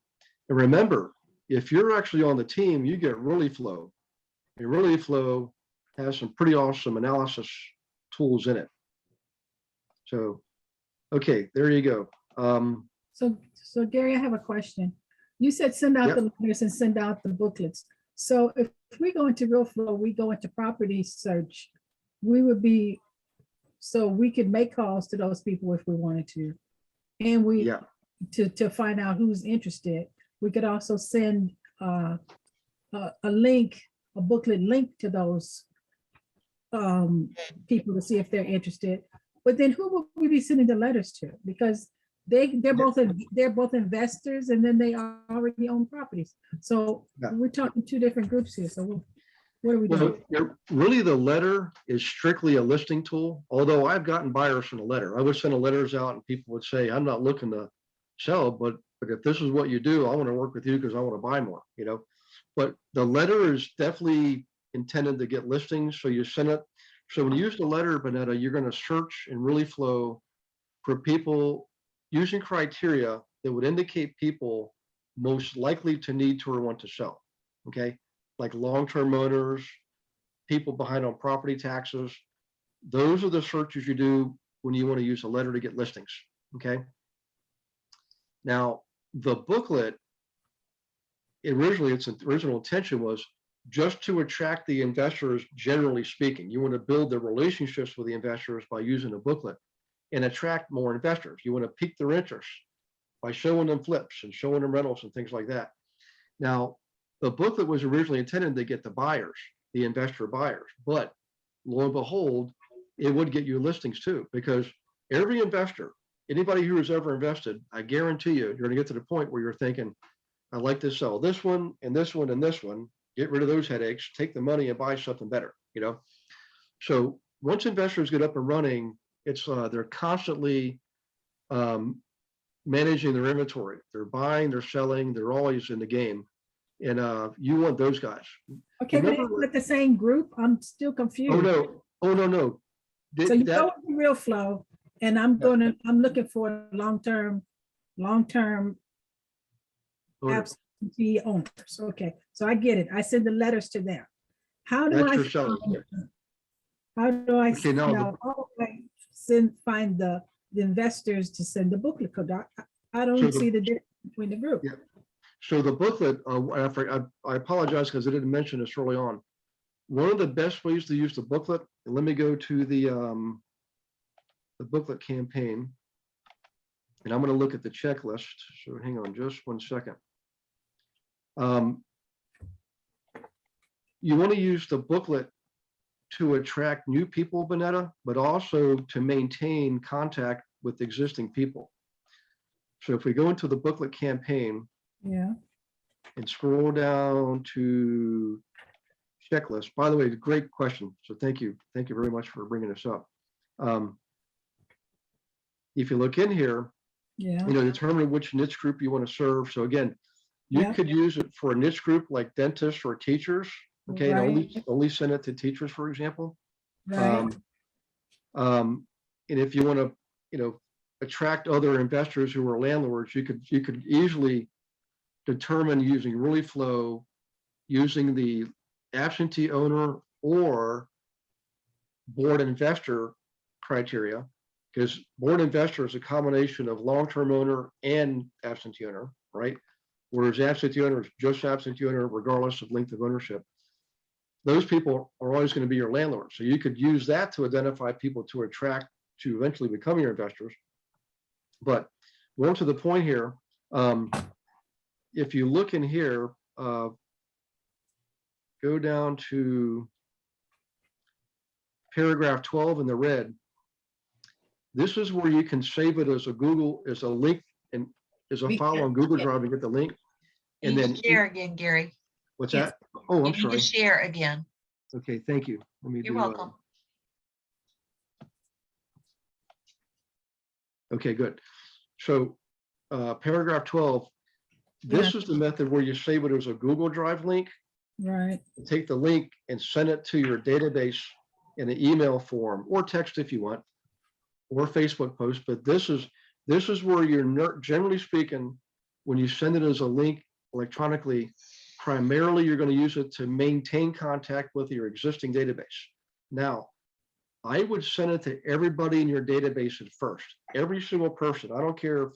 remember, if you're actually on the team, you get Really Flow. And Really Flow has some pretty awesome analysis tools in it. So, okay, there you go. So Gary, I have a question. You said send out Yep. the letters and send out the booklets. So if we go into Real Flow, we go into property search, we would be, so we could make calls to those people if we wanted to. And we, Yeah. to find out who's interested. We could also send a link, a booklet link to those people to see if they're interested. But then who will we be sending the letters to? Because they're both investors and then they already own properties. So Yeah. we're talking 2 different groups here. So what are we doing? Well, really, the letter is strictly a listing tool. Although I've gotten buyers from the letter, I would send the letters out and people would say, "I'm not looking to sell, but if this is what you do, I want to work with you because I want to buy more." You know, but the letter is definitely intended to get listings. So you send it. So when you use the letter, Bonetta, you're going to search and Really Flow for people using criteria that would indicate people most likely to need to or want to sell. Okay. Like long-term owners, people behind on property taxes. Those are the searches you do when you want to use a letter to get listings, okay? Now, the booklet, originally, its original intention was just to attract the investors, generally speaking. You want to build the relationships with the investors by using a booklet and attract more investors. You want to pique their interest by showing them flips and showing them rentals and things like that. Now, the booklet was originally intended to get the buyers, the investor buyers, but lo and behold, it would get you listings too, because every investor, anybody who has ever invested, I guarantee you, you're going to get to the point where you're thinking, I'd like to sell this one and this one and this one, get rid of those headaches, take the money and buy something better, you know? So once investors get up and running, it's they're constantly managing their inventory. They're buying, they're selling, they're always in the game. And you want those guys. Okay, but Remember it's what- with the same group? I'm still Oh, confused. no. Oh, no, no. So you That- go with the real flow, and I'm looking for long-term owner. absentee owners. Okay, so I get it. I send the letters to them. How do That's I, your sellers. how do I, Okay, now the- now, how do I find the investors to send the booklet? Because I So don't the- see the difference between the group. Yeah. So the booklet, I apologize because I didn't mention this early on. One of the best ways to use the booklet, and let me go to the booklet campaign. And I'm going to look at the checklist. So hang on just 1 second. You want to use the booklet to attract new people, Bonetta, but also to maintain contact with existing people. So if we go into the booklet campaign Yeah, and scroll down to checklist, by the way, great question. So thank you. Thank you very much for bringing this up. If you look in here, yeah, determine which niche group you want to serve. So again, you Yeah. could use it for a niche group like dentists or teachers. Okay, and Right. only send it to teachers, for example. right, And if you want to, attract other investors who are landlords, you could easily determine using Really Flow, using the absentee owner or board investor criteria, because board investor is a combination of long-term owner and absentee owner, right? Whereas absentee owner is just absentee owner regardless of length of ownership. Those people are always going to be your landlord. So you could use that to identify people to attract to eventually become your investors. But more to the point here, if you look in here, go down to paragraph 12 in the red. This is where you can save it as a link and as a We file can- on Google yeah. Drive and get the link. You And need then, to share again, Gary. what's Yes. that? Oh, You I'm need sorry. to share again. Okay, thank you. Let me You're do, welcome. okay, good. So paragraph 12, this is the method where you save it as a Google Drive link, right. take the link and send it to your database in an email form or text if you want, or Facebook post. But this is where you're generally speaking, when you send it as a link electronically, primarily you're going to use it to maintain contact with your existing database. Now, I would send it to everybody in your database at first, every single person. I don't care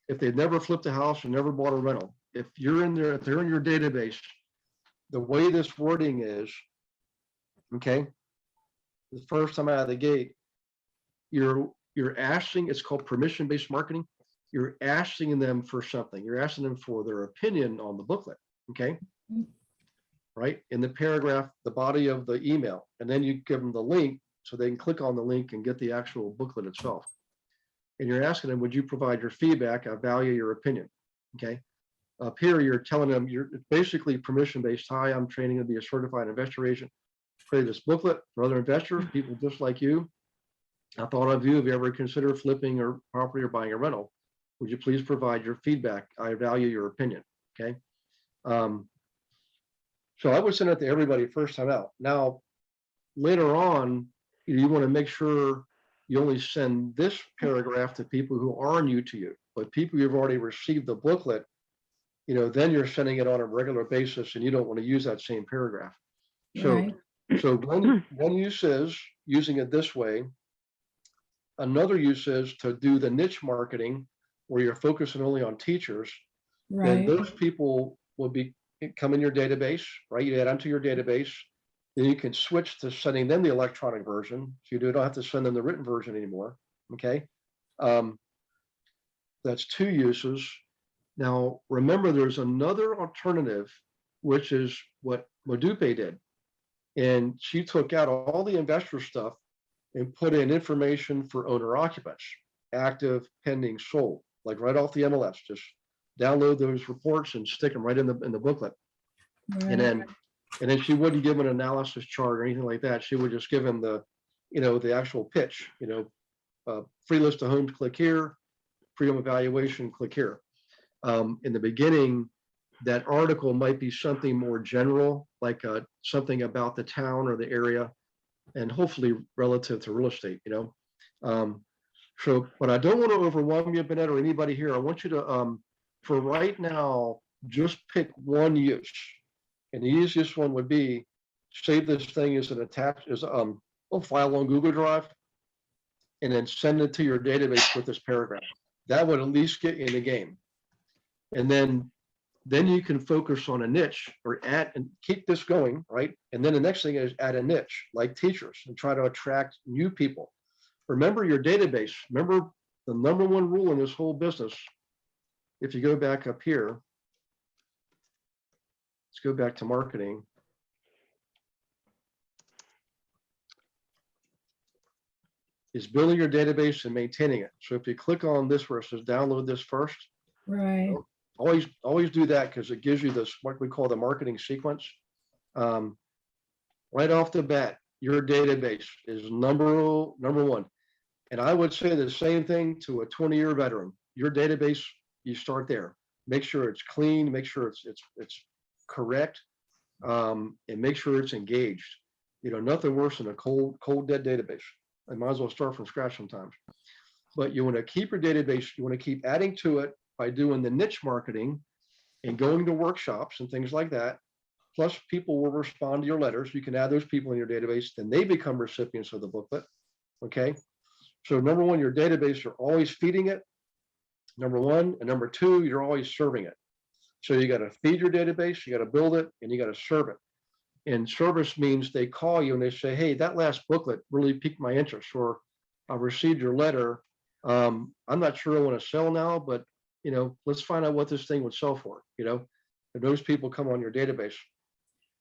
if they've never flipped a house or never bought a rental. If you're in there, if they're in your database, the way this wording is, okay, the first time out of the gate, you're asking, it's called permission-based marketing. You're asking them for something. You're asking them for their opinion on the booklet, okay? Right, in the paragraph, the body of the email, and then you give them the link so they can click on the link and get the actual booklet itself. And you're asking them, would you provide your feedback? I value your opinion, okay? Up here, you're telling them, you're basically permission-based. Hi, I'm training to be a certified investor agent. Create this booklet for other investors, people just like you. I thought of you. Have you ever considered flipping or property or buying a rental? Would you please provide your feedback? I value your opinion, okay? So I would send it to everybody first time out. Now, later on, you want to make sure you only send this paragraph to people who are new to you, but people who've already received the booklet, then you're sending it on a regular basis and you don't want to use that same paragraph. So, Right. so one use is using it this way. Another use is to do the niche marketing where you're focusing only on teachers. Then Right. those people will come in your database, right? You add them to your database. Then you can switch to sending them the electronic version. So you don't have to send them the written version anymore. Okay. That's two uses. Now, remember, there's another alternative, which is what Modupe did. And she took out all the investor stuff and put in information for owner occupants, active, pending, sold, like right off the MLS. Just download those reports and stick them right in the booklet. And then she wouldn't give an analysis chart or anything like that. She would just give them the actual pitch, free list of homes, click here, free home evaluation, click here. In the beginning, that article might be something more general, like something about the town or the area, and hopefully relative to real estate, you know. So, but I don't want to overwhelm you, Bennett, or anybody here. I want you to, for right now, just pick one use. And the easiest one would be save this thing as an attached, as a file on Google Drive, and then send it to your database with this paragraph. That would at least get you in the game. And then you can focus on a niche or add and keep this going, right? And then the next thing is add a niche like teachers and try to attract new people. Remember your database. Remember the number one rule in this whole business. If you go back up here, let's go back to marketing. Is building your database and maintaining it. So if you click on this where it says download this first, Right. always do that because it gives you this, what we call the marketing sequence. Right off the bat, your database is number one. And I would say the same thing to a 20-year veteran. Your database, you start there. Make sure it's clean, make sure it's correct, and make sure it's engaged. You know, nothing worse than a cold dead database. I might as well start from scratch sometimes. But you want to keep your database, you want to keep adding to it by doing the niche marketing and going to workshops and things like that. Plus, people will respond to your letters. You can add those people in your database, then they become recipients of the booklet. Okay. So number one, your database, you're always feeding it. Number one, and number two, you're always serving it. So you got to feed your database, you got to build it, and you got to serve it. And service means they call you and they say, hey, that last booklet really piqued my interest, or I received your letter. I'm not sure I want to sell now, but you know, let's find out what this thing would sell for, you know, and those people come on your database.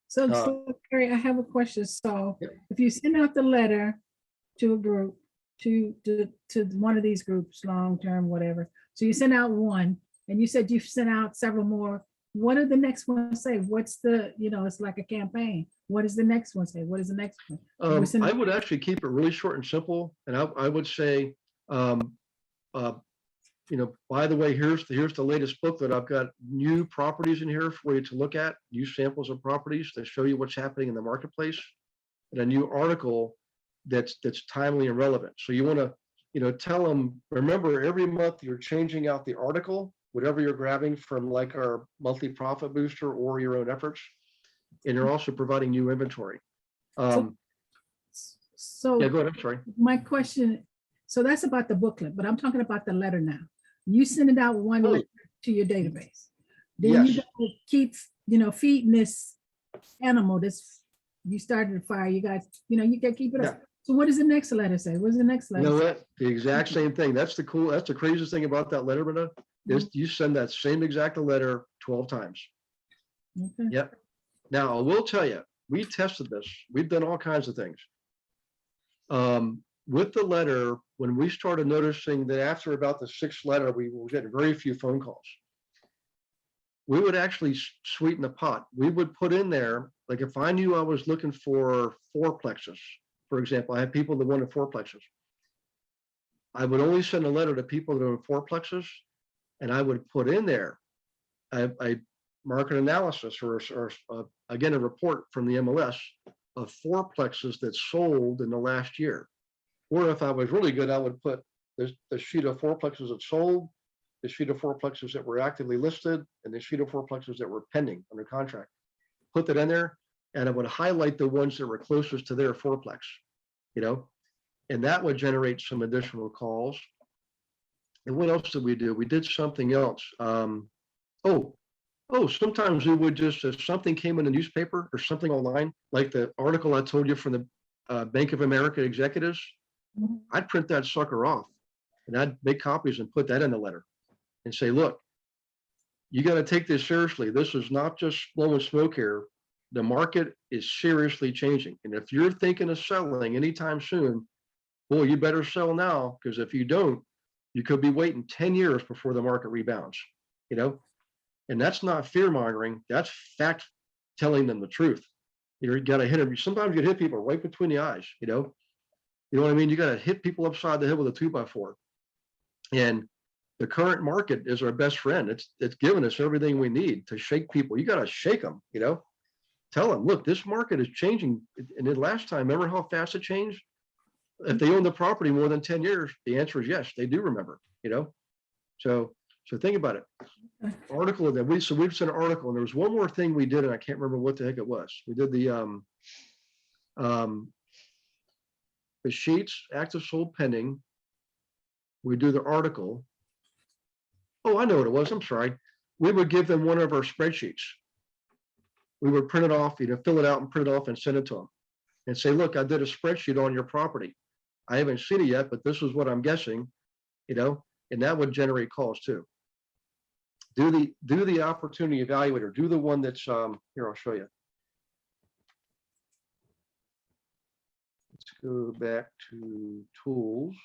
So Gary, I have a question. So Yep. if you send out the letter to a group, to one of these groups, long-term, whatever. So you send out one and you said you've sent out several more. What are the next ones say? What's the, you know, it's like a campaign. What does the next one say? What is the next one? I would actually keep it really short and simple. And I would say, you know, by the way, here's the latest booklet. I've got new properties in here for you to look at, new samples of properties that show you what's happening in the marketplace, and a new article that's timely and relevant. So you want to, you know, tell them, remember every month you're changing out the article, whatever you're grabbing from like our monthly profit booster or your own efforts. And you're also providing new inventory. So Yeah, go ahead, I'm sorry. my question, so that's about the booklet, but I'm talking about the letter now. You send it out one letter to your database. Then you Yes. gotta keep, you know, feeding this animal, this, you started a fire, you guys, you know, you gotta keep it up. So what does the next letter say? What does the next You letter know say? what? The exact same thing. That's the craziest thing about that letter, Brenda, is you send that same exact letter 12 times. Okay. Yep. Now, I will tell you, we tested this. We've done all kinds of things. With the letter, when we started noticing that after about the sixth letter, we were getting very few phone calls. We would actually sweeten the pot. We would put in there, like if I knew I was looking for fourplexes, for example, I had people that wanted fourplexes. I would only send a letter to people that own fourplexes, and I would put in there a market analysis or again, a report from the MLS of fourplexes that sold in the last year. Or if I was really good, I would put the sheet of fourplexes that sold, the sheet of fourplexes that were actively listed, and the sheet of fourplexes that were pending under contract. Put that in there, and I would highlight the ones that were closest to their fourplex, you know, and that would generate some additional calls. And what else did we do? We did something else. Sometimes we would just, if something came in the newspaper or something online, like the article I told you from the Bank of America executives, I'd print that sucker off and I'd make copies and put that in the letter and say, look, you got to take this seriously. This is not just blowing smoke here. The market is seriously changing. And if you're thinking of selling anytime soon, boy, you better sell now, because if you don't, you could be waiting 10 years before the market rebounds, you know? And that's not fear mongering. That's fact telling them the truth. You got to hit them. Sometimes you hit people right between the eyes, you know? You know what I mean? You got to hit people upside the head with a 2x4. And the current market is our best friend. It's given us everything we need to shake people. You got to shake them, you know, tell them, look, this market is changing. And then last time, remember how fast it changed? If they own the property more than 10 years, the answer is yes, they do remember, you know? So think about it. Article that we've sent an article, and there was one more thing we did, and I can't remember what the heck it was. We did the sheets, active sold pending. We do the article. Oh, I know what it was. I'm sorry. We would give them one of our spreadsheets. We would print it off, you know, fill it out and print it off and send it to them and say, look, I did a spreadsheet on your property. I haven't seen it yet, but this is what I'm guessing, you know, and that would generate calls too. Do the opportunity evaluator, do the one that's here, I'll show you. Let's go back to tools.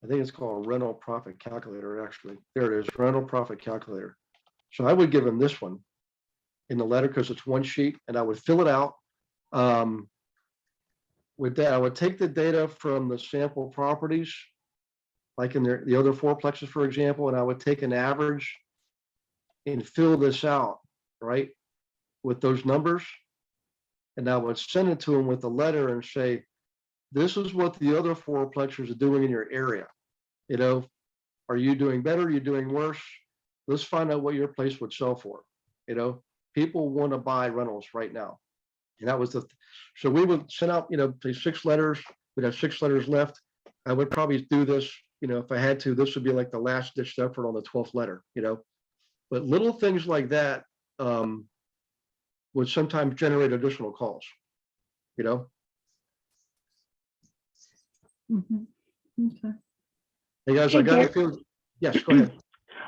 I think it's called rental profit calculator, actually. There it is, rental profit calculator. So I would give them this one in the letter because it's one sheet, and I would fill it out. With that, I would take the data from the sample properties, like in the other fourplexes, for example, and I would take an average and fill this out, right, with those numbers. And I would send it to them with a letter and say, this is what the other fourplexers are doing in your area. You know, are you doing better? Are you doing worse? Let's find out what your place would sell for. You know, people want to buy rentals right now. And that was so we would send out, you know, say 6 letters. We'd have 6 letters left. I would probably do this, you know, if I had to, this would be like the last ditch effort on the 12th letter, you know. But little things like that would sometimes generate additional calls, you know. Okay. Hey guys, I got a few. Yes, go ahead.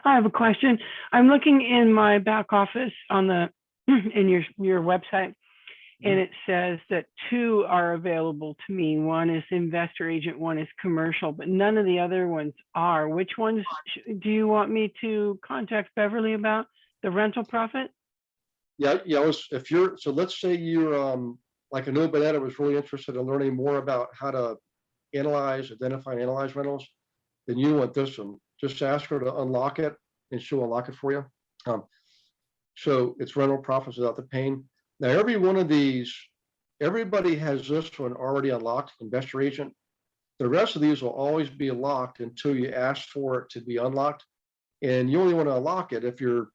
I have a question. I'm looking in my back office on the in your website, and it says that 2 are available to me. One is investor agent, one is commercial, but none of the other ones are. Which ones do you want me to contact Beverly about? The rental profit? Yeah, if you're, so let's say you're like I know Benetta was really interested in learning more about how to analyze, identify, and analyze rentals, then you want this one. Just ask her to unlock it and she'll unlock it for you. So it's rental profits without the pain. Now, every one of these, everybody has this one already unlocked, investor agent. The rest of these will always be locked until you ask for it to be unlocked. And you only want to unlock it if you're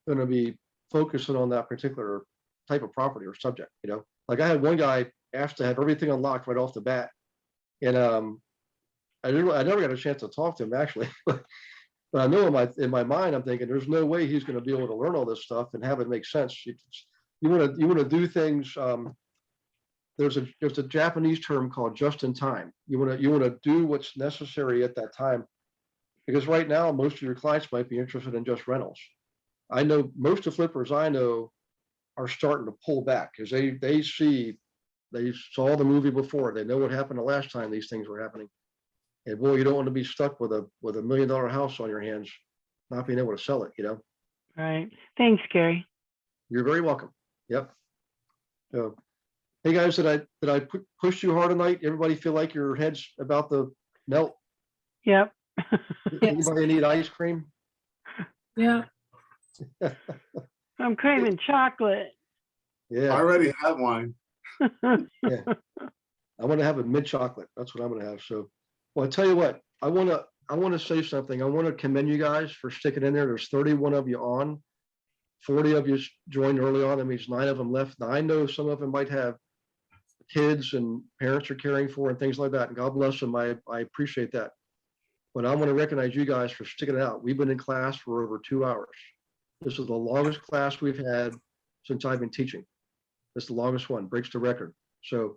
going to be focusing on that particular type of property or subject, you know. Like I had one guy asked to have everything unlocked right off the bat. And I never got a chance to talk to him actually, but I know in my mind, I'm thinking there's no way he's going to be able to learn all this stuff and have it make sense. You want to do things. There's a Japanese term called just in time. You want to do what's necessary at that time, because right now most of your clients might be interested in just rentals. I know most of flippers I know are starting to pull back because they saw the movie before. They know what happened the last time these things were happening. And boy, you don't want to be stuck with a $1 million house on your hands, not being able to sell it, you know? Right. Thanks, Gary. You're very welcome. Yep. So, hey guys, did I push you hard tonight? Everybody feel like your head's about to melt? Yep. Anybody need ice cream? Yeah. I'm craving chocolate. Yeah. I already have one. Yeah. I want to have a mid chocolate. That's what I'm going to have. So, well, I tell you what, I want to say something. I want to commend you guys for sticking in there. There's 31 of you on, 40 of you joined early on. That means 9 of them left. Now I know some of them might have kids and parents are caring for and things like that. And God bless them. I appreciate that. But I want to recognize you guys for sticking it out. We've been in class for over 2 hours. This is the longest class we've had since I've been teaching. It's the longest one, breaks the record. So,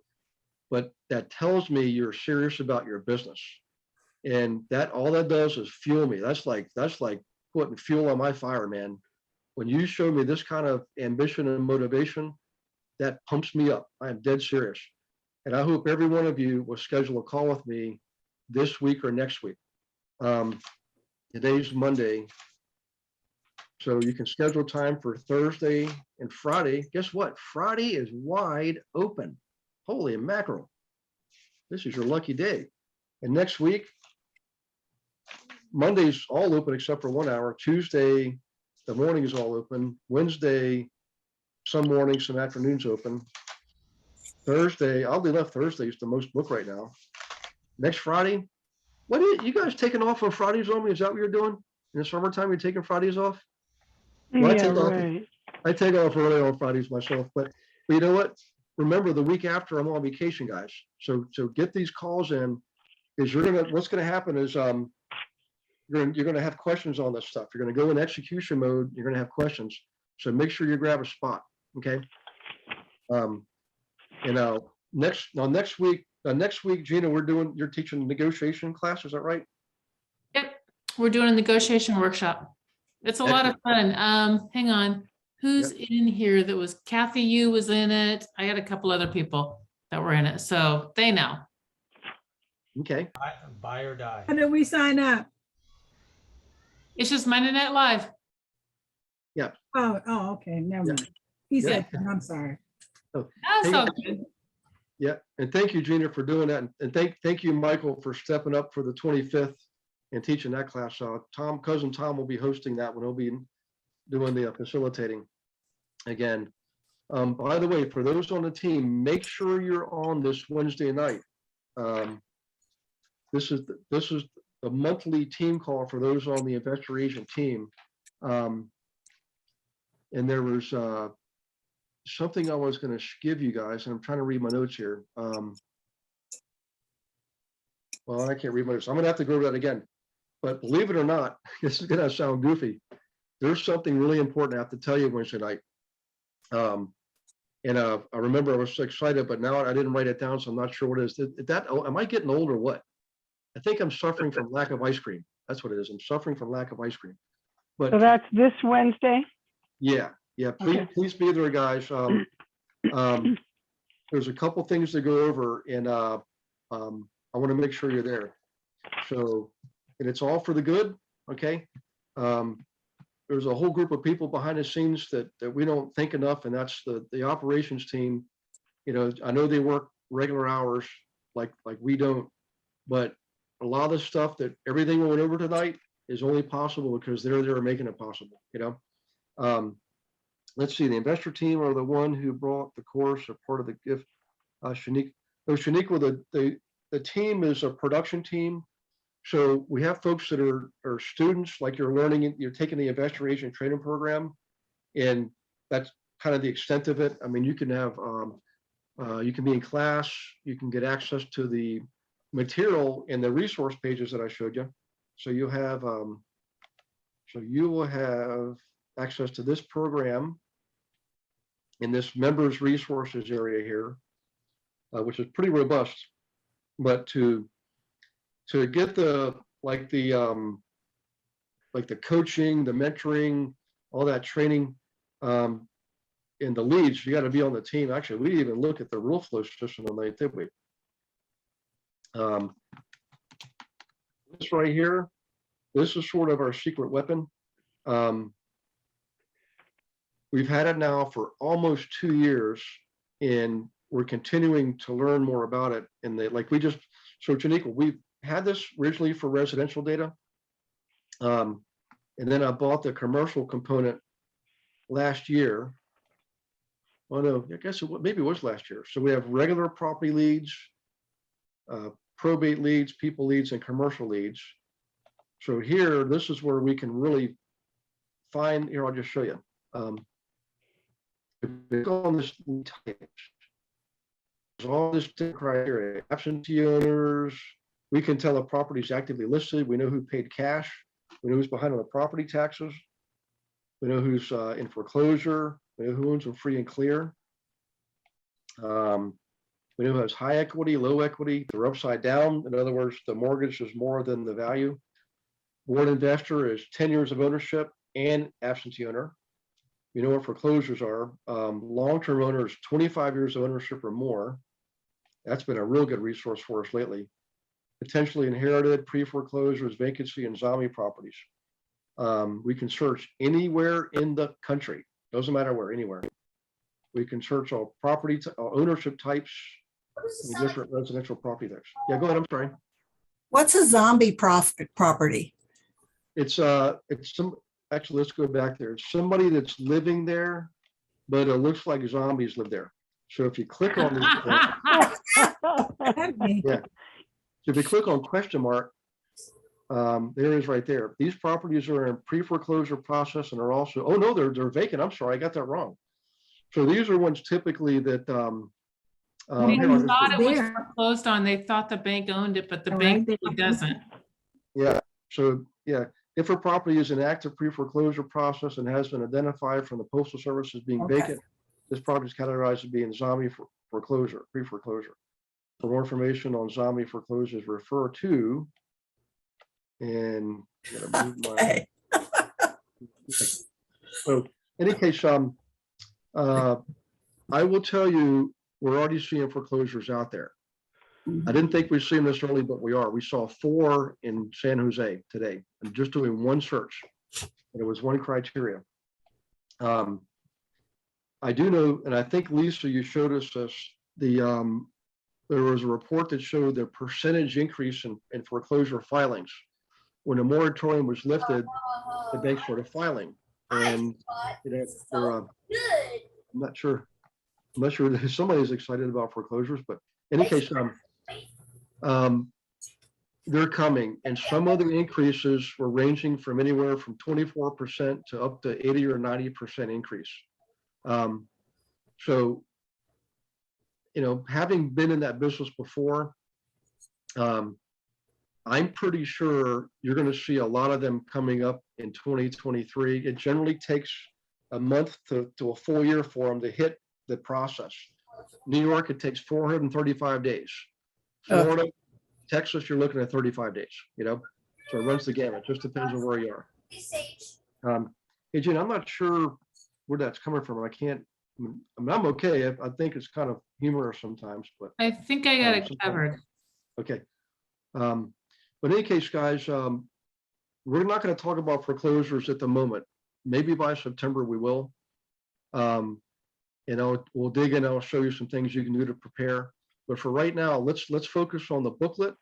but that tells me you're serious about your business. And that all that does is fuel me. That's like putting fuel on my fire, man. When you show me this kind of ambition and motivation, that pumps me up. I am dead serious. And I hope every one of you will schedule a call with me this week or next week. Today's Monday. So you can schedule time for Thursday and Friday. Guess what? Friday is wide open. Holy mackerel. This is your lucky day. And next week, Monday's all open except for 1 hour. Tuesday, the morning is all open. Wednesday, some mornings, some afternoons open. Thursday, oddly enough, Thursday is the most booked right now. Next Friday, what are you guys taking off on Fridays on me? Is that what you're doing? In the summertime, you're taking Fridays off? Well, Yeah, right. I take off early on Fridays myself, but you know what? Remember, the week after I'm on vacation, guys. So get these calls in, because what's gonna happen is you're gonna have questions on this stuff. You're gonna go in execution mode. You're gonna have questions. So make sure you grab a spot, okay? Next week, Gina, you're teaching negotiation class, is that right? Yep, we're doing a negotiation workshop. It's a lot of fun. Hang on. Who's in here that was Kathy, you was in it. I had a couple other people that were in it, so they know. Okay. Buy or die. How do we sign up? It's just Monday Night Live. Oh, okay, never mind. He said, I'm sorry. That's all good. Yeah, and thank you, Gina, for doing that. And thank you, Michael, for stepping up for the 25th and teaching that class. Cousin Tom will be hosting that one. He'll be doing the facilitating again. By the way, for those on the team, make sure you're on this Wednesday night. This is the monthly team call for those on the investor agent team. And there was something I was going to give you guys, and I'm trying to read my notes here. Well, I can't read my notes. I'm going to have to go over that again. But believe it or not, this is going to sound goofy. There's something really important I have to tell you Wednesday night. I remember I was so excited, but now I didn't write it down, so I'm not sure what it is. Am I getting old or what? I think I'm suffering from lack of ice cream. That's what it is. I'm suffering from lack of ice cream. But So that's this Wednesday? yeah. Please be there, guys. There's a couple things to go over, and I want to make sure you're there. So, and it's all for the good, okay? There's a whole group of people behind the scenes that we don't think enough, and that's the operations team. You know, I know they work regular hours like we don't, but a lot of the stuff that everything we went over tonight is only possible because they're there making it possible, you know? Let's see, the investor team are the one who brought the course, a part of the gift. Shaniqua, the team is a production team. So we have folks that are students, like you're learning, you're taking the investor agent training program, and that's kind of the extent of it. I mean, you can have, you can be in class, you can get access to the material in the resource pages that I showed you. So you have, so you will have access to this program in this members resources area here, which is pretty robust. But to get the coaching, the mentoring, all that training, and the leads, you got to be on the team. Actually, we didn't even look at the rule flow system tonight, did we? This right here, this is sort of our secret weapon. We've had it now for almost 2 years, and we're continuing to learn more about it. And so Janiqua, we've had this originally for residential data. And then I bought the commercial component last year. Oh no, I guess maybe it was last year. So we have regular property leads, probate leads, people leads, and commercial leads. So here, this is where we can really find, here, I'll just show you. On this page, there's all this criteria, absentee owners. We can tell a property is actively listed. We know who paid cash. We know who's behind on the property taxes. We know who's in foreclosure. We know who owns them free and clear. We know who has high equity, low equity. They're upside down. In other words, the mortgage is more than the value. One investor is 10 years of ownership and absentee owner. You know what foreclosures are. Long-term owners, 25 years of ownership or more. That's been a real good resource for us lately. Potentially inherited, pre-foreclosures, vacancy, and zombie properties. We can search anywhere in the country. Doesn't matter where, anywhere. We can search all property, ownership types, and different residential property types. Yeah, go ahead, I'm sorry. What's a zombie property? It's some, actually, let's go back there. It's somebody that's living there, but it looks like zombies live there. So if you click on these, yeah. So if you click on question mark, there it is right there. These properties are in pre-foreclosure process and are also, oh no, they're vacant. I'm sorry, I got that wrong. So these are ones typically that They here, thought it was There. foreclosed on. They thought the bank owned it, but the Right bank there. really doesn't. yeah. So yeah, if a property is in active pre-foreclosure process and has been identified from the Postal Service as being Okay. vacant, this property is categorized as being zombie foreclosure, pre-foreclosure. For more information on zombie foreclosures, refer to, and I'm gonna move my, Okay. so in any case, I will tell you, we're already seeing foreclosures out there. I didn't think we'd seen this early, but we are. We saw 4 in San Jose today. I'm just doing one search, and it was one criteria. I do know, and I think Lisa, you showed us this. There was a report that showed the percentage increase in foreclosure filings when the moratorium was lifted. The banks started filing, and I'm not sure. I'm not sure that somebody's excited about foreclosures, but in any case, they're coming, and some of the increases were ranging from anywhere from 24% to up to 80 or 90% increase. So, having been in that business before, I'm pretty sure you're going to see a lot of them coming up in 2023. It generally takes a month to a full year for them to hit the process. New York, it takes 435 days. Florida, Texas, you're looking at 35 days, so it runs the gamut. Just depends on where you are. Hey, Gene, I'm not sure where that's coming from. I'm okay. I think it's kind of humorous sometimes, but I think I got it covered. okay. But in any case, guys, we're not going to talk about foreclosures at the moment. Maybe by September we will. We'll dig in. I'll show you some things you can do to prepare. But for right now, let's focus on the booklet.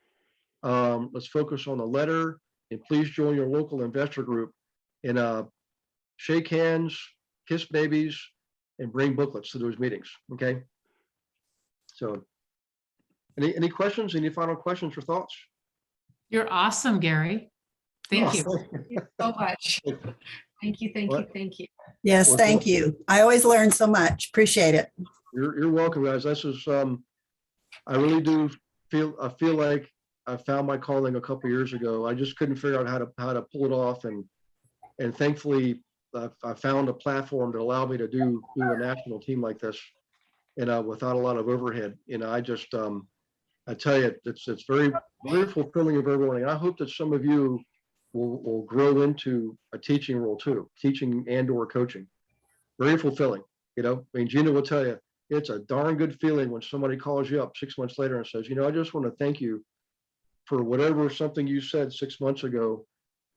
Let's focus on the letter, and please join your local investor group and shake hands, kiss babies, and bring booklets to those meetings. Okay. So, any questions? Any final questions or thoughts? You're awesome, Gary. Thank you. Thank you so much. Thank you, thank you, thank you. Yes, thank you. I always learn so much. Appreciate it. You're welcome, guys. This is I really do feel like I found my calling a couple years ago. I just couldn't figure out how to pull it off, and thankfully I found a platform to allow me to do a national team like this, and without a lot of overhead. I just I tell you, it's very, very fulfilling and very rewarding. I hope that some of you will grow into a teaching role too, teaching and/or coaching. Very fulfilling. Gina will tell you, it's a darn good feeling when somebody calls you up 6 months later and says, I just want to thank you for whatever something you said 6 months ago,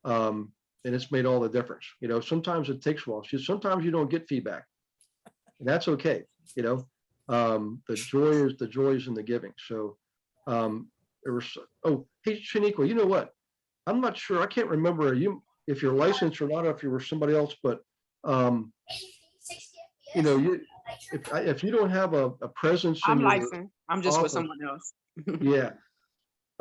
and it's made all the difference. Sometimes it takes a while. Sometimes you don't get feedback, and that's okay. The joy is in the giving. So. Hey, Shaniqua, you know what? I'm not sure. I can't remember if you're licensed or not, if you were somebody else, but if you don't have a presence in I'm your licensed. I'm just with office, someone else. yeah.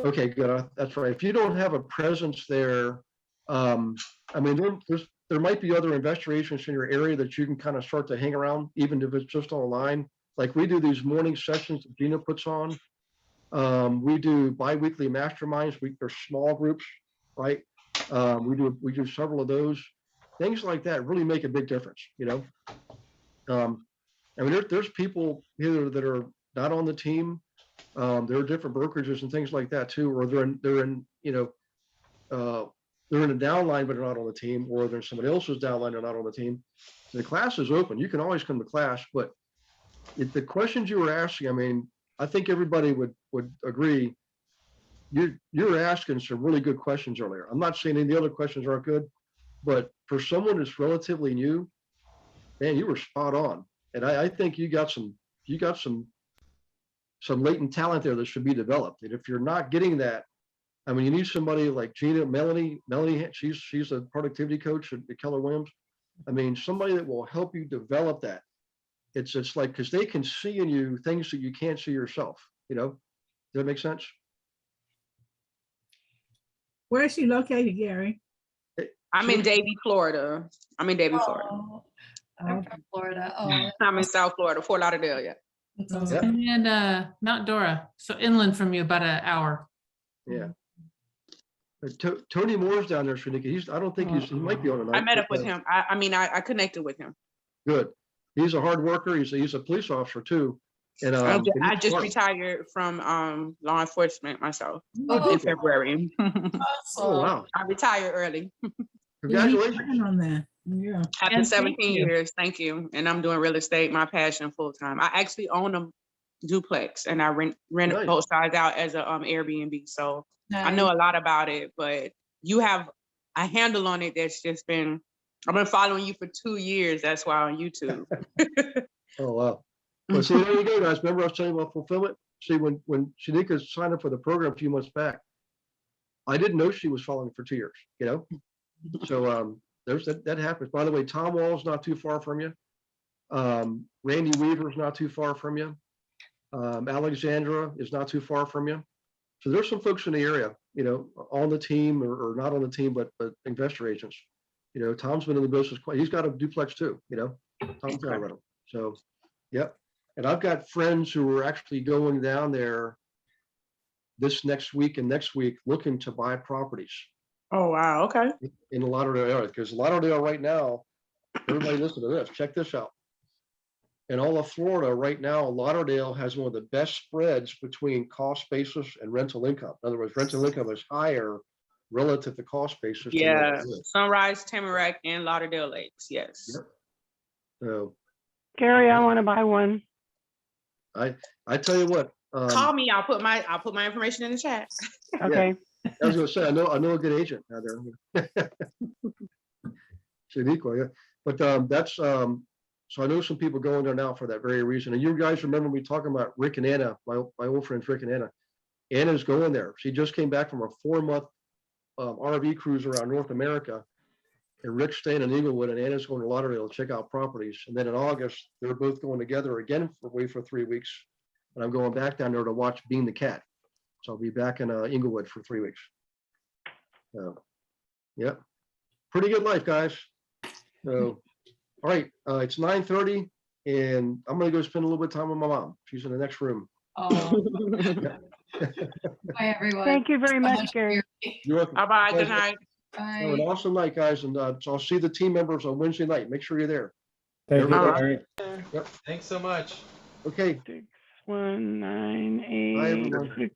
Okay, good. That's right. If you don't have a presence there, there might be other investor agents in your area that you can kind of start to hang around, even if it's just online. Like we do these morning sessions that Gina puts on. We do bi-weekly masterminds. They're small groups, right? We do several of those. Things like that really make a big difference, there's people here that are not on the team. There are different brokerages and things like that too, or they're in a downline but they're not on the team, or there's somebody else's downline they're not on the team. The class is open. You can always come to class, but the questions you were asking, I think everybody would agree. You're asking some really good questions earlier. I'm not saying any of the other questions aren't good, but for someone that's relatively new, man, you were spot on. And I think you got some latent talent there that should be developed. And if you're not getting that, I mean, you need somebody like Gina, Melanie, she's a productivity coach at Keller Williams. I mean, somebody that will help you develop that. It's like, because they can see in you things that you can't see yourself, you know? Does that make sense? Where is she located, Gary? I'm in Davie, Florida. I'm in Davie, Florida. Oh, I'm from Florida. Oh, I'm in South Florida, Fort Lauderdale, yeah. that's awesome. Yeah. And Mount Dora, so inland from you, about an hour. Yeah. Tony Moore's down there, Shanika. I don't think he might be on tonight. I met up but, with him. I connected with him. Good. He's a hard worker. He's a police officer too. And I he's just smart. retired from law enforcement myself Oh, in February. Oh, wow. I retired early Congratulations. on that. Yeah. after And thank 17 you. years. Thank you. And I'm doing real estate, my passion full time. I actually own a duplex and I rent Nice. both sides out as a Airbnb. So I know a lot about it, but you have a handle on it that's just been, I've been following you for 2 years. That's why on YouTube. Oh, wow. Well, see, there you go, guys. Remember I was telling you about fulfillment? See, when Shanika signed up for the program a few months back, I didn't know she was following for 2 years, you know? So there's that happens. By the way, Tom Wall's not too far from you. Randy Weaver's not too far from you. Alexandra is not too far from you. So there's some folks in the area, you know, on the team or not on the team, but investor agents. You know, Tom's been in the business he's got a duplex too, you know. Tom's got a rental. So, yep. And I've got friends who are actually going down there this next week and next week looking to buy properties. Oh, wow. Okay. In the Lauderdale area, because Lauderdale right now, everybody listen to this, check this out. In all of Florida right now, Lauderdale has one of the best spreads between cost basis and rental income. In other words, rental income is higher relative to cost basis. Yeah. Sunrise, Tamarack, and Lauderdale Lakes. Yes. Yep. So Gary, I want to buy one. I tell you what. Call me. I'll put my information in the chat. Okay. I was gonna say, I know a good agent out there. Should equal, yeah. But that's so I know some people going there now for that very reason. And you guys remember me talking about Rick and Anna, my old friends Rick and Anna. Anna's going there. She just came back from a 4-month RV cruise around North America. And Rick's staying in Inglewood and Anna's going to Lauderdale to check out properties. And then in August, they're both going together again for 3 weeks. And I'm going back down there to watch Bean the Cat. So I'll be back in Inglewood for 3 weeks. So, yep. Pretty good life, guys. So, all right, it's 9:30 and I'm gonna go spend a little bit of time with my mom. She's in the next room. Oh. Bye, everyone. Thank you very much, Gary. You're welcome. Bye-bye. Good Guys, night. have an awesome night, guys. And so I'll see the team members on Wednesday night. Make sure you're there. Thank you, Everybody- Gary. Yep. Thanks so much. Okay. 61986. everyone.